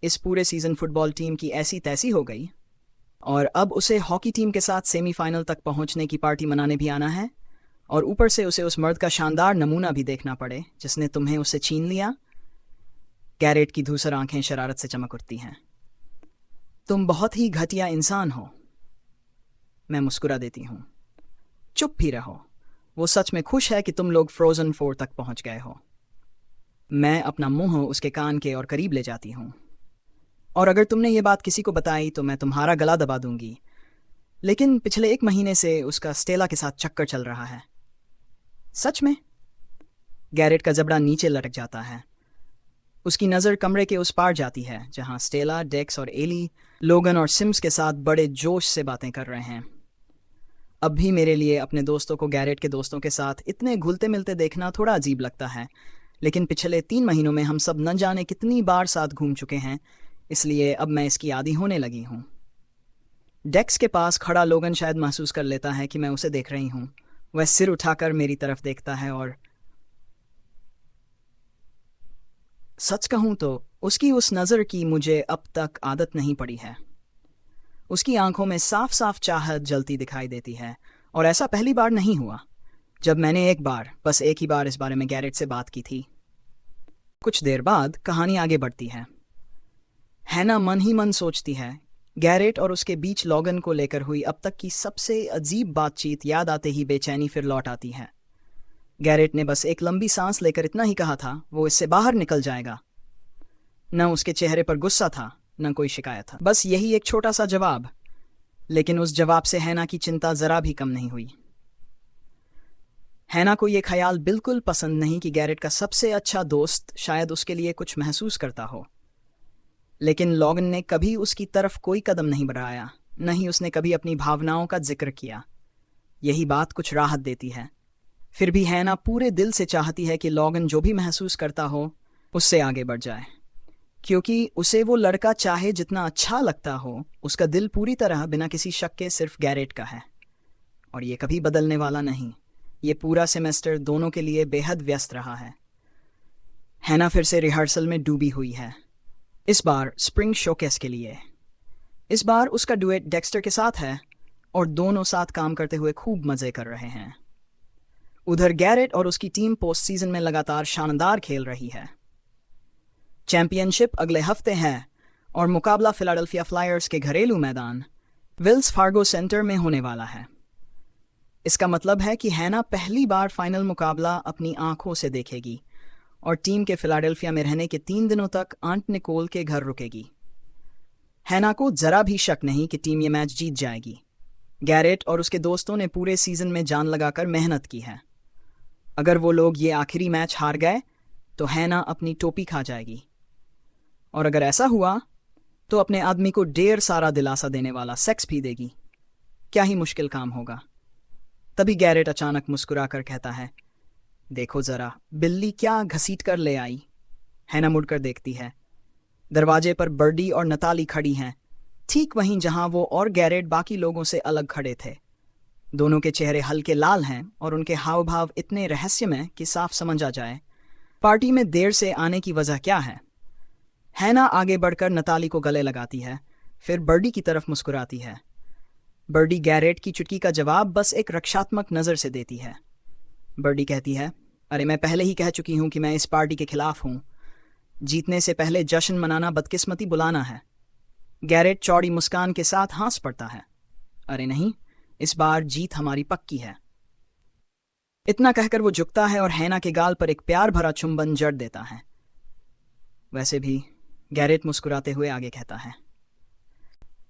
इस पूरे सीजन फुटबॉल टीम की ऐसी तैसी हो गई और अब उसे हॉकी टीम के साथ सेमीफाइनल तक पहुंचने की पार्टी मनाने भी आना है, और ऊपर से उसे उस मर्द का शानदार नमूना भी देखना पड़े जिसने तुम्हें उससे छीन लिया। गैरेट की धूसर आंखें शरारत से चमक उठती हैं। तुम बहुत ही घटिया इंसान हो। मैं मुस्कुरा देती हूँ। चुप भी रहो। वो सच में खुश है कि तुम लोग फ्रोजन 4 तक पहुंच गए हो। मैं अपना मुंह उसके कान के और करीब ले जाती हूँ। और अगर तुमने ये बात किसी को बताई तो मैं तुम्हारा गला दबा दूंगी। लेकिन पिछले 1 महीने से उसका स्टेला के साथ चक्कर चल रहा है। सच में? गैरेट का जबड़ा नीचे लटक जाता है। उसकी नज़र कमरे के उस पार जाती है जहां स्टेला, डेक्स और एली लोगन और सिम्स के साथ बड़े जोश से बातें कर रहे हैं। अब भी मेरे लिए अपने दोस्तों को गैरेट के दोस्तों के साथ इतने घुलते मिलते देखना थोड़ा अजीब लगता है, लेकिन पिछले 3 महीनों में हम सब न जाने कितनी बार साथ घूम चुके हैं इसलिए अब मैं इसकी आदी होने लगी हूँ। डेस्क के पास खड़ा लोगन शायद महसूस कर लेता है कि मैं उसे देख रही हूँ। वह सिर उठाकर मेरी तरफ देखता है और सच कहूँ तो उसकी उस नज़र की मुझे अब तक आदत नहीं पड़ी है। उसकी आंखों में साफ साफ चाहत जलती दिखाई देती है, और ऐसा पहली बार नहीं हुआ जब मैंने बस एक ही बार इस बारे में गैरेट से बात की थी। कुछ देर बाद कहानी आगे बढ़ती है। हैना मन ही मन सोचती है। गैरेट और उसके बीच लॉगन को लेकर हुई अब तक की सबसे अजीब बातचीत याद आते ही बेचैनी फिर लौट आती है। गैरेट ने बस एक लंबी सांस लेकर इतना ही कहा था, वो इससे बाहर निकल जाएगा। न उसके चेहरे पर गुस्सा था, न कोई शिकायत था, बस यही एक छोटा सा जवाब। लेकिन उस जवाब से हैना की चिंता जरा भी कम नहीं हुई। हैना को यह ख्याल बिल्कुल पसंद नहीं कि गैरेट का सबसे अच्छा दोस्त शायद उसके लिए कुछ महसूस करता हो। लेकिन लॉगन ने कभी उसकी तरफ कोई कदम नहीं बढ़ाया, न ही उसने कभी अपनी भावनाओं का जिक्र किया। यही बात कुछ राहत देती है। फिर भी हैना पूरे दिल से चाहती है कि लॉगन जो भी महसूस करता हो उससे आगे बढ़ जाए, क्योंकि उसे वो लड़का चाहे जितना अच्छा लगता हो, उसका दिल पूरी तरह बिना किसी शक के सिर्फ गैरेट का है, और ये कभी बदलने वाला नहीं। ये पूरा सेमेस्टर दोनों के लिए बेहद व्यस्त रहा है। हैना फिर से रिहर्सल में डूबी हुई है, इस बार स्प्रिंग शोकेस के लिए। इस बार उसका डुएट डेक्स्टर के साथ है और दोनों साथ काम करते हुए खूब मजे कर रहे हैं। उधर गैरेट और उसकी टीम पोस्ट सीजन में लगातार शानदार खेल रही है। चैंपियनशिप अगले हफ्ते है और मुकाबला फिलाडेल्फिया फ्लायर्स के घरेलू मैदान विल्स फार्गो सेंटर में होने वाला है। इसका मतलब है कि हैना पहली बार फाइनल मुकाबला अपनी आंखों से देखेगी और टीम के फिलाडेल्फिया में रहने के 3 दिनों तक आंट निकोल के घर रुकेगी। हैना को जरा भी शक नहीं कि टीम ये मैच जीत जाएगी। गैरेट और उसके दोस्तों ने पूरे सीजन में जान लगाकर मेहनत की है। अगर वो लोग ये आखिरी मैच हार गए तो हैना अपनी टोपी खा जाएगी, और अगर ऐसा हुआ तो अपने आदमी को ढेर सारा दिलासा देने वाला सेक्स भी देगी। क्या ही मुश्किल काम होगा। तभी गैरेट अचानक मुस्कुराकर कहता है, देखो जरा बिल्ली क्या घसीट कर ले आई। हैना मुड़कर देखती है। दरवाजे पर बर्डी और नताली खड़ी हैं, ठीक वहीं जहां वो और गैरेट बाकी लोगों से अलग खड़े थे। दोनों के चेहरे हल्के लाल हैं और उनके हाव भाव इतने रहस्यमय कि साफ समझ आ जाए पार्टी में देर से आने की वजह क्या है। हैना आगे बढ़कर नताली को गले लगाती है, फिर बर्डी की तरफ मुस्कुराती है। बर्डी गैरेट की चुटकी का जवाब बस एक रक्षात्मक नज़र से देती है। बर्डी कहती है, अरे मैं पहले ही कह चुकी हूं कि मैं इस पार्टी के खिलाफ हूं। जीतने से पहले जश्न मनाना बदकिस्मती बुलाना है। गैरेट चौड़ी मुस्कान के साथ हंस पड़ता है, अरे नहीं, इस बार जीत हमारी पक्की है। इतना कहकर वो झुकता है और हैना के गाल पर एक प्यार भरा चुंबन जड़ देता है। वैसे भी गैरेट मुस्कुराते हुए आगे कहता है,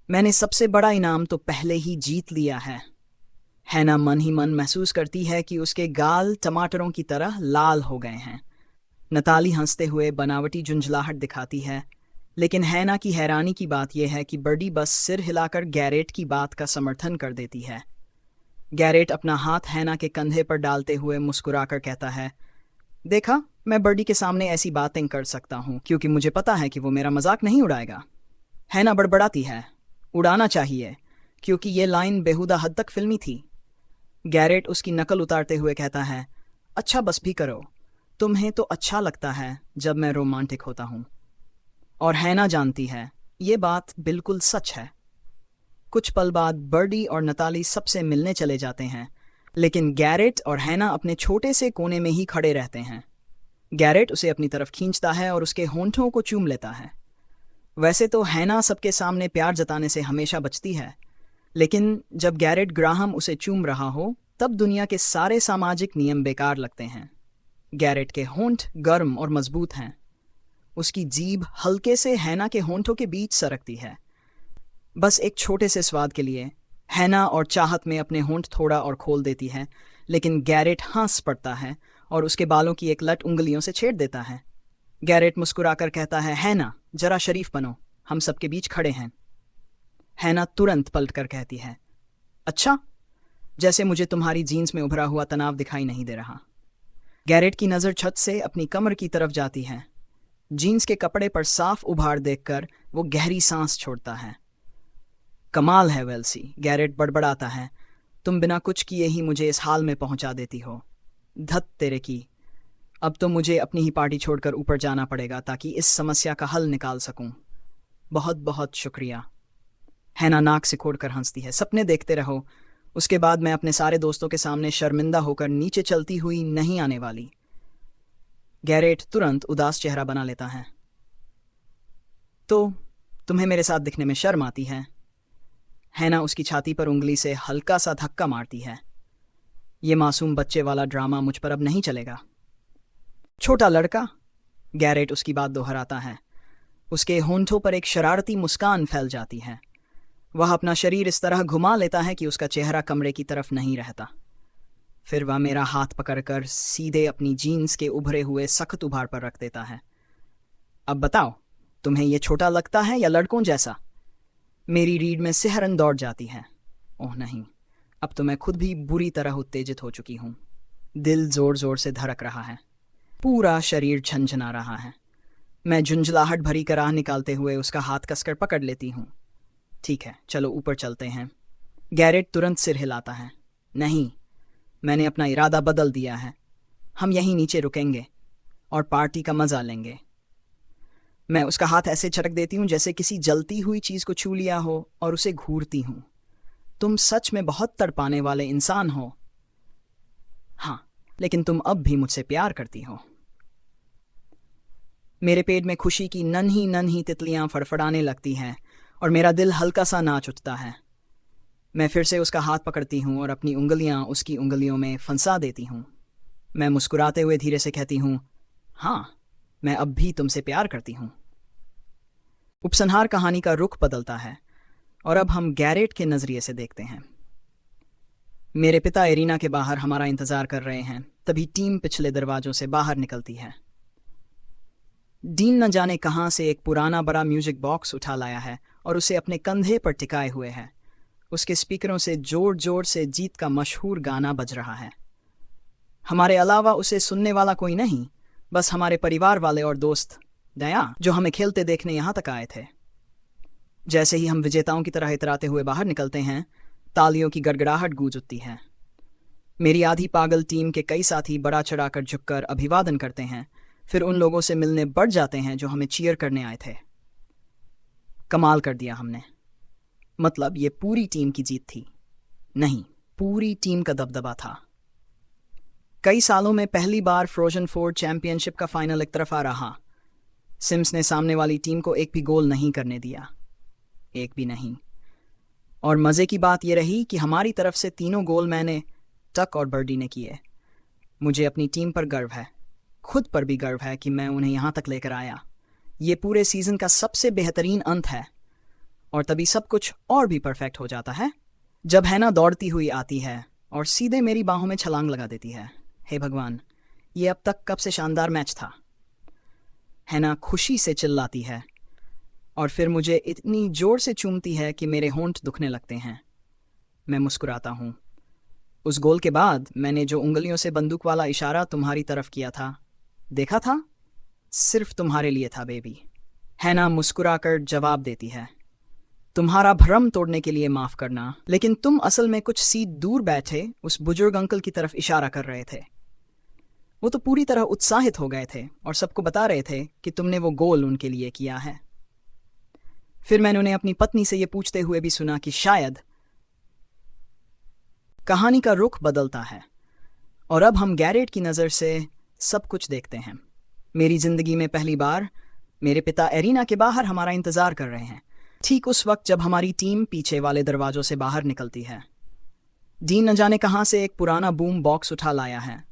मैंने सबसे बड़ा इनाम तो पहले ही जीत लिया है। हैना मन ही मन महसूस करती है कि उसके गाल टमाटरों की तरह लाल हो गए हैं। नताली हंसते हुए बनावटी झुंझलाहट दिखाती है, लेकिन हैना की हैरानी की बात यह है कि बर्डी बस सिर हिलाकर गैरेट की बात का समर्थन कर देती है। गैरेट अपना हाथ हैना के कंधे पर डालते हुए मुस्कुराकर कहता है, देखा, मैं बर्डी के सामने ऐसी बातें कर सकता हूं क्योंकि मुझे पता है कि वो मेरा मजाक नहीं उड़ाएगा। हैना बड़बड़ाती है, उड़ाना चाहिए, क्योंकि ये लाइन बेहुदा हद तक फिल्मी थी। गैरेट उसकी नकल उतारते हुए कहता है, अच्छा बस भी करो, तुम्हें तो अच्छा लगता है जब मैं रोमांटिक होता हूं। और हैना जानती है ये बात बिल्कुल सच है। कुछ पल बाद बर्डी और नताली सबसे मिलने चले जाते हैं, लेकिन गैरेट और हैना अपने छोटे से कोने में ही खड़े रहते हैं। गैरेट उसे अपनी तरफ खींचता है और उसके होंठों को चूम लेता है। वैसे तो हैना सबके सामने प्यार जताने से हमेशा बचती है, लेकिन जब गैरेट ग्राहम उसे चूम रहा हो तब दुनिया के सारे सामाजिक नियम बेकार लगते हैं। गैरेट के होंठ गर्म और मजबूत हैं। उसकी जीभ हल्के से हैना के होंठों के बीच सरकती है, बस एक छोटे से स्वाद के लिए। हैना और चाहत में अपने होंठ थोड़ा और खोल देती है, लेकिन गैरेट हंस पड़ता है और उसके बालों की एक लट उंगलियों से छेड़ देता है। गैरेट मुस्कुराकर कहता है, हैना जरा शरीफ बनो, हम सबके बीच खड़े हैं। हैना तुरंत पलटकर कहती है, अच्छा, जैसे मुझे तुम्हारी जीन्स में उभरा हुआ तनाव दिखाई नहीं दे रहा। गैरेट की नज़र छत से अपनी कमर की तरफ जाती है। जीन्स के कपड़े पर साफ उभार देखकर वो गहरी सांस छोड़ता है। कमाल है वेल्सी, गैरेट बड़बड़ाता है। तुम बिना कुछ किए ही मुझे इस हाल में पहुंचा देती हो। धत तेरे की। अब तो मुझे अपनी ही पार्टी छोड़कर ऊपर जाना पड़ेगा ताकि इस समस्या का हल निकाल सकूं। बहुत बहुत शुक्रिया। हैना नाक सिकोड़कर हंसती है। सपने देखते रहो, उसके बाद मैं अपने सारे दोस्तों के सामने शर्मिंदा होकर नीचे चलती हुई नहीं आने वाली। गैरेट तुरंत उदास चेहरा बना लेता है। तो तुम्हें मेरे साथ दिखने में शर्म आती है? हैना उसकी छाती पर उंगली से हल्का सा धक्का मारती है। ये मासूम बच्चे वाला ड्रामा मुझ पर अब नहीं चलेगा। छोटा लड़का, गैरेट उसकी बात दोहराता है। उसके होंठों पर एक शरारती मुस्कान फैल जाती है। वह अपना शरीर इस तरह घुमा लेता है कि उसका चेहरा कमरे की तरफ नहीं रहता। फिर वह मेरा हाथ पकड़कर सीधे अपनी जीन्स के उभरे हुए सख्त उभार पर रख देता है। अब बताओ, तुम्हें यह छोटा लगता है या लड़कों जैसा? मेरी रीढ़ में सिहरन दौड़ जाती है। ओह नहीं, अब तो मैं खुद भी बुरी तरह उत्तेजित हो चुकी हूं। दिल जोर जोर से धड़क रहा है, पूरा शरीर झंझना रहा है। मैं झुंझलाहट भरी कराह निकालते हुए उसका हाथ कसकर पकड़ लेती हूँ। ठीक है, चलो ऊपर चलते हैं। गैरेट तुरंत सिर हिलाता है। नहीं, मैंने अपना इरादा बदल दिया है। हम यहीं नीचे रुकेंगे और पार्टी का मजा लेंगे। मैं उसका हाथ ऐसे झटक देती हूँ जैसे किसी जलती हुई चीज को छू लिया हो और उसे घूरती हूँ। तुम सच में बहुत तड़पाने वाले इंसान हो। हाँ, लेकिन तुम अब भी मुझसे प्यार करती हो। मेरे पेट में खुशी की नन्ही नन्ही तितलियां फड़फड़ाने लगती हैं और मेरा दिल हल्का सा नाच उठता है। मैं फिर से उसका हाथ पकड़ती हूँ और अपनी उंगलियां उसकी उंगलियों में फंसा देती हूँ। मैं मुस्कुराते हुए धीरे से कहती हूँ, हाँ, मैं अब भी तुमसे प्यार करती हूँ। उपसंहार कहानी का रुख बदलता है और अब हम गैरेट के नजरिए से देखते हैं। मेरे पिता एरिना के बाहर हमारा इंतजार कर रहे हैं। तभी टीम पिछले दरवाजों से बाहर निकलती है। डीन न जाने कहां से एक पुराना बड़ा म्यूजिक बॉक्स उठा लाया है और उसे अपने कंधे पर टिकाए हुए है। उसके स्पीकरों से जोर जोर से जीत का मशहूर गाना बज रहा है। हमारे अलावा उसे सुनने वाला कोई नहीं, बस हमारे परिवार वाले और दोस्त दया, जो हमें खेलते देखने यहां तक आए थे। जैसे ही हम विजेताओं की तरह इतराते हुए बाहर निकलते हैं, तालियों की गड़गड़ाहट गूंज उठती है। मेरी आधी पागल टीम के कई साथी बड़ा चढ़ाकर झुककर अभिवादन करते हैं, फिर उन लोगों से मिलने बढ़ जाते हैं जो हमें चीयर करने आए थे। कमाल कर दिया हमने। मतलब ये पूरी टीम की जीत थी। नहीं, पूरी टीम का दबदबा था। कई सालों में पहली बार फ्रोजन 4 चैंपियनशिप का फाइनल एक तरफा रहा। सिम्स ने सामने वाली टीम को एक भी गोल नहीं करने दिया, एक भी नहीं। और मजे की बात यह रही कि हमारी तरफ से तीनों गोल मैंने, टक और बर्डी ने किए। मुझे अपनी टीम पर गर्व है, खुद पर भी गर्व है कि मैं उन्हें यहां तक लेकर आया। ये पूरे सीजन का सबसे बेहतरीन अंत है। और तभी सब कुछ और भी परफेक्ट हो जाता है जब हैना दौड़ती हुई आती है और सीधे मेरी बाहों में छलांग लगा देती है। हे भगवान, ये अब तक कब से शानदार मैच था। हैना खुशी से चिल्लाती है और फिर मुझे इतनी जोर से चूमती है कि मेरे होंठ दुखने लगते हैं। मैं मुस्कुराता हूँ। उस गोल के बाद मैंने जो उंगलियों से बंदूक वाला इशारा तुम्हारी तरफ किया था, देखा था? सिर्फ तुम्हारे लिए था बेबी। हैना मुस्कुराकर जवाब देती है, तुम्हारा भ्रम तोड़ने के लिए माफ करना, लेकिन तुम असल में कुछ सीट दूर बैठे उस बुजुर्ग अंकल की तरफ इशारा कर रहे थे। वो तो पूरी तरह उत्साहित हो गए थे और सबको बता रहे थे कि तुमने वो गोल उनके लिए किया है। फिर मैंने उन्हें अपनी पत्नी से ये पूछते हुए भी सुना कि शायद। कहानी का रुख बदलता है और अब हम गैरेट की नज़र से सब कुछ देखते हैं। मेरी जिंदगी में पहली बार मेरे पिता एरिना के बाहर हमारा इंतजार कर रहे हैं, ठीक उस वक्त जब हमारी टीम पीछे वाले दरवाजों से बाहर निकलती है। डीन न जाने कहां से एक पुराना बूम बॉक्स उठा लाया है।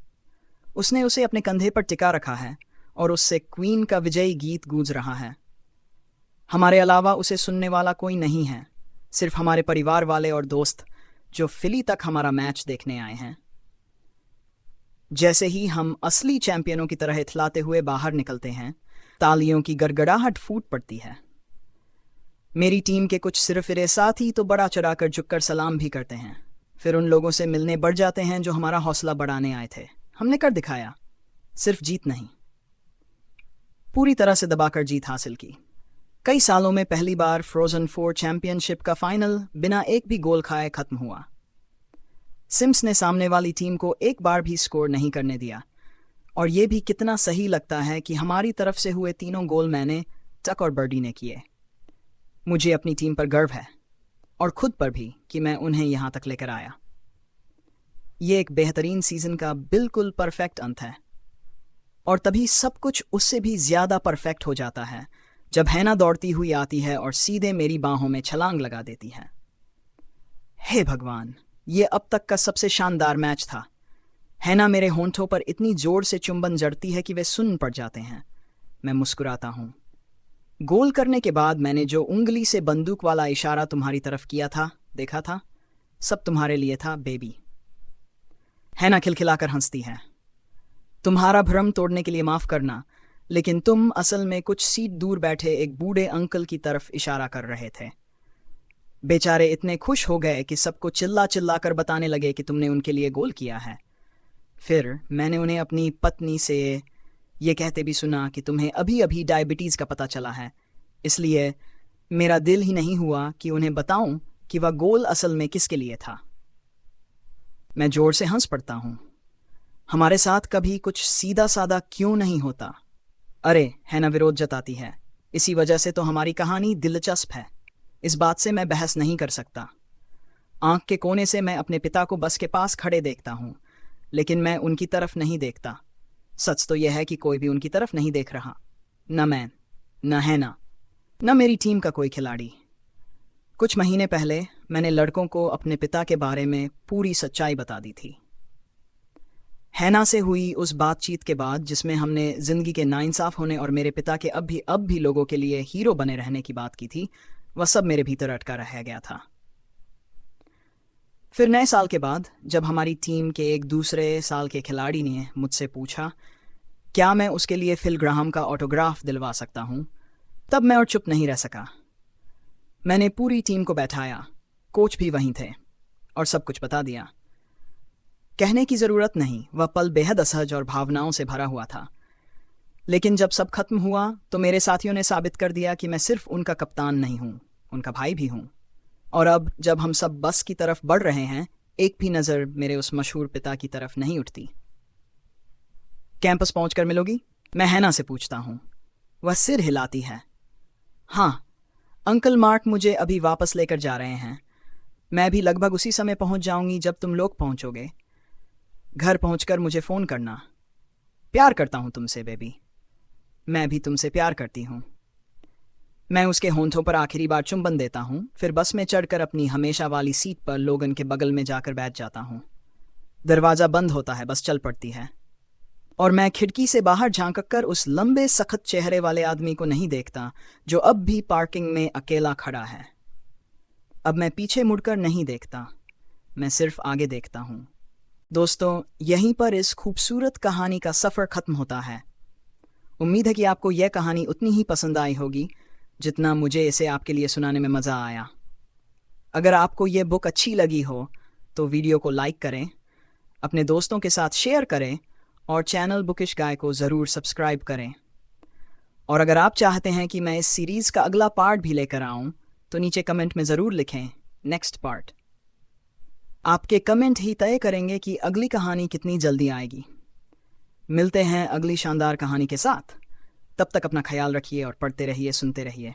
उसने उसे अपने कंधे पर टिका रखा है और उससे क्वीन का विजयी गीत गूंज रहा है। हमारे अलावा उसे सुनने वाला कोई नहीं है, सिर्फ हमारे परिवार वाले और दोस्त जो फिली तक हमारा मैच देखने आए हैं। जैसे ही हम असली चैंपियनों की तरह इथलाते हुए बाहर निकलते हैं, तालियों की गड़गड़ाहट फूट पड़ती है। मेरी टीम के कुछ सिरफिरे साथी तो बड़ा चढ़ाकर झुककर सलाम भी करते हैं, फिर उन लोगों से मिलने बढ़ जाते हैं जो हमारा हौसला बढ़ाने आए थे। हमने कर दिखाया, सिर्फ जीत नहीं, पूरी तरह से दबाकर जीत हासिल की। कई सालों में पहली बार फ्रोजन 4 चैंपियनशिप का फाइनल बिना एक भी गोल खाए खत्म हुआ। सिम्स ने सामने वाली टीम को एक बार भी स्कोर नहीं करने दिया, और ये भी कितना सही लगता है कि हमारी तरफ से हुए तीनों गोल मैंने, टक और बर्डी ने किए। मुझे अपनी टीम पर गर्व है और खुद पर भी कि मैं उन्हें यहां तक लेकर आया। ये एक बेहतरीन सीजन का बिल्कुल परफेक्ट अंत है, और तभी सब कुछ उससे भी ज्यादा परफेक्ट हो जाता है जब हैना दौड़ती हुई आती है और सीधे मेरी बाहों में छलांग लगा देती है। हे भगवान, ये अब तक का सबसे शानदार मैच था। हैना मेरे होंठों पर इतनी जोर से चुंबन जड़ती है कि वे सुन्न पड़ जाते हैं। मैं मुस्कुराता हूं। गोल करने के बाद मैंने जो उंगली से बंदूक वाला इशारा तुम्हारी तरफ किया था, देखा था? सब तुम्हारे लिए था बेबी। हैना खिलखिलाकर हंसती है। तुम्हारा भ्रम तोड़ने के लिए माफ करना, लेकिन तुम असल में कुछ सीट दूर बैठे एक बूढ़े अंकल की तरफ इशारा कर रहे थे। बेचारे इतने खुश हो गए कि सबको चिल्ला चिल्ला कर बताने लगे कि तुमने उनके लिए गोल किया है। फिर मैंने उन्हें अपनी पत्नी से ये कहते भी सुना कि तुम्हें अभी अभी डायबिटीज़ का पता चला है, इसलिए मेरा दिल ही नहीं हुआ कि उन्हें बताऊं कि वह गोल असल में किसके लिए था। मैं जोर से हंस पड़ता हूं। हमारे साथ कभी कुछ सीधा साधा क्यों नहीं होता? अरे, हैना विरोध जताती है, इसी वजह से तो हमारी कहानी दिलचस्प है। इस बात से मैं बहस नहीं कर सकता। आंख के कोने से मैं अपने पिता को बस के पास खड़े देखता हूं, लेकिन मैं उनकी तरफ नहीं देखता। सच तो यह है कि कोई भी उनकी तरफ नहीं देख रहा, न मैं, न हैना, न मेरी टीम का कोई खिलाड़ी। कुछ महीने पहले मैंने लड़कों को अपने पिता के बारे में पूरी सच्चाई बता दी थी। हैना से हुई उस बातचीत के बाद जिसमें हमने जिंदगी के नाइंसाफ होने और मेरे पिता के अब भी लोगों के लिए हीरो बने रहने की बात की थी, वह सब मेरे भीतर अटका रह गया था। फिर नए साल के बाद जब हमारी टीम के एक दूसरे साल के खिलाड़ी ने मुझसे पूछा क्या मैं उसके लिए फिल ग्राहम का ऑटोग्राफ दिलवा सकता हूं, तब मैं और चुप नहीं रह सका। मैंने पूरी टीम को बैठाया, कोच भी वहीं थे, और सब कुछ बता दिया। कहने की जरूरत नहीं, वह पल बेहद असहज और भावनाओं से भरा हुआ था। लेकिन जब सब खत्म हुआ तो मेरे साथियों ने साबित कर दिया कि मैं सिर्फ उनका कप्तान नहीं हूं, उनका भाई भी हूं। और अब जब हम सब बस की तरफ बढ़ रहे हैं, एक भी नजर मेरे उस मशहूर पिता की तरफ नहीं उठती। कैंपस पहुंचकर मिलोगी? मैं हैना से पूछता हूं। वह सिर हिलाती है। हाँ, अंकल मार्क मुझे अभी वापस लेकर जा रहे हैं। मैं भी लगभग उसी समय पहुंच जाऊंगी जब तुम लोग पहुंचोगे। घर पहुंचकर मुझे फोन करना। प्यार करता हूं तुमसे बेबी। मैं भी तुमसे प्यार करती हूं। मैं उसके होंठों पर आखिरी बार चुंबन देता हूं, फिर बस में चढ़कर अपनी हमेशा वाली सीट पर लोगन के बगल में जाकर बैठ जाता हूं। दरवाजा बंद होता है, बस चल पड़ती है, और मैं खिड़की से बाहर झांक कर उस लंबे सख्त चेहरे वाले आदमी को नहीं देखता जो अब भी पार्किंग में अकेला खड़ा है। अब मैं पीछे मुड़कर नहीं देखता, मैं सिर्फ आगे देखता हूं। दोस्तों, यहीं पर इस खूबसूरत कहानी का सफ़र खत्म होता है। उम्मीद है कि आपको यह कहानी उतनी ही पसंद आई होगी जितना मुझे इसे आपके लिए सुनाने में मज़ा आया। अगर आपको यह बुक अच्छी लगी हो तो वीडियो को लाइक करें, अपने दोस्तों के साथ शेयर करें, और चैनल बुकिश गाय को ज़रूर सब्सक्राइब करें। और अगर आप चाहते हैं कि मैं इस सीरीज़ का अगला पार्ट भी लेकर आऊं, तो नीचे कमेंट में ज़रूर लिखें नेक्स्ट पार्ट। आपके कमेंट ही तय करेंगे कि अगली कहानी कितनी जल्दी आएगी। मिलते हैं अगली शानदार कहानी के साथ। तब तक अपना ख्याल रखिए और पढ़ते रहिए, सुनते रहिए।